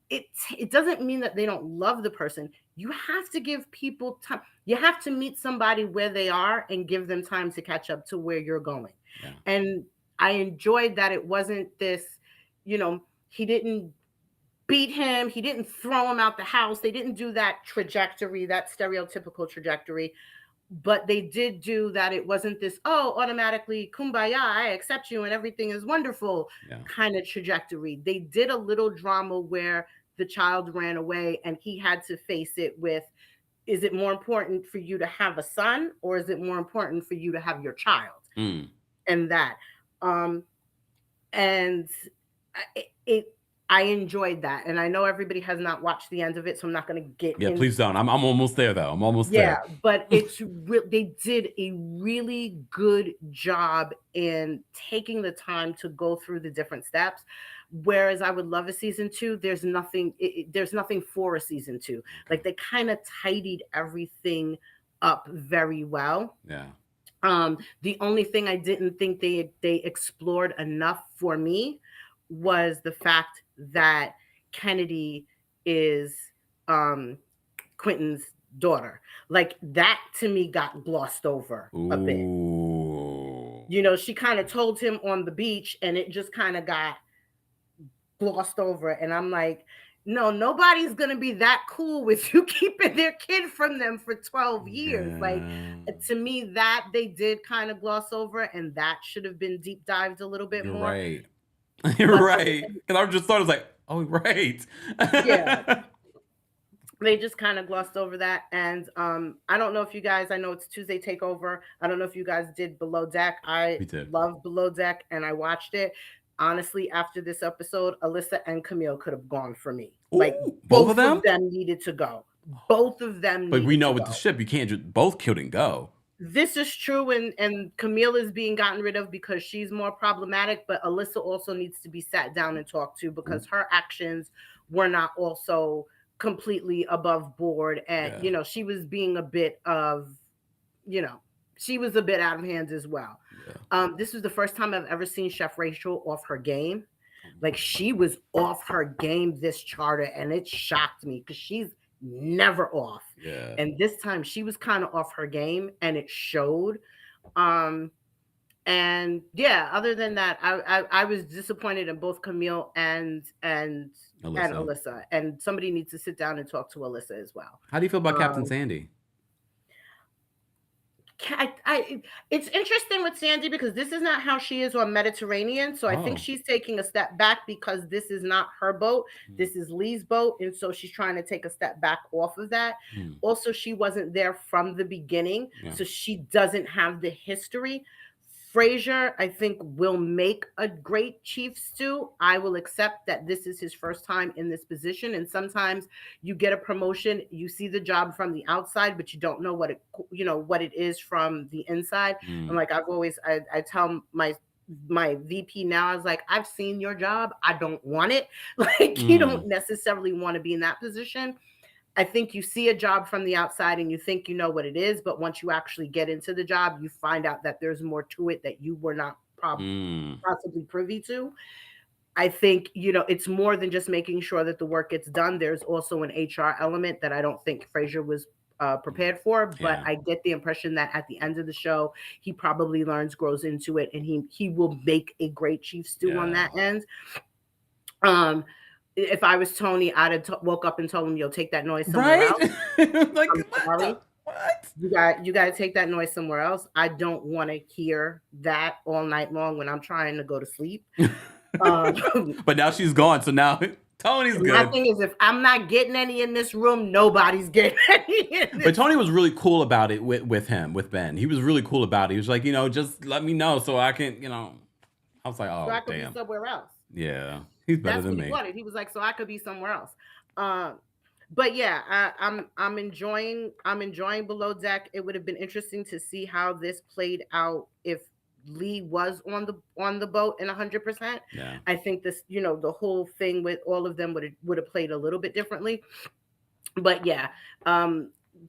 [SPEAKER 9] It doesn't mean that they don't love the person. You have to give people time. You have to meet somebody where they are and give them time to catch up to where you're going. Yeah. And I enjoyed that it wasn't this, he didn't beat him. He didn't throw him out the house. They didn't do that trajectory, that stereotypical trajectory. But they did do that. It wasn't this, automatically kumbaya, I accept you and everything is wonderful kind of trajectory. They did a little drama where the child ran away and he had to face it with, is it more important for you to have a son or is it more important for you to have your child? And that. And I enjoyed that, and I know everybody has not watched the end of it, so I'm not going to get.
[SPEAKER 1] Yeah, please don't. I'm almost there though. I'm almost there.
[SPEAKER 9] Yeah, but they did a really good job in taking the time to go through the different steps. Whereas I would love a season 2. There's nothing. There's nothing for a season 2. Like they kind of tidied everything up very well.
[SPEAKER 1] Yeah.
[SPEAKER 9] The only thing I didn't think they explored enough for me was the fact that Kennedy is Quentin's daughter. Like that to me got glossed over a bit. You know, she kind of told him on the beach and it just kind of got glossed over. And I'm like, no, nobody's going to be that cool with you keeping their kid from them for 12 years.
[SPEAKER 1] Yeah.
[SPEAKER 9] Like, to me, that they did kind of gloss over, and that should have been deep dived a little bit
[SPEAKER 1] You're
[SPEAKER 9] more.
[SPEAKER 1] right. You're right. Because I just thought, it was like, oh, right.
[SPEAKER 9] Yeah. They just kind of glossed over that. And I don't know if you guys, I know it's Tuesday Takeover. I don't know if you guys did Below Deck. I love Below Deck, and I watched it. Honestly, after this episode, Alyssa and Camille could have gone for me.
[SPEAKER 1] Ooh,
[SPEAKER 9] like
[SPEAKER 1] both of them
[SPEAKER 9] needed to go. Both of them.
[SPEAKER 1] But we know with the ship, you can't just both couldn't go.
[SPEAKER 9] This is true, and Camille is being gotten rid of because she's more problematic. But Alyssa also needs to be sat down and talked to because her actions were not also completely above board, and you know, she was being a bit of, you know, she was a bit out of hand as well. This was the first time I've ever seen Chef Rachel off her game. Like she was off her game this charter, and it shocked me because she's never off. And this time she was kind of off her game, and it showed. And yeah, other than that, I was disappointed in both Camille and Alyssa. And somebody needs to sit down and talk to Alyssa as well.
[SPEAKER 1] How do you feel about Captain Sandy?
[SPEAKER 9] It's interesting with Sandy because this is not how she is on Mediterranean. So I think she's taking a step back because this is not her boat. This is Lee's boat. And so she's trying to take a step back off of that. Also, she wasn't there from the beginning. So she doesn't have the history. Frazier, I think, will make a great chief stew. I will accept that this is his first time in this position. And sometimes you get a promotion, you see the job from the outside, but you don't know what it is from the inside. And like I've always, I tell my VP now, I was like, I've seen your job. I don't want it. Like you don't necessarily want to be in that position. I think you see a job from the outside and you think you know what it is, but once you actually get into the job, you find out that there's more to it that you were not possibly privy to. I think, you know, it's more than just making sure that the work gets done. There's also an HR element that I don't think Frazier was prepared for, but I get the impression that at the end of the show, he probably learns, grows into it, and he will make a great chief stew on that end. If I was Tony, I'd have woke up and told him, "Yo, take that noise somewhere else."
[SPEAKER 1] Like,
[SPEAKER 9] I'm sorry. What? You got to take that noise somewhere else. I don't want to hear that all night long when I'm trying to go to sleep.
[SPEAKER 1] But now she's gone, so now Tony's good.
[SPEAKER 9] My thing is, if I'm not getting any in this room, nobody's getting any.
[SPEAKER 1] But Tony was really cool about it with Ben. He was really cool about it. He was like, you know, just let me know so I can, you know. I was like, oh,
[SPEAKER 9] so I could
[SPEAKER 1] damn.
[SPEAKER 9] be somewhere else.
[SPEAKER 1] Yeah. He's better than me.
[SPEAKER 9] He wanted. He was like, so I could be somewhere else. But yeah, I'm enjoying Below Deck. It would have been interesting to see how this played out if Lee was on the boat in 100%.
[SPEAKER 1] Yeah. I
[SPEAKER 9] think this, you know, the whole thing with all of them would have played a little bit differently. But yeah,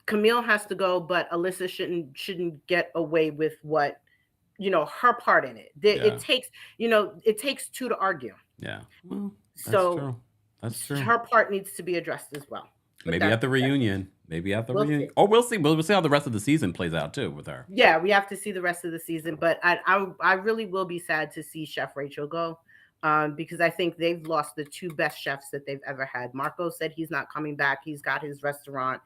[SPEAKER 9] Camille has to go, but Alyssa shouldn't get away with what, you know, her part in it. It takes two to argue.
[SPEAKER 1] Yeah. Well, that's true.
[SPEAKER 9] Her part needs to be addressed as well.
[SPEAKER 1] Maybe at the reunion. Or we'll see. We'll see how the rest of the season plays out too with her.
[SPEAKER 9] Yeah, we have to see the rest of the season. But I really will be sad to see Chef Rachel go. Because I think they've lost the two best chefs that they've ever had. Marco said he's not coming back. He's got his restaurant.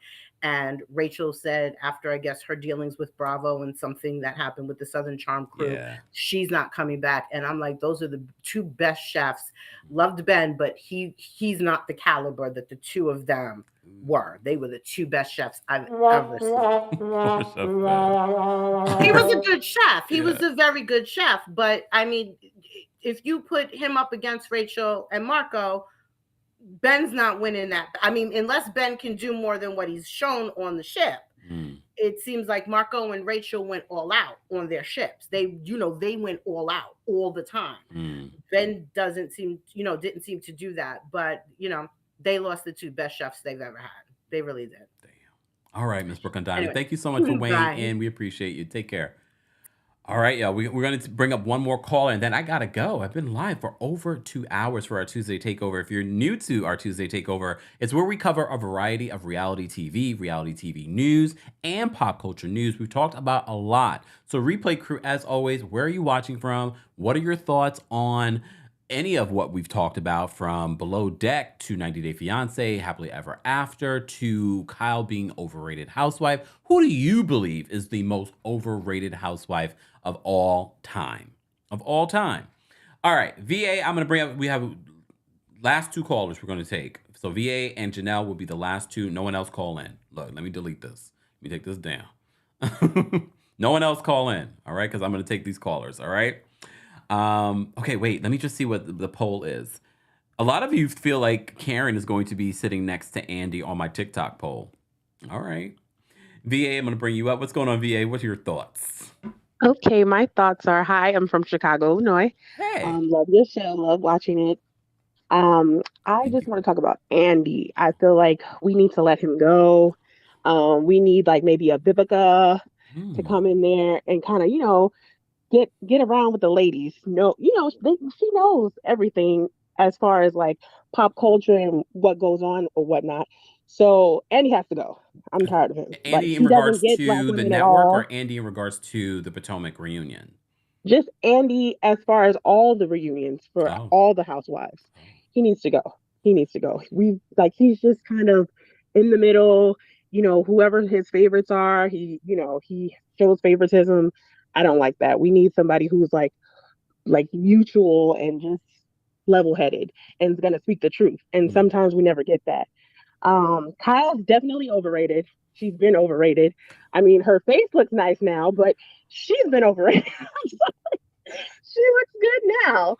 [SPEAKER 9] And Rachel said after, I guess, her dealings with Bravo and something that happened with the Southern Charm crew, she's not coming back. And I'm like, those are the two best chefs. Loved Ben, but he's not the caliber that the two of them were. They were the two best chefs I've ever seen. He was a good chef. He was a very good chef. But I mean, if you put him up against Rachel and Marco, Ben's not winning that. I mean, unless Ben can do more than what he's shown on the ship, it seems like Marco and Rachel went all out on their ships. They, they went all out all the time. Ben didn't seem to do that. But, they lost the two best chefs they've ever had. They really did.
[SPEAKER 1] Damn. All right, Miss Brooke and Donnie.
[SPEAKER 9] Anyway.
[SPEAKER 1] Thank you so much for weighing
[SPEAKER 9] Bye.
[SPEAKER 1] in. We appreciate you. Take care. All right, y'all. We're going to bring up one more caller, and then I got to go. I've been live for over 2 hours for our Tuesday Takeover. If you're new to our Tuesday Takeover, it's where we cover a variety of reality TV news, and pop culture news. We've talked about a lot. So replay crew, as always, where are you watching from? What are your thoughts on any of what we've talked about, from Below Deck to 90 Day Fiancé, Happily Ever After, to Kyle being overrated housewife? Who do you believe is the most overrated housewife of all time? Of all time. All right, VA, I'm going to bring up, we have last two callers we're going to take. So VA and Janelle will be the last two. No one else call in. Look, let me delete this. Let me take this down. No one else call in, all right? Because I'm going to take these callers, all right? Okay, wait, let me just see what the poll is. A lot of you feel like Karen is going to be sitting next to Andy on my TikTok poll. All right. VA, I'm going to bring you up. What's going on, VA? What are your thoughts?
[SPEAKER 10] Okay, my thoughts are, hi, I'm from Chicago, Illinois.
[SPEAKER 1] Hey.
[SPEAKER 10] Love your show, love watching it. I just want to talk about Andy. I feel like we need to let him go. We need like maybe a Vivica to come in there and kind of, get around with the ladies. She knows everything as far as like pop culture and what goes on or whatnot. So Andy has to go. I'm tired of him.
[SPEAKER 1] Andy in regards to the network, or Andy in regards to the Potomac reunion?
[SPEAKER 10] Just Andy as far as all the reunions for all the housewives. He needs to go. He's just kind of in the middle, whoever his favorites are, he shows favoritism. I don't like that. We need somebody who's like mutual and just level-headed and is going to speak the truth. And sometimes we never get that. Kyle's definitely overrated. She's been overrated. I mean, her face looks nice now, but she's been overrated. I'm sorry. She looks good now.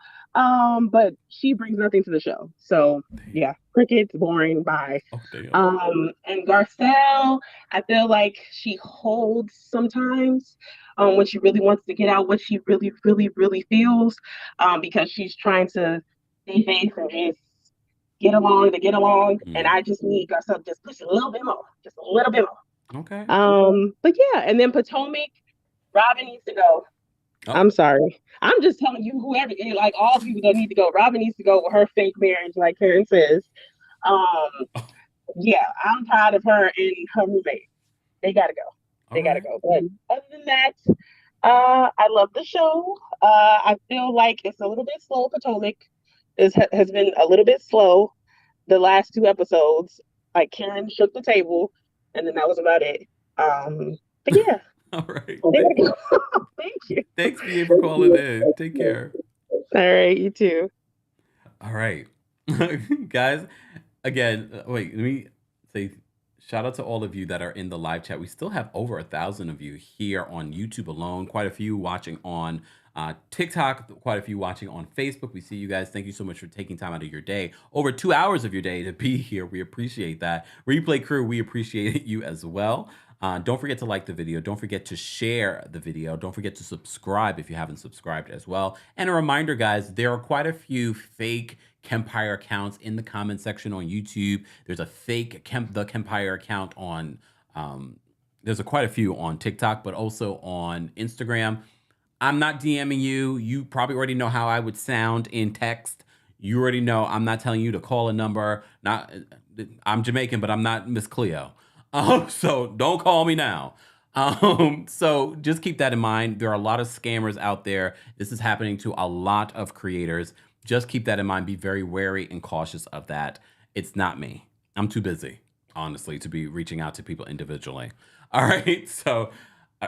[SPEAKER 10] But she brings nothing to the show. So yeah, crickets, boring, bye. And Garcelle, I feel like she holds sometimes when she really wants to get out what she really, really, really feels, because she's trying to stay safe and just get along. And I just need Garcelle to just push a little bit more, just a little bit more.
[SPEAKER 1] Okay.
[SPEAKER 10] But yeah, and then Potomac, Robin needs to go. I'm sorry. I'm just telling you, whoever, like all people that need to go. Robin needs to go with her fake marriage, like Karen says. Yeah, I'm tired of her and her roommate. They gotta go. They gotta go. But other than that, I love the show. I feel like it's a little bit slow. Potomac has been a little bit slow the last two episodes. Like Karen shook the table, and then that was about it. But yeah.
[SPEAKER 1] All right.
[SPEAKER 10] Thank you.
[SPEAKER 1] Thanks, VA, for calling in. Take care.
[SPEAKER 10] All right, you too.
[SPEAKER 1] All right. Guys, again, wait, let me say shout out to all of you that are in the live chat. We still have over 1,000 of you here on YouTube alone. Quite a few watching on TikTok, quite a few watching on Facebook. We see you guys. Thank you so much for taking time out of your day, over 2 hours of your day, to be here. We appreciate that. Replay crew, we appreciate you as well. Don't forget to like the video. Don't forget to share the video. Don't forget to subscribe if you haven't subscribed as well. And a reminder, guys, there are quite a few fake Kempire accounts in the comment section on YouTube. There's a fake TheKempire account on, there's quite a few on TikTok, but also on Instagram. I'm not DMing you. You probably already know how I would sound in text. You already know I'm not telling you to call a number. I'm Jamaican, but I'm not Miss Cleo. So don't call me now. So just keep that in mind. There are a lot of scammers out there. This is happening to a lot of creators. Just keep that in mind. Be very wary and cautious of that. It's not me. I'm too busy, honestly, to be reaching out to people individually. All right. So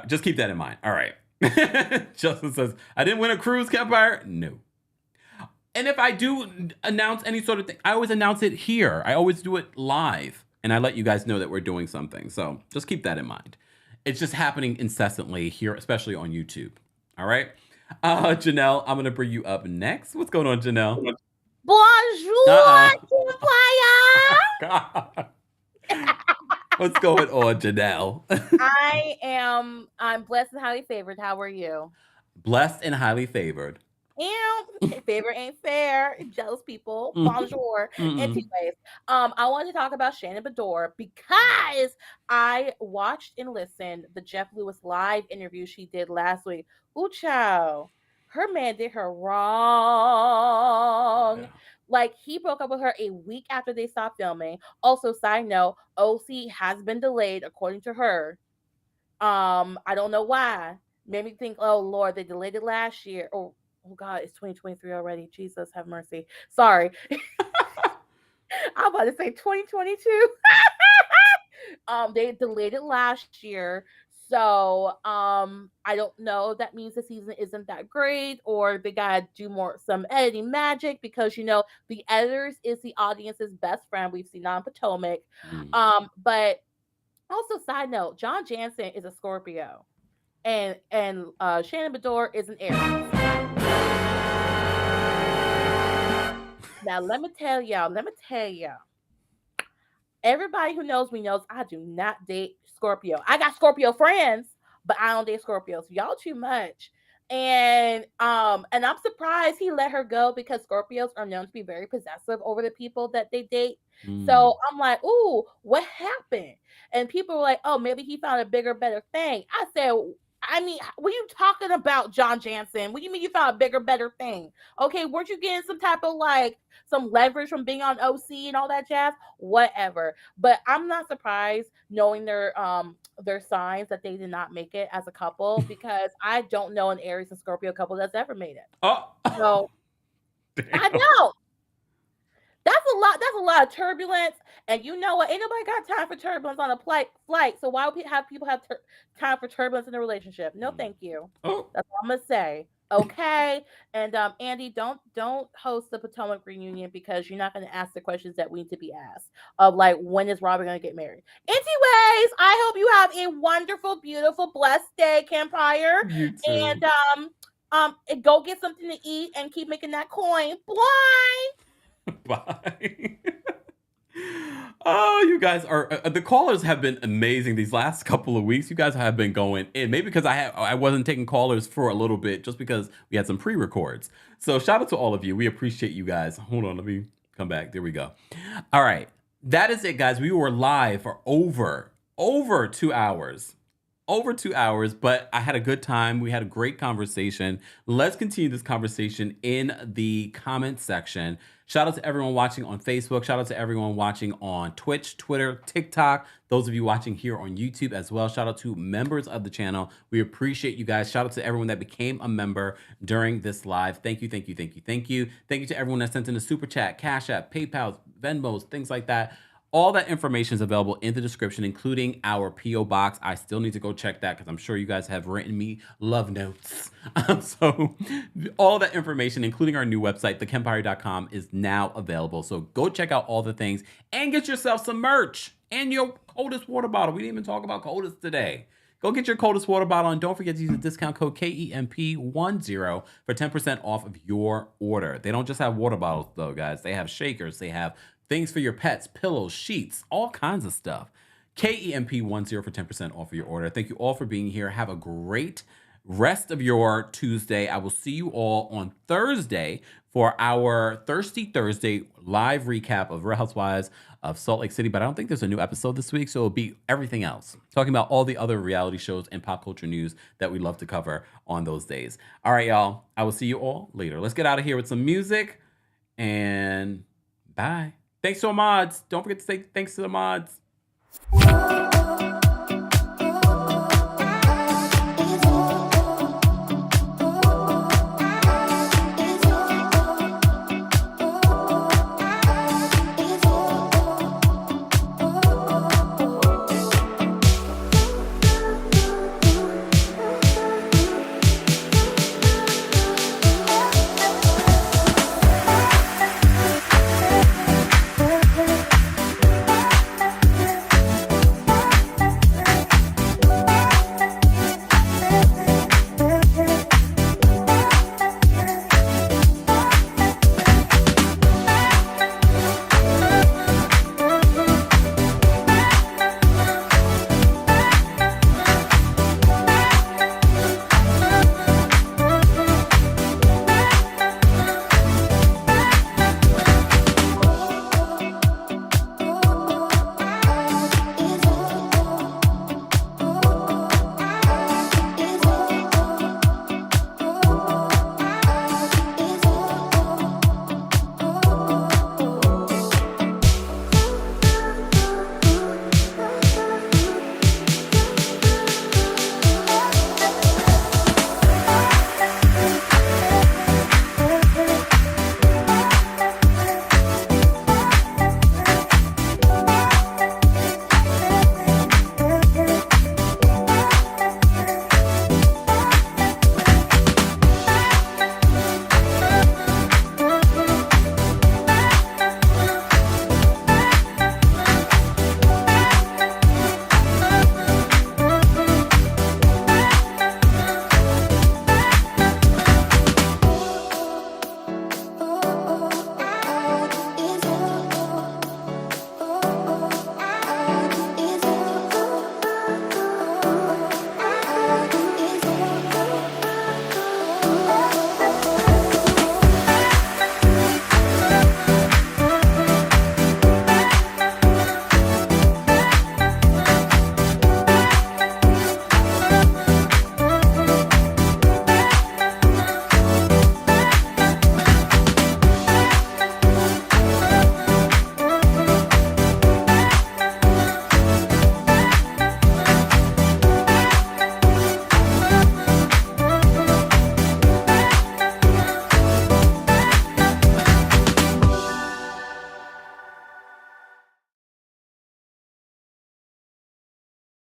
[SPEAKER 1] just keep that in mind. All right. Justin says, I didn't win a cruise, Kempire. No. And if I do announce any sort of thing, I always announce it here. I always do it live. And I let you guys know that we're doing something. So just keep that in mind. It's just happening incessantly here, especially on YouTube. All right. Janelle, I'm going to bring you up next. What's going on, Janelle?
[SPEAKER 9] Bonjour, Kempire.
[SPEAKER 1] God. What's going on, Janelle?
[SPEAKER 9] I'm blessed and highly favored. How are you?
[SPEAKER 1] Blessed and highly favored.
[SPEAKER 9] Favor ain't fair. Jealous people. Bonjour. Anyways, I wanted to talk about Shannon Beador because I watched and listened the Jeff Lewis live interview she did last week. Ooh, child. Her man did her wrong. Yeah. Like, he broke up with her a week after they stopped filming. Also, side note, OC has been delayed, according to her. I don't know why. Made me think, oh Lord, they delayed it last year. Oh God, it's 2023 already. Jesus, have mercy. Sorry. I'm about to say 2022. They delayed it last year. So I don't know. That means the season isn't that great, or they gotta do some editing magic, because the editors is the audience's best friend. We've seen on Potomac. But also, side note, John Jansen is a Scorpio, and Shannon Beador is an Aries. Now, let me tell y'all. Everybody who knows me knows I do not date Scorpio. I got Scorpio friends, but I don't date Scorpios. Y'all too much. And I'm surprised he let her go, because Scorpios are known to be very possessive over the people that they date. So I'm like, ooh, what happened? And people were like, oh, maybe he found a bigger, better thing. I said, I mean, what are you talking about, John Jansen? What do you mean you found a bigger, better thing? Okay, weren't you getting some type of some leverage from being on OC and all that jazz? Whatever. But I'm not surprised, knowing their signs, that they did not make it as a couple, because I don't know an Aries and Scorpio couple that's ever made it. Oh, so I know. That's a lot of turbulence. And you know what? Ain't nobody got time for turbulence on a flight. So why would people have time for turbulence in a relationship? No, thank you. Oh. That's all I'm gonna say. Okay. And Andy, don't host the Potomac reunion, because you're not gonna ask the questions that we need to be asked, of when is Robin gonna get married. Anyways, I hope you have a wonderful, beautiful, blessed day, Kempire. You too. And go get something to eat and keep making that coin. Bye.
[SPEAKER 1] Bye. Oh, you guys are the callers have been amazing these last couple of weeks. You guys have been going in. Maybe because I wasn't taking callers for a little bit, just because we had some pre-records. So shout out to all of you. We appreciate you guys. Hold on, let me come back. There we go. All right, that is it, guys. We were live for over 2 hours. Over 2 hours, but I had a good time. We had a great conversation. Let's continue this conversation in the comment section. Shout out to everyone watching on Facebook. Shout out to everyone watching on Twitch, Twitter, TikTok. Those of you watching here on YouTube as well. Shout out to members of the channel. We appreciate you guys. Shout out to everyone that became a member during this live. Thank you, thank you, thank you, thank you. Thank you to everyone that sent in a super chat, Cash App, PayPal, Venmos, things like that. All that information is available in the description, including our P.O. box. I still need to go check that, because I'm sure you guys have written me love notes. So all that information, including our new website, TheKempire.com, is now available. So go check out all the things and get yourself some merch and your coldest water bottle. We didn't even talk about coldest today. Go get your coldest water bottle, and don't forget to use the discount code KEMP10 for 10% off of your order. They don't just have water bottles, though, guys. They have shakers. They have things for your pets, pillows, sheets, all kinds of stuff. KEMP10 for 10% off of your order. Thank you all for being here. Have a great rest of your Tuesday. I will see you all on Thursday for our Thirsty Thursday live recap of Real Housewives of Salt Lake City. But I don't think there's a new episode this week, so it'll be everything else. Talking about all the other reality shows and pop culture news that we love to cover on those days. All right, y'all. I will see you all later. Let's get out of here with some music, and bye. Thanks to our mods. Don't forget to say thanks to the mods.